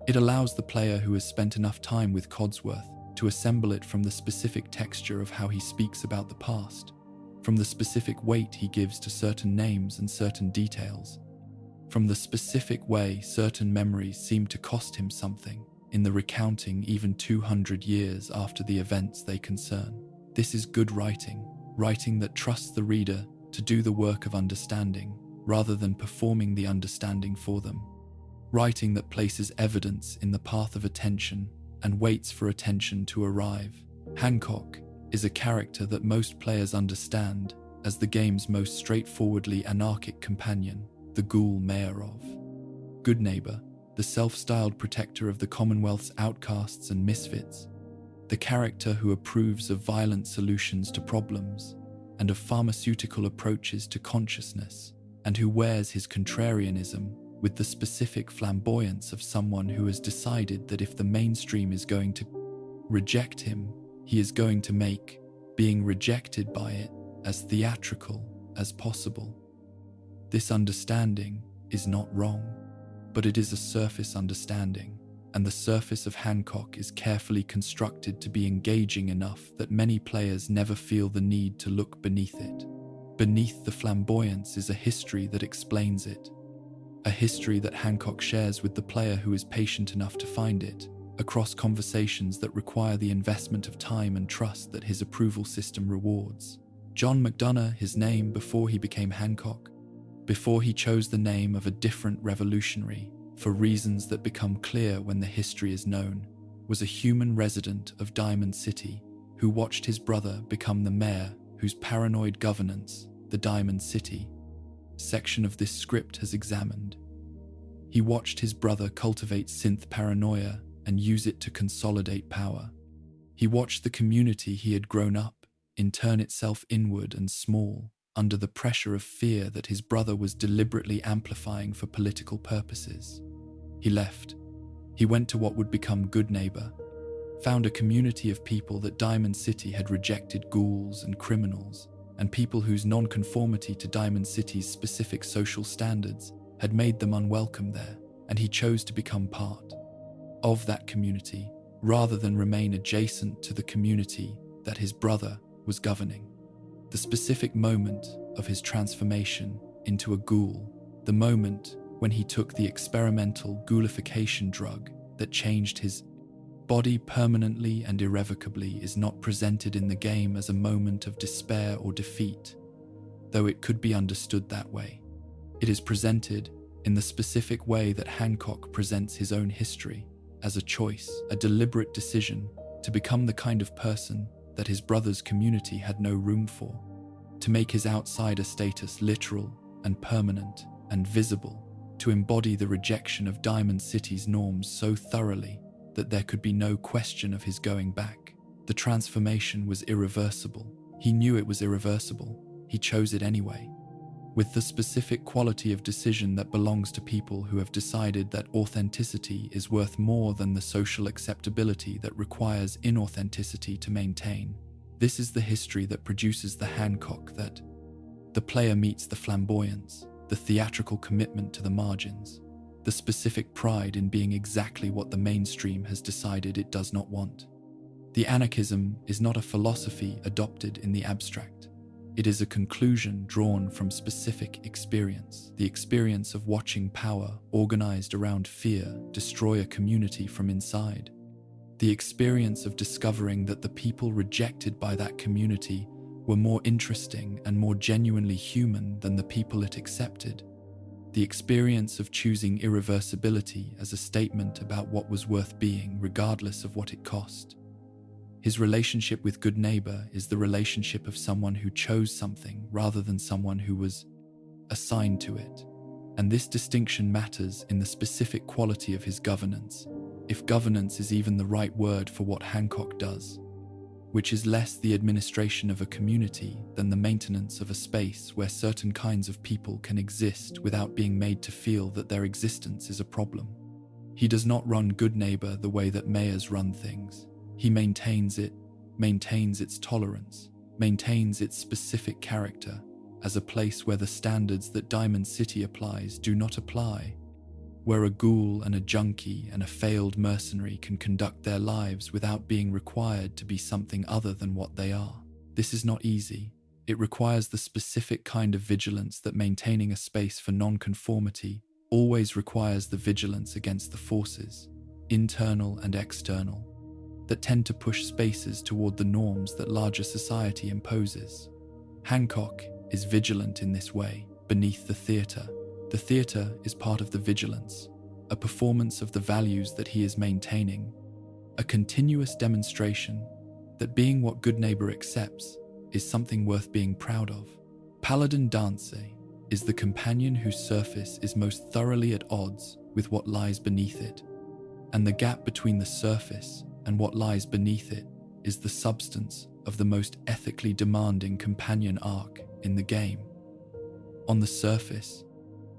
It allows the player who has spent enough time with Codsworth to assemble it from the specific texture of how he speaks about the past, from the specific weight he gives to certain names and certain details, from the specific way certain memories seem to cost him something in the recounting even 200 years after the events they concern. This is good writing, writing that trusts the reader to do the work of understanding rather than performing the understanding for them. Writing that places evidence in the path of attention and waits for attention to arrive. Hancock is a character that most players understand as the game's most straightforwardly anarchic companion, the ghoul mayor of Goodneighbor, the self-styled protector of the Commonwealth's outcasts and misfits, the character who approves of violent solutions to problems and of pharmaceutical approaches to consciousness, and who wears his contrarianism with the specific flamboyance of someone who has decided that if the mainstream is going to reject him, he is going to make being rejected by it as theatrical as possible. This understanding is not wrong, but it is a surface understanding, and the surface of Hancock is carefully constructed to be engaging enough that many players never feel the need to look beneath it. Beneath the flamboyance is a history that explains it, a history that Hancock shares with the player who is patient enough to find it, across conversations that require the investment of time and trust that his approval system rewards. John McDonough, his name before he became Hancock, before he chose the name of a different revolutionary, for reasons that become clear when the history is known, was a human resident of Diamond City who watched his brother become the mayor whose paranoid governance the Diamond City section of this script has examined. He watched his brother cultivate synth paranoia and use it to consolidate power. He watched the community he had grown up in turn itself inward and small under the pressure of fear that his brother was deliberately amplifying for political purposes. He left. He went to what would become Good Neighbor, found a community of people that Diamond City had rejected, ghouls and criminals, and people whose non-conformity to Diamond City's specific social standards had made them unwelcome there, and he chose to become part of that community rather than remain adjacent to the community that his brother was governing. The specific moment of his transformation into a ghoul, the moment when he took the experimental ghoulification drug that changed his body permanently and irrevocably, is not presented in the game as a moment of despair or defeat, though it could be understood that way. It is presented in the specific way that Hancock presents his own history, as a choice, a deliberate decision to become the kind of person that his brother's community had no room for, to make his outsider status literal and permanent and visible, to embody the rejection of Diamond City's norms so thoroughly that there could be no question of his going back. The transformation was irreversible. He knew it was irreversible. He chose it anyway, with the specific quality of decision that belongs to people who have decided that authenticity is worth more than the social acceptability that requires inauthenticity to maintain. This is the history that produces the Hancock that the player meets the flamboyance, the theatrical commitment to the margins, the specific pride in being exactly what the mainstream has decided it does not want. The anarchism is not a philosophy adopted in the abstract. It is a conclusion drawn from specific experience, the experience of watching power organized around fear destroy a community from inside, the experience of discovering that the people rejected by that community were more interesting and more genuinely human than the people it accepted, the experience of choosing irreversibility as a statement about what was worth being regardless of what it cost. His relationship with Good Neighbor is the relationship of someone who chose something rather than someone who was assigned to it. And this distinction matters in the specific quality of his governance, if governance is even the right word for what Hancock does, which is less the administration of a community than the maintenance of a space where certain kinds of people can exist without being made to feel that their existence is a problem. He does not run Good Neighbor the way that mayors run things. He maintains its tolerance, maintains its specific character as a place where the standards that Diamond City applies do not apply, where a ghoul and a junkie and a failed mercenary can conduct their lives without being required to be something other than what they are. This is not easy. It requires the specific kind of vigilance that maintaining a space for non-conformity always requires, the vigilance against the forces, internal and external, that tend to push spaces toward the norms that larger society imposes. Hancock is vigilant in this way, beneath the theatre. The theatre is part of the vigilance, a performance of the values that he is maintaining, a continuous demonstration that being what Good Neighbor accepts is something worth being proud of. Paladin Danse is the companion whose surface is most thoroughly at odds with what lies beneath it, and the gap between the surface and what lies beneath it is the substance of the most ethically demanding companion arc in the game. On the surface,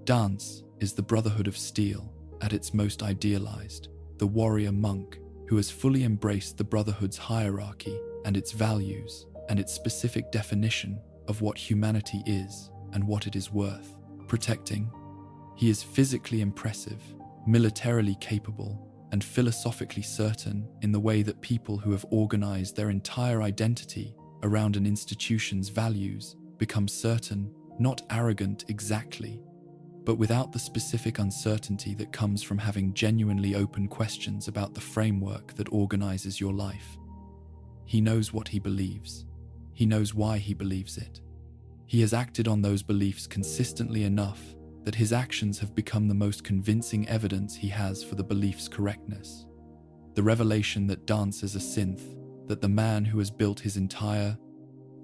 Danse is the Brotherhood of Steel at its most idealized, the warrior monk who has fully embraced the Brotherhood's hierarchy and its values and its specific definition of what humanity is and what it is worth protecting. He is physically impressive, militarily capable, and philosophically certain in the way that people who have organized their entire identity around an institution's values become certain, not arrogant exactly, but without the specific uncertainty that comes from having genuinely open questions about the framework that organizes your life. He knows what he believes. He knows why he believes it. He has acted on those beliefs consistently enough that his actions have become the most convincing evidence he has for the belief's correctness. The revelation that Danse is a synth, that the man who has built his entire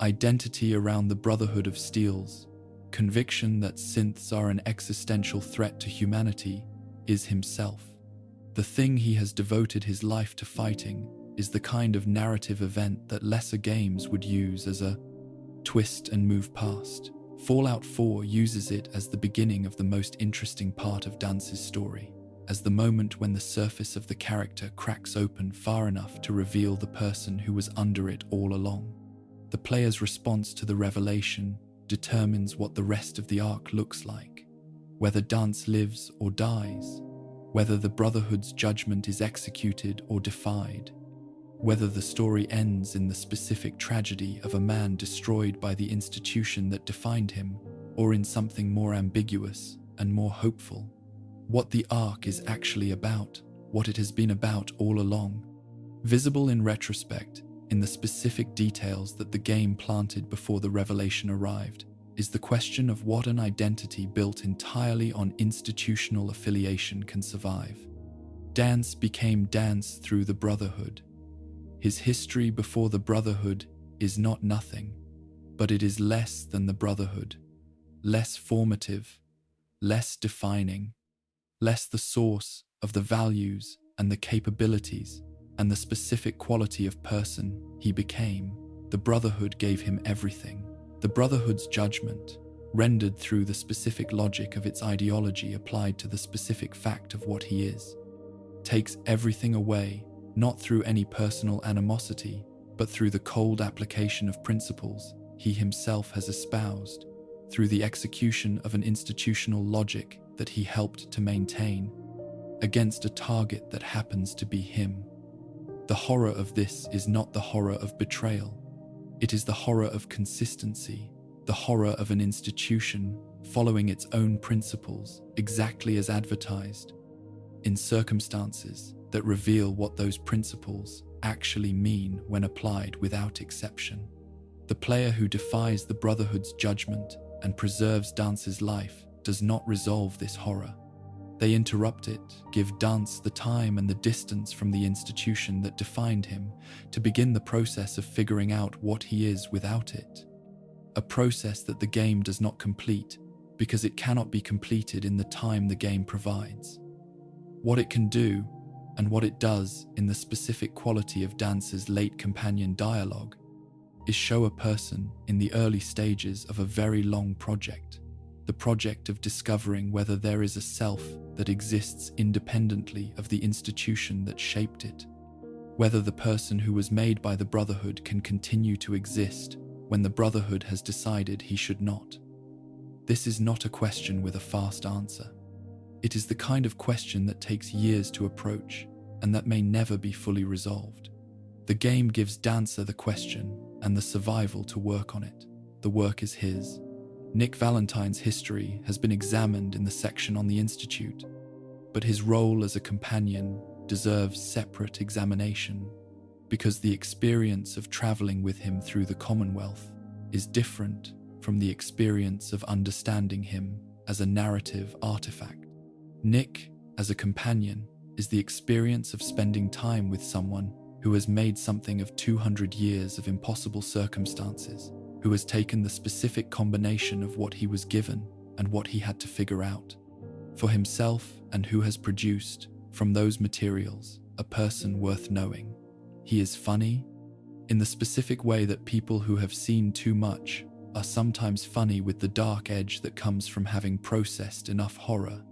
identity around the Brotherhood of Steel's conviction that synths are an existential threat to humanity, is himself. The thing he has devoted his life to fighting is the kind of narrative event that lesser games would use as a twist and move past. Fallout 4 uses it as the beginning of the most interesting part of Danse's story, as the moment when the surface of the character cracks open far enough to reveal the person who was under it all along. The player's response to the revelation determines what the rest of the arc looks like, whether Danse lives or dies, whether the Brotherhood's judgment is executed or defied, whether the story ends in the specific tragedy of a man destroyed by the institution that defined him, or in something more ambiguous and more hopeful. What the arc is actually about, what it has been about all along. Visible in retrospect, in the specific details that the game planted before the revelation arrived, is the question of what an identity built entirely on institutional affiliation can survive. Danse became Danse through the Brotherhood. His history before the Brotherhood is not nothing, but it is less than the Brotherhood, less formative, less defining, less the source of the values and the capabilities and the specific quality of person he became. The Brotherhood gave him everything. The Brotherhood's judgment, rendered through the specific logic of its ideology applied to the specific fact of what he is, takes everything away, not through any personal animosity, but through the cold application of principles he himself has espoused, through the execution of an institutional logic that he helped to maintain, against a target that happens to be him. The horror of this is not the horror of betrayal. It is the horror of consistency, the horror of an institution following its own principles exactly as advertised, in circumstances that reveal what those principles actually mean when applied without exception. The player who defies the Brotherhood's judgment and preserves Danse's life does not resolve this horror. They interrupt it, give Danse the time and the distance from the institution that defined him to begin the process of figuring out what he is without it. A process that the game does not complete because it cannot be completed in the time the game provides. What it can do, and what it does in the specific quality of Danse's late companion dialogue, is show a person in the early stages of a very long project, the project of discovering whether there is a self that exists independently of the institution that shaped it, whether the person who was made by the Brotherhood can continue to exist when the Brotherhood has decided he should not. This is not a question with a fast answer. It is the kind of question that takes years to approach and that may never be fully resolved. The game gives Danse the question and the survival to work on it. The work is his. Nick Valentine's history has been examined in the section on the Institute, but his role as a companion deserves separate examination because the experience of traveling with him through the Commonwealth is different from the experience of understanding him as a narrative artifact. Nick, as a companion, is the experience of spending time with someone who has made something of 200 years of impossible circumstances, who has taken the specific combination of what he was given and what he had to figure out for himself, and who has produced, from those materials, a person worth knowing. He is funny, in the specific way that people who have seen too much are sometimes funny with the dark edge that comes from having processed enough horror.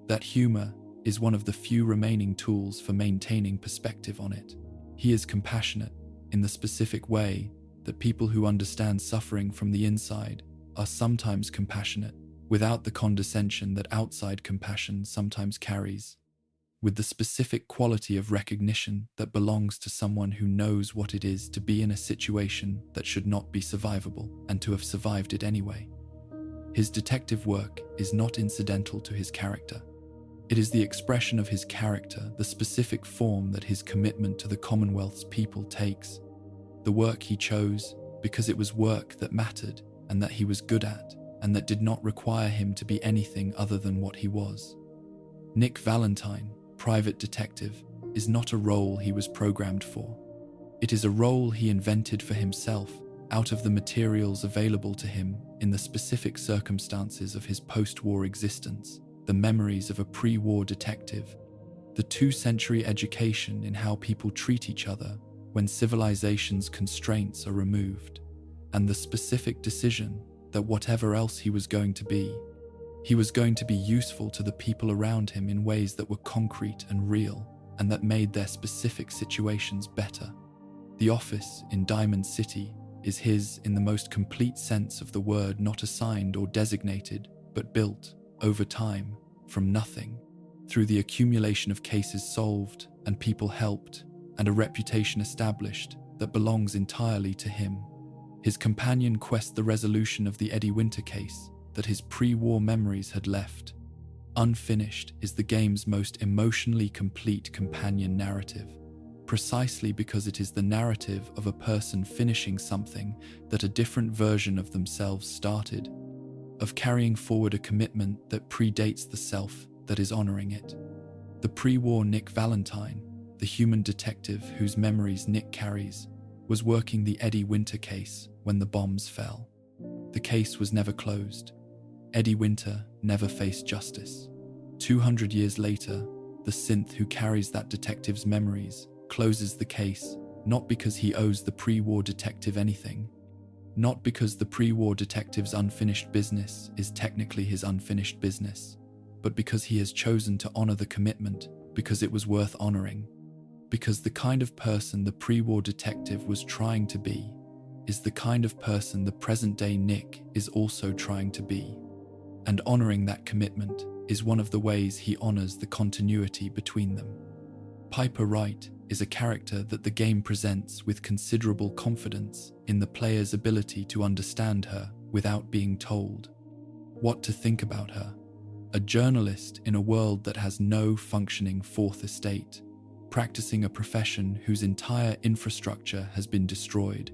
That humor is one of the few remaining tools for maintaining perspective on it. He is compassionate in the specific way that people who understand suffering from the inside are sometimes compassionate, without the condescension that outside compassion sometimes carries, with the specific quality of recognition that belongs to someone who knows what it is to be in a situation that should not be survivable and to have survived it anyway. His detective work is not incidental to his character. It is the expression of his character, the specific form that his commitment to the Commonwealth's people takes. The work he chose because it was work that mattered and that he was good at, and that did not require him to be anything other than what he was. Nick Valentine, private detective, is not a role he was programmed for. It is a role he invented for himself out of the materials available to him in the specific circumstances of his post-war existence, the memories of a pre-war detective, the 2-century education in how people treat each other when civilization's constraints are removed, and the specific decision that whatever else he was going to be useful to the people around him in ways that were concrete and real, and that made their specific situations better. The office in Diamond City is his in the most complete sense of the word, not assigned or designated, but built, over time, from nothing, through the accumulation of cases solved and people helped, and a reputation established that belongs entirely to him. His companion quests the resolution of the Eddie Winter case that his pre-war memories had left. Unfinished is the game's most emotionally complete companion narrative, precisely because it is the narrative of a person finishing something that a different version of themselves started, of carrying forward a commitment that predates the self that is honoring it. The pre-war Nick Valentine, the human detective whose memories Nick carries, was working the Eddie Winter case when the bombs fell. The case was never closed. Eddie Winter never faced justice. 200 years later, the synth who carries that detective's memories closes the case, not because he owes the pre-war detective anything, not because the pre-war detective's unfinished business is technically his unfinished business, but because he has chosen to honor the commitment because it was worth honoring, because the kind of person the pre-war detective was trying to be is the kind of person the present-day Nick is also trying to be. And honoring that commitment is one of the ways he honors the continuity between them. Piper Wright is a character that the game presents with considerable confidence in the player's ability to understand her without being told what to think about her. A journalist in a world that has no functioning fourth estate, practicing a profession whose entire infrastructure has been destroyed,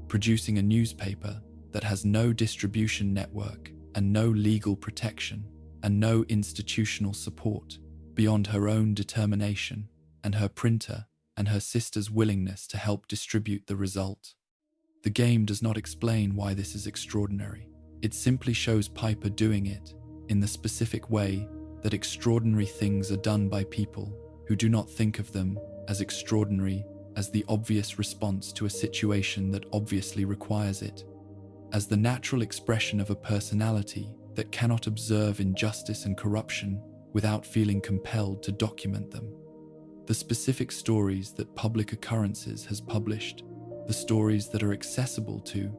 producing a newspaper that has no distribution network and no legal protection and no institutional support beyond her own determination and her printer and her sister's willingness to help distribute the result. The game does not explain why this is extraordinary. It simply shows Piper doing it in the specific way that extraordinary things are done by people who do not think of them as extraordinary as the obvious response to a situation that obviously requires it, as the natural expression of a personality that cannot observe injustice and corruption without feeling compelled to document them. The specific stories that Public Occurrences has published, the stories that are accessible to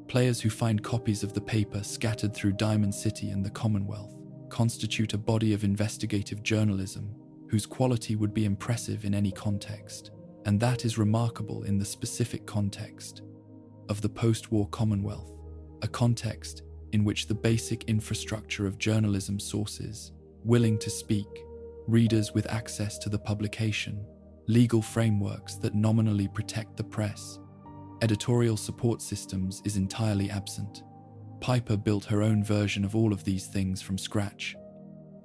players who find copies of the paper scattered through Diamond City and the Commonwealth, constitute a body of investigative journalism whose quality would be impressive in any context, and that is remarkable in the specific context of the post-war Commonwealth, a context in which the basic infrastructure of journalism sources, willing to speak, readers with access to the publication, legal frameworks that nominally protect the press, editorial support systems is entirely absent. Piper built her own version of all of these things from scratch,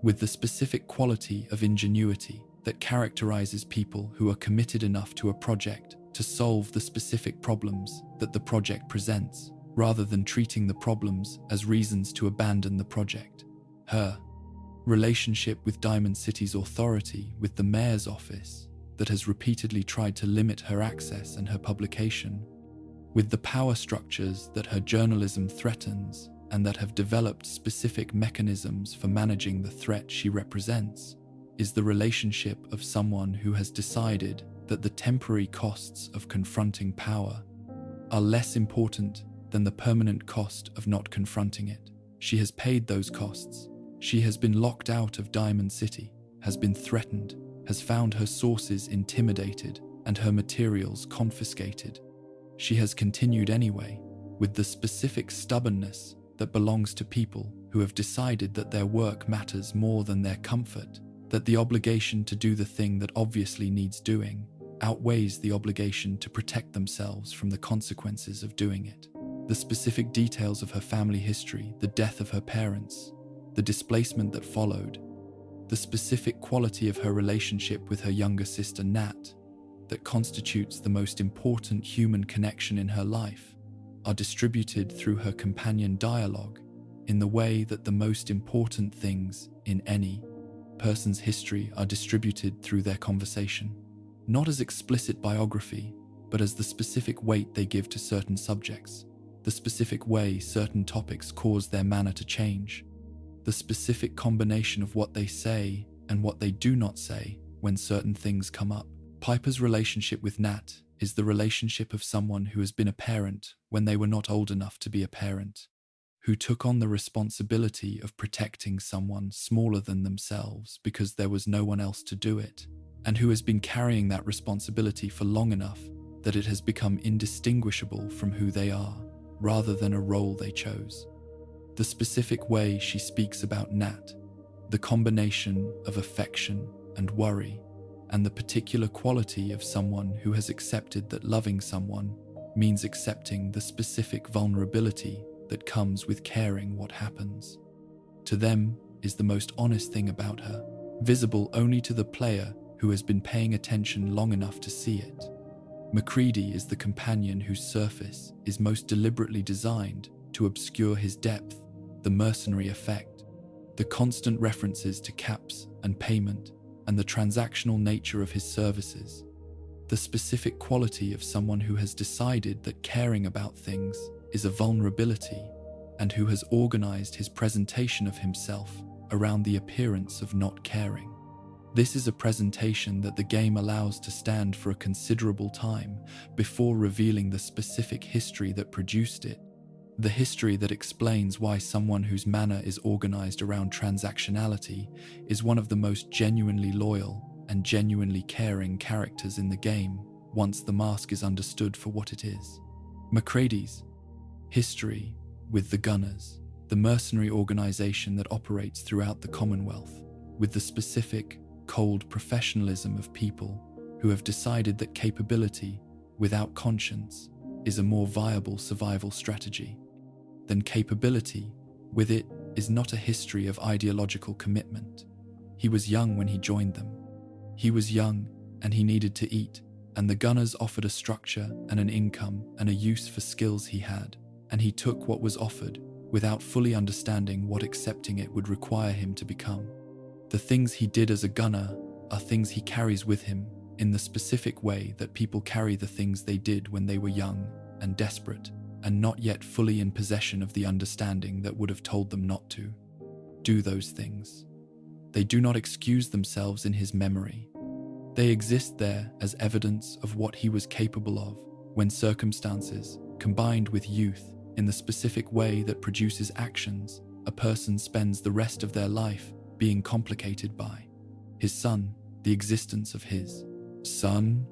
with the specific quality of ingenuity that characterizes people who are committed enough to a project to solve the specific problems that the project presents, rather than treating the problems as reasons to abandon the project. Her relationship with Diamond City's authority, with the mayor's office that has repeatedly tried to limit her access and her publication, with the power structures that her journalism threatens and that have developed specific mechanisms for managing the threat she represents, is the relationship of someone who has decided that the temporary costs of confronting power are less important than the permanent cost of not confronting it. She has paid those costs. She has been locked out of Diamond City, has been threatened, has found her sources intimidated and her materials confiscated. She has continued anyway, with the specific stubbornness that belongs to people who have decided that their work matters more than their comfort, that the obligation to do the thing that obviously needs doing outweighs the obligation to protect themselves from the consequences of doing it. The specific details of her family history, the death of her parents, the displacement that followed, the specific quality of her relationship with her younger sister Nat, that constitutes the most important human connection in her life, are distributed through her companion dialogue in the way that the most important things in any person's history are distributed through their conversation, not as explicit biography, but as the specific weight they give to certain subjects, the specific way certain topics cause their manner to change, the specific combination of what they say and what they do not say when certain things come up. Piper's relationship with Nat is the relationship of someone who has been a parent when they were not old enough to be a parent, who took on the responsibility of protecting someone smaller than themselves because there was no one else to do it, and who has been carrying that responsibility for long enough that it has become indistinguishable from who they are, rather than a role they chose. The specific way she speaks about Nat, the combination of affection and worry, and the particular quality of someone who has accepted that loving someone means accepting the specific vulnerability that comes with caring what happens to them, is the most honest thing about her, visible only to the player who has been paying attention long enough to see it. McCready is the companion whose surface is most deliberately designed to obscure his depth, the mercenary effect, the constant references to caps and payment, and the transactional nature of his services, the specific quality of someone who has decided that caring about things is a vulnerability and who has organized his presentation of himself around the appearance of not caring. This is a presentation that the game allows to stand for a considerable time before revealing the specific history that produced it, the history that explains why someone whose manner is organized around transactionality is one of the most genuinely loyal and genuinely caring characters in the game once the mask is understood for what it is. McCready's history with the Gunners, the mercenary organization that operates throughout the Commonwealth, with the specific, cold professionalism of people who have decided that capability without conscience is a more viable survival strategy than capability with it is not a history of ideological commitment. He was young when he joined them. He was young and he needed to eat, and the Gunners offered a structure and an income and a use for skills he had, and he took what was offered without fully understanding what accepting it would require him to become. The things he did as a gunner are things he carries with him in the specific way that people carry the things they did when they were young and desperate and not yet fully in possession of the understanding that would have told them not to do those things. They do not excuse themselves in his memory. They exist there as evidence of what he was capable of when circumstances, combined with youth in the specific way that produces actions a person spends the rest of their life being complicated by. His son, the existence of his son,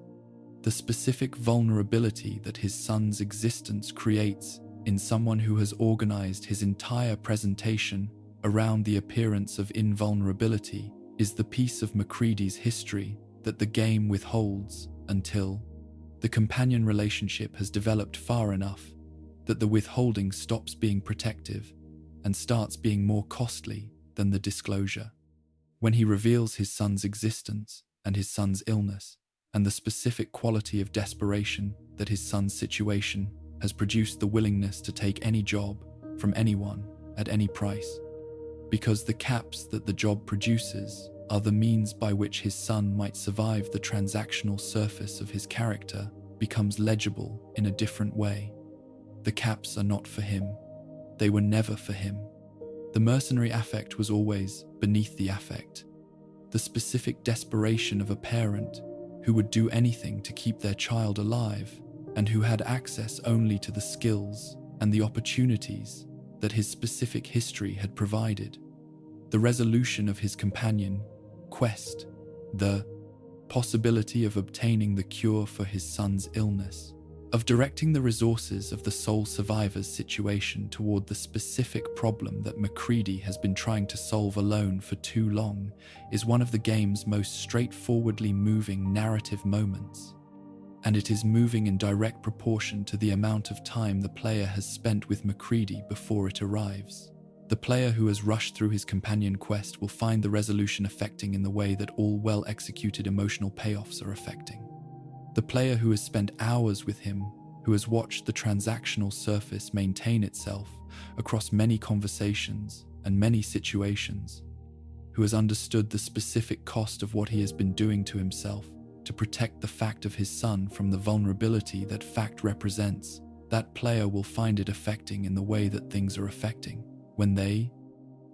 the specific vulnerability that his son's existence creates in someone who has organized his entire presentation around the appearance of invulnerability is the piece of McCready's history that the game withholds until the companion relationship has developed far enough that the withholding stops being protective and starts being more costly than the disclosure. When he reveals his son's existence and his son's illness, and the specific quality of desperation that his son's situation has produced the willingness to take any job from anyone at any price, because the caps that the job produces are the means by which his son might survive the transactional surface of his character becomes legible in a different way. The caps are not for him. They were never for him. The mercenary affect was always beneath the affect. The specific desperation of a parent who would do anything to keep their child alive and who had access only to the skills and the opportunities that his specific history had provided. The resolution of his companion quest, the possibility of obtaining the cure for his son's illness, of directing the resources of the sole survivor's situation toward the specific problem that McCready has been trying to solve alone for too long, is one of the game's most straightforwardly moving narrative moments. And it is moving in direct proportion to the amount of time the player has spent with McCready before it arrives. The player who has rushed through his companion quest will find the resolution affecting in the way that all well-executed emotional payoffs are affecting. The player who has spent hours with him, who has watched the transactional surface maintain itself across many conversations and many situations, who has understood the specific cost of what he has been doing to himself to protect the fact of his son from the vulnerability that fact represents, that player will find it affecting in the way that things are affecting when they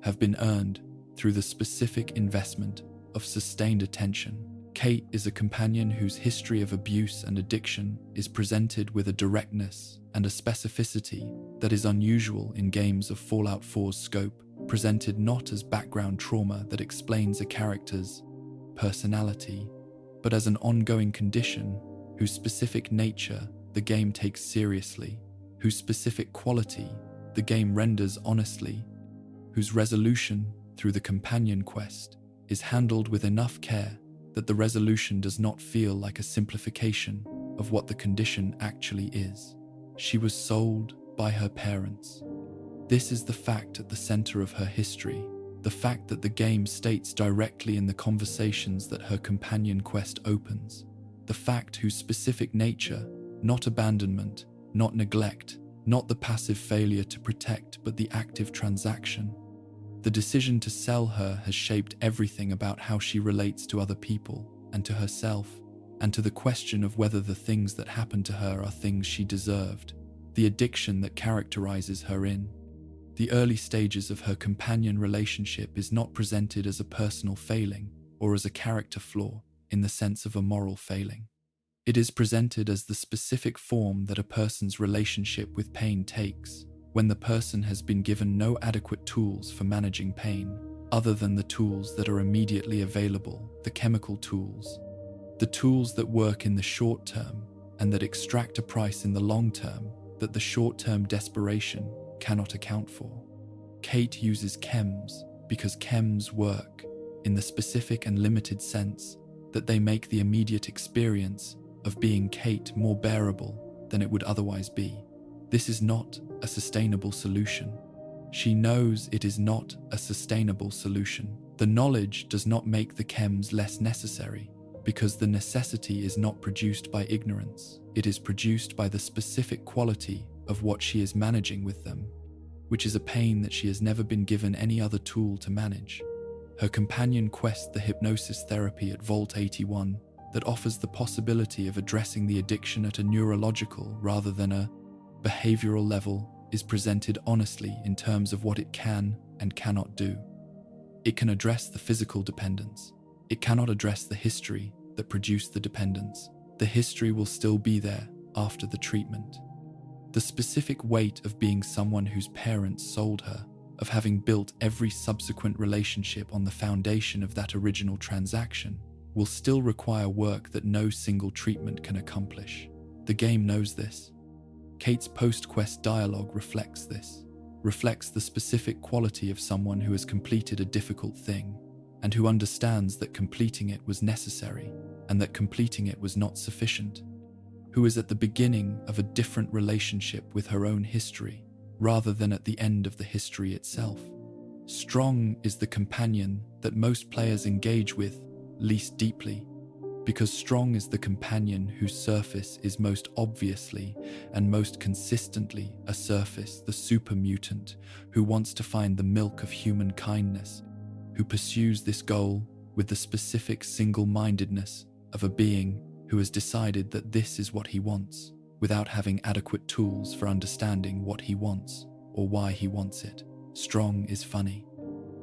have been earned through the specific investment of sustained attention. Kate is a companion whose history of abuse and addiction is presented with a directness and a specificity that is unusual in games of Fallout 4's scope, presented not as background trauma that explains a character's personality, but as an ongoing condition whose specific nature the game takes seriously, whose specific quality the game renders honestly, whose resolution through the companion quest is handled with enough care that the resolution does not feel like a simplification of what the condition actually is. She was sold by her parents. This is the fact at the center of her history, the fact that the game states directly in the conversations that her companion quest opens, the fact whose specific nature, not abandonment, not neglect, not the passive failure to protect, but the active transaction. The decision to sell her has shaped everything about how she relates to other people and to herself, and to the question of whether the things that happened to her are things she deserved, the addiction that characterizes her in. The early stages of her companion relationship is not presented as a personal failing or as a character flaw in the sense of a moral failing. It is presented as the specific form that a person's relationship with pain takes when the person has been given no adequate tools for managing pain, other than the tools that are immediately available, the chemical tools, the tools that work in the short term and that extract a price in the long term that the short-term desperation cannot account for. Kate uses chems because chems work in the specific and limited sense that they make the immediate experience of being Kate more bearable than it would otherwise be. This is not a sustainable solution. She knows it is not a sustainable solution. The knowledge does not make the chems less necessary, because the necessity is not produced by ignorance. It is produced by the specific quality of what she is managing with them, which is a pain that she has never been given any other tool to manage. Her companion quest, the hypnosis therapy at Vault 81, that offers the possibility of addressing the addiction at a neurological rather than a behavioral level, is presented honestly in terms of what it can and cannot do. It can address the physical dependence. It cannot address the history that produced the dependence. The history will still be there after the treatment. The specific weight of being someone whose parents sold her, of having built every subsequent relationship on the foundation of that original transaction, will still require work that no single treatment can accomplish. The game knows this. Kate's post-quest dialogue reflects this, reflects the specific quality of someone who has completed a difficult thing, and who understands that completing it was necessary, and that completing it was not sufficient, who is at the beginning of a different relationship with her own history, rather than at the end of the history itself. Strong is the companion that most players engage with least deeply, because strong is the companion whose surface is most obviously and most consistently a surface, the super mutant who wants to find the milk of human kindness, who pursues this goal with the specific single-mindedness of a being who has decided that this is what he wants, without having adequate tools for understanding what he wants or why he wants it. Strong is funny.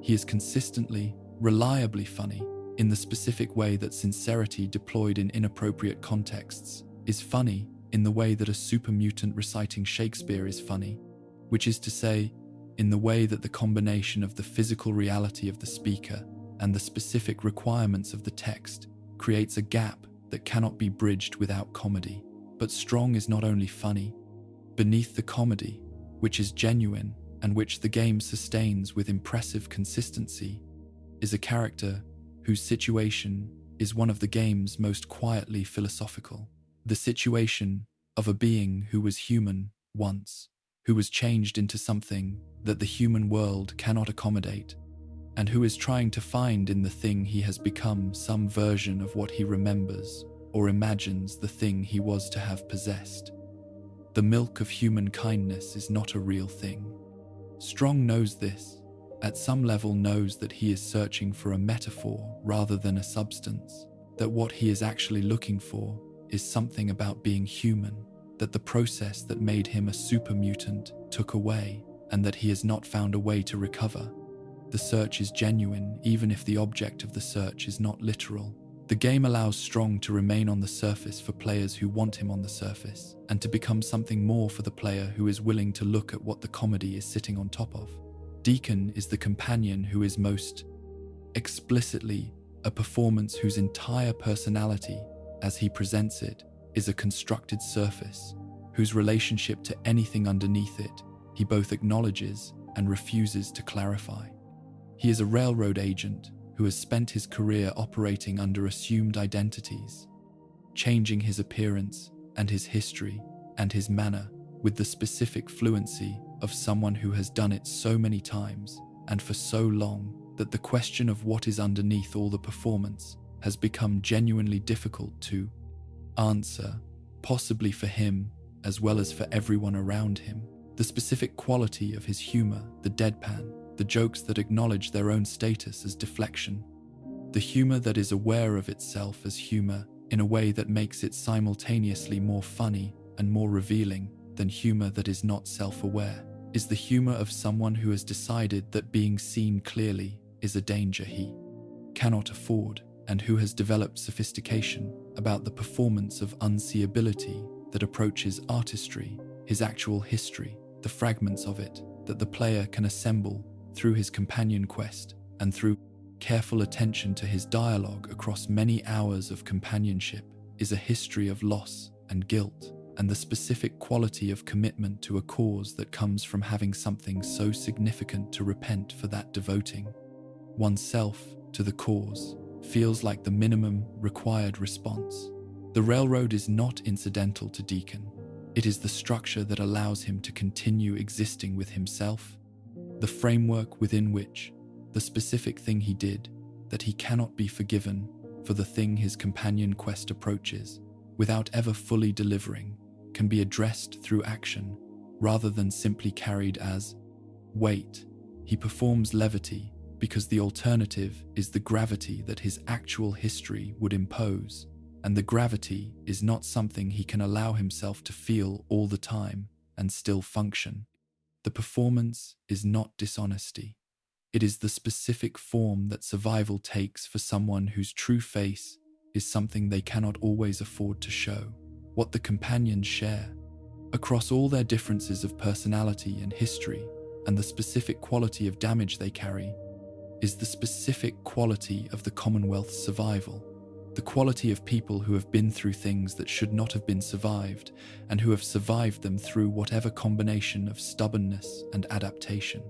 He is consistently, reliably funny, in the specific way that sincerity deployed in inappropriate contexts is funny in the way that a super mutant reciting Shakespeare is funny, which is to say, in the way that the combination of the physical reality of the speaker and the specific requirements of the text creates a gap that cannot be bridged without comedy. But Strong is not only funny. Beneath the comedy, which is genuine and which the game sustains with impressive consistency, is a character whose situation is one of the game's most quietly philosophical. The situation of a being who was human once, who was changed into something that the human world cannot accommodate, and who is trying to find in the thing he has become some version of what he remembers or imagines the thing he was to have possessed. The milk of human kindness is not a real thing. Strong knows this, at some level knows that he is searching for a metaphor rather than a substance, that what he is actually looking for is something about being human, that the process that made him a super mutant took away, and that he has not found a way to recover. The search is genuine, even if the object of the search is not literal. The game allows Strong to remain on the surface for players who want him on the surface, and to become something more for the player who is willing to look at what the comedy is sitting on top of. Deacon is the companion who is most explicitly a performance whose entire personality, as he presents it, is a constructed surface, whose relationship to anything underneath it he both acknowledges and refuses to clarify. He is a railroad agent who has spent his career operating under assumed identities, changing his appearance and his history and his manner with the specific fluency of someone who has done it so many times and for so long that the question of what is underneath all the performance has become genuinely difficult to answer, possibly for him as well as for everyone around him. The specific quality of his humor, the deadpan, the jokes that acknowledge their own status as deflection, the humor that is aware of itself as humor in a way that makes it simultaneously more funny and more revealing than humor that is not self-aware, is the humor of someone who has decided that being seen clearly is a danger he cannot afford, and who has developed sophistication about the performance of unseeability that approaches artistry, his actual history, the fragments of it that the player can assemble through his companion quest and through careful attention to his dialogue across many hours of companionship, is a history of loss and guilt and the specific quality of commitment to a cause that comes from having something so significant to repent for, that devoting oneself to the cause feels like the minimum required response. The railroad is not incidental to Deacon. It is the structure that allows him to continue existing with himself, the framework within which the specific thing he did, that he cannot be forgiven for the thing his companion quest approaches, without ever fully delivering, can be addressed through action rather than simply carried as weight. He performs levity because the alternative is the gravity that his actual history would impose, and the gravity is not something he can allow himself to feel all the time and still function. The performance is not dishonesty. It is the specific form that survival takes for someone whose true face is something they cannot always afford to show. What the companions share, across all their differences of personality and history, and the specific quality of damage they carry, is the specific quality of the Commonwealth's survival. The quality of people who have been through things that should not have been survived, and who have survived them through whatever combination of stubbornness and adaptation.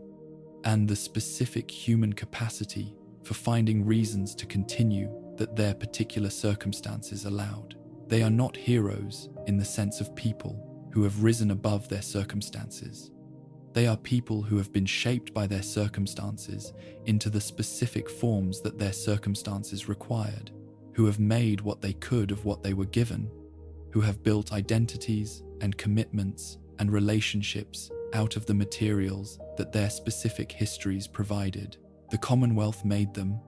And the specific human capacity for finding reasons to continue that their particular circumstances allowed. They are not heroes in the sense of people who have risen above their circumstances. They are people who have been shaped by their circumstances into the specific forms that their circumstances required, who have made what they could of what they were given, who have built identities and commitments and relationships out of the materials that their specific histories provided. The Commonwealth made them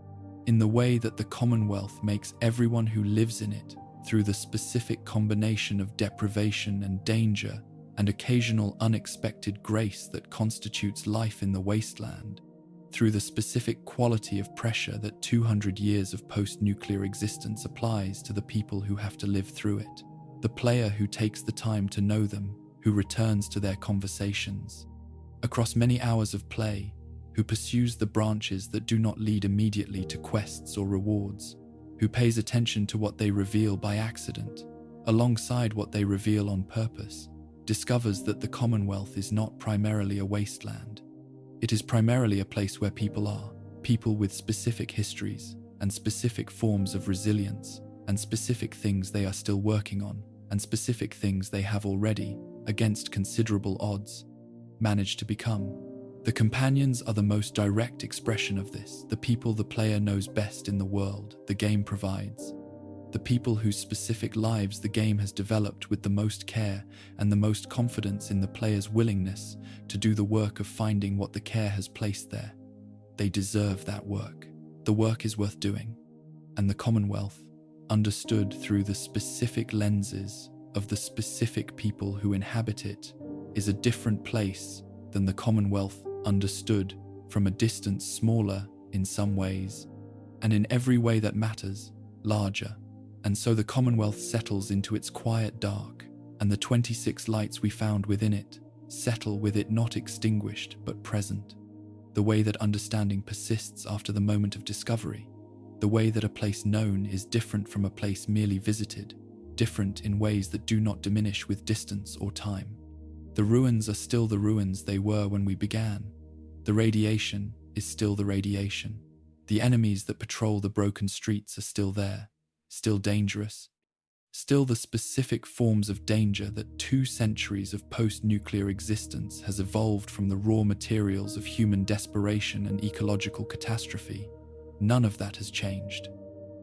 in the way that the Commonwealth makes everyone who lives in it through the specific combination of deprivation and danger and occasional unexpected grace that constitutes life in the wasteland, through the specific quality of pressure that 200 years of post-nuclear existence applies to the people who have to live through it, the player who takes the time to know them, who returns to their conversations, across many hours of play, who pursues the branches that do not lead immediately to quests or rewards, who pays attention to what they reveal by accident, alongside what they reveal on purpose, discovers that the Commonwealth is not primarily a wasteland. It is primarily a place where people are, people with specific histories and specific forms of resilience and specific things they are still working on and specific things they have already, against considerable odds, managed to become. The companions are the most direct expression of this, the people the player knows best in the world the game provides, the people whose specific lives the game has developed with the most care and the most confidence in the player's willingness to do the work of finding what the care has placed there. They deserve that work. The work is worth doing. And the Commonwealth, understood through the specific lenses of the specific people who inhabit it, is a different place than the Commonwealth understood from a distance smaller in some ways, and in every way that matters, larger. And so the Commonwealth settles into its quiet dark, and the 26 lights we found within it settle with it not extinguished but present. The way that understanding persists after the moment of discovery, the way that a place known is different from a place merely visited, different in ways that do not diminish with distance or time. The ruins are still the ruins they were when we began. The radiation is still the radiation. The enemies that patrol the broken streets are still there, still dangerous, still the specific forms of danger that 2 centuries of post-nuclear existence has evolved from the raw materials of human desperation and ecological catastrophe. None of that has changed.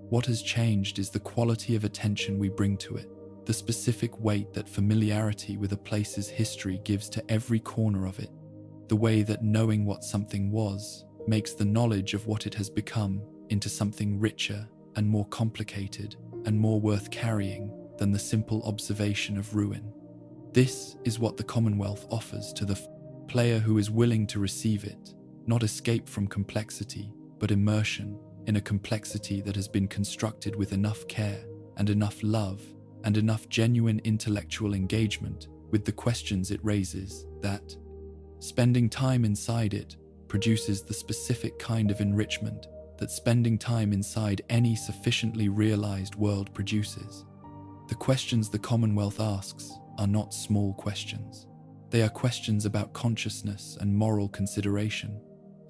What has changed is the quality of attention we bring to it, the specific weight that familiarity with a place's history gives to every corner of it, the way that knowing what something was makes the knowledge of what it has become into something richer and more complicated and more worth carrying than the simple observation of ruin. This is what the Commonwealth offers to the player who is willing to receive it, not escape from complexity, but immersion in a complexity that has been constructed with enough care and enough love and enough genuine intellectual engagement with the questions it raises that, spending time inside it, produces the specific kind of enrichment that spending time inside any sufficiently realized world produces. The questions the Commonwealth asks are not small questions. They are questions about consciousness and moral consideration,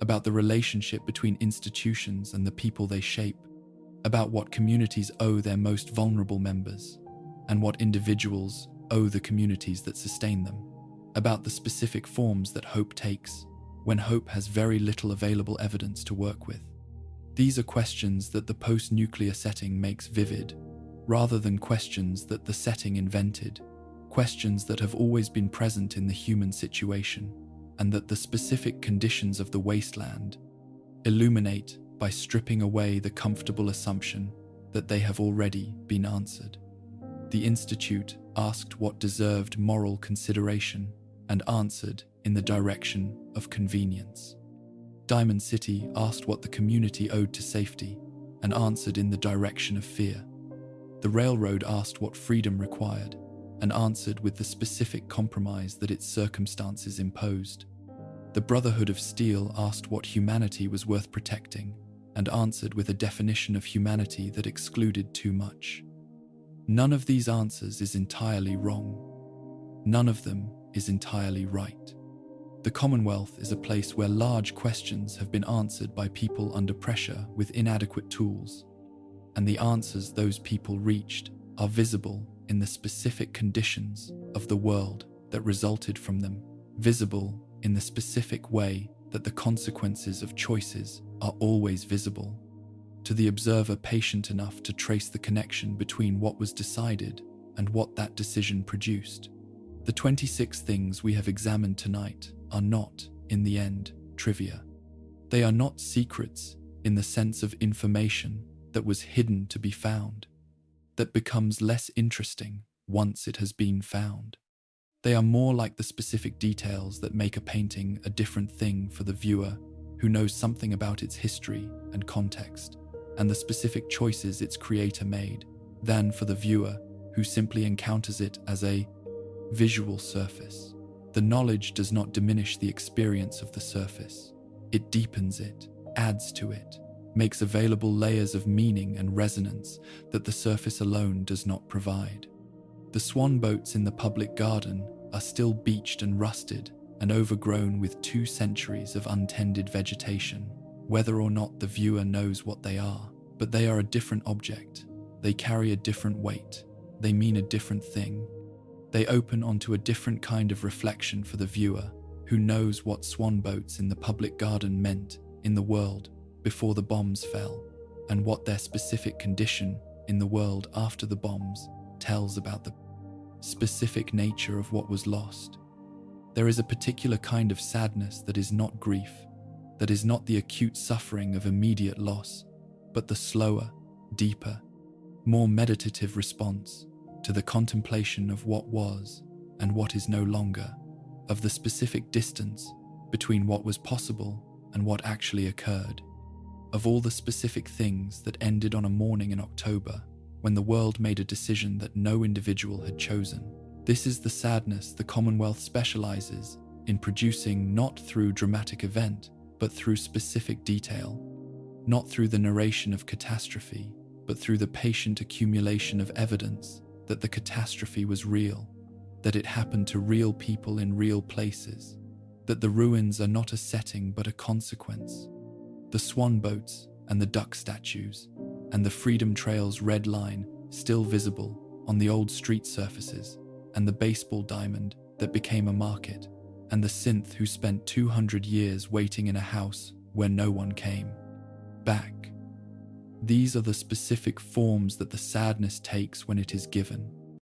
about the relationship between institutions and the people they shape, about what communities owe their most vulnerable members, and what individuals owe the communities that sustain them, about the specific forms that hope takes when hope has very little available evidence to work with. These are questions that the post-nuclear setting makes vivid, rather than questions that the setting invented, questions that have always been present in the human situation, and that the specific conditions of the wasteland illuminate by stripping away the comfortable assumption that they have already been answered. The Institute asked what deserved moral consideration and answered in the direction of convenience. Diamond City asked what the community owed to safety and answered in the direction of fear. The railroad asked what freedom required and answered with the specific compromise that its circumstances imposed. The Brotherhood of Steel asked what humanity was worth protecting and answered with a definition of humanity that excluded too much. None of these answers is entirely wrong. None of them is entirely right. The Commonwealth is a place where large questions have been answered by people under pressure with inadequate tools, and the answers those people reached are visible in the specific conditions of the world that resulted from them, visible in the specific way that the consequences of choices are always visible, to the observer patient enough to trace the connection between what was decided and what that decision produced. The 26 things we have examined tonight are not, in the end, trivia. They are not secrets in the sense of information that was hidden to be found. that becomes less interesting once it has been found. They are more like the specific details that make a painting a different thing for the viewer who knows something about its history and context, and the specific choices its creator made, than for the viewer who simply encounters it as a visual surface. The knowledge does not diminish the experience of the surface. It deepens it, adds to it, makes available layers of meaning and resonance that the surface alone does not provide. The swan boats in the public garden are still beached and rusted and overgrown with 2 centuries of untended vegetation, whether or not the viewer knows what they are. But they are a different object. They carry a different weight. They mean a different thing. They open onto a different kind of reflection for the viewer who knows what swan boats in the public garden meant in the world before the bombs fell, and what their specific condition in the world after the bombs tells about the specific nature of what was lost. There is a particular kind of sadness that is not grief, that is not the acute suffering of immediate loss, but the slower, deeper, more meditative response to the contemplation of what was and what is no longer, of the specific distance between what was possible and what actually occurred, of all the specific things that ended on a morning in October when the world made a decision that no individual had chosen. This is the sadness the Commonwealth specializes in producing, not through dramatic event, but through specific detail, not through the narration of catastrophe, but through the patient accumulation of evidence that the catastrophe was real, that it happened to real people in real places, that the ruins are not a setting but a consequence. The swan boats and the duck statues and the Freedom Trail's red line still visible on the old street surfaces, and the baseball diamond that became a market, and the synth who spent 200 years waiting in a house where no one came back. These are the specific forms that the sadness takes when it is given.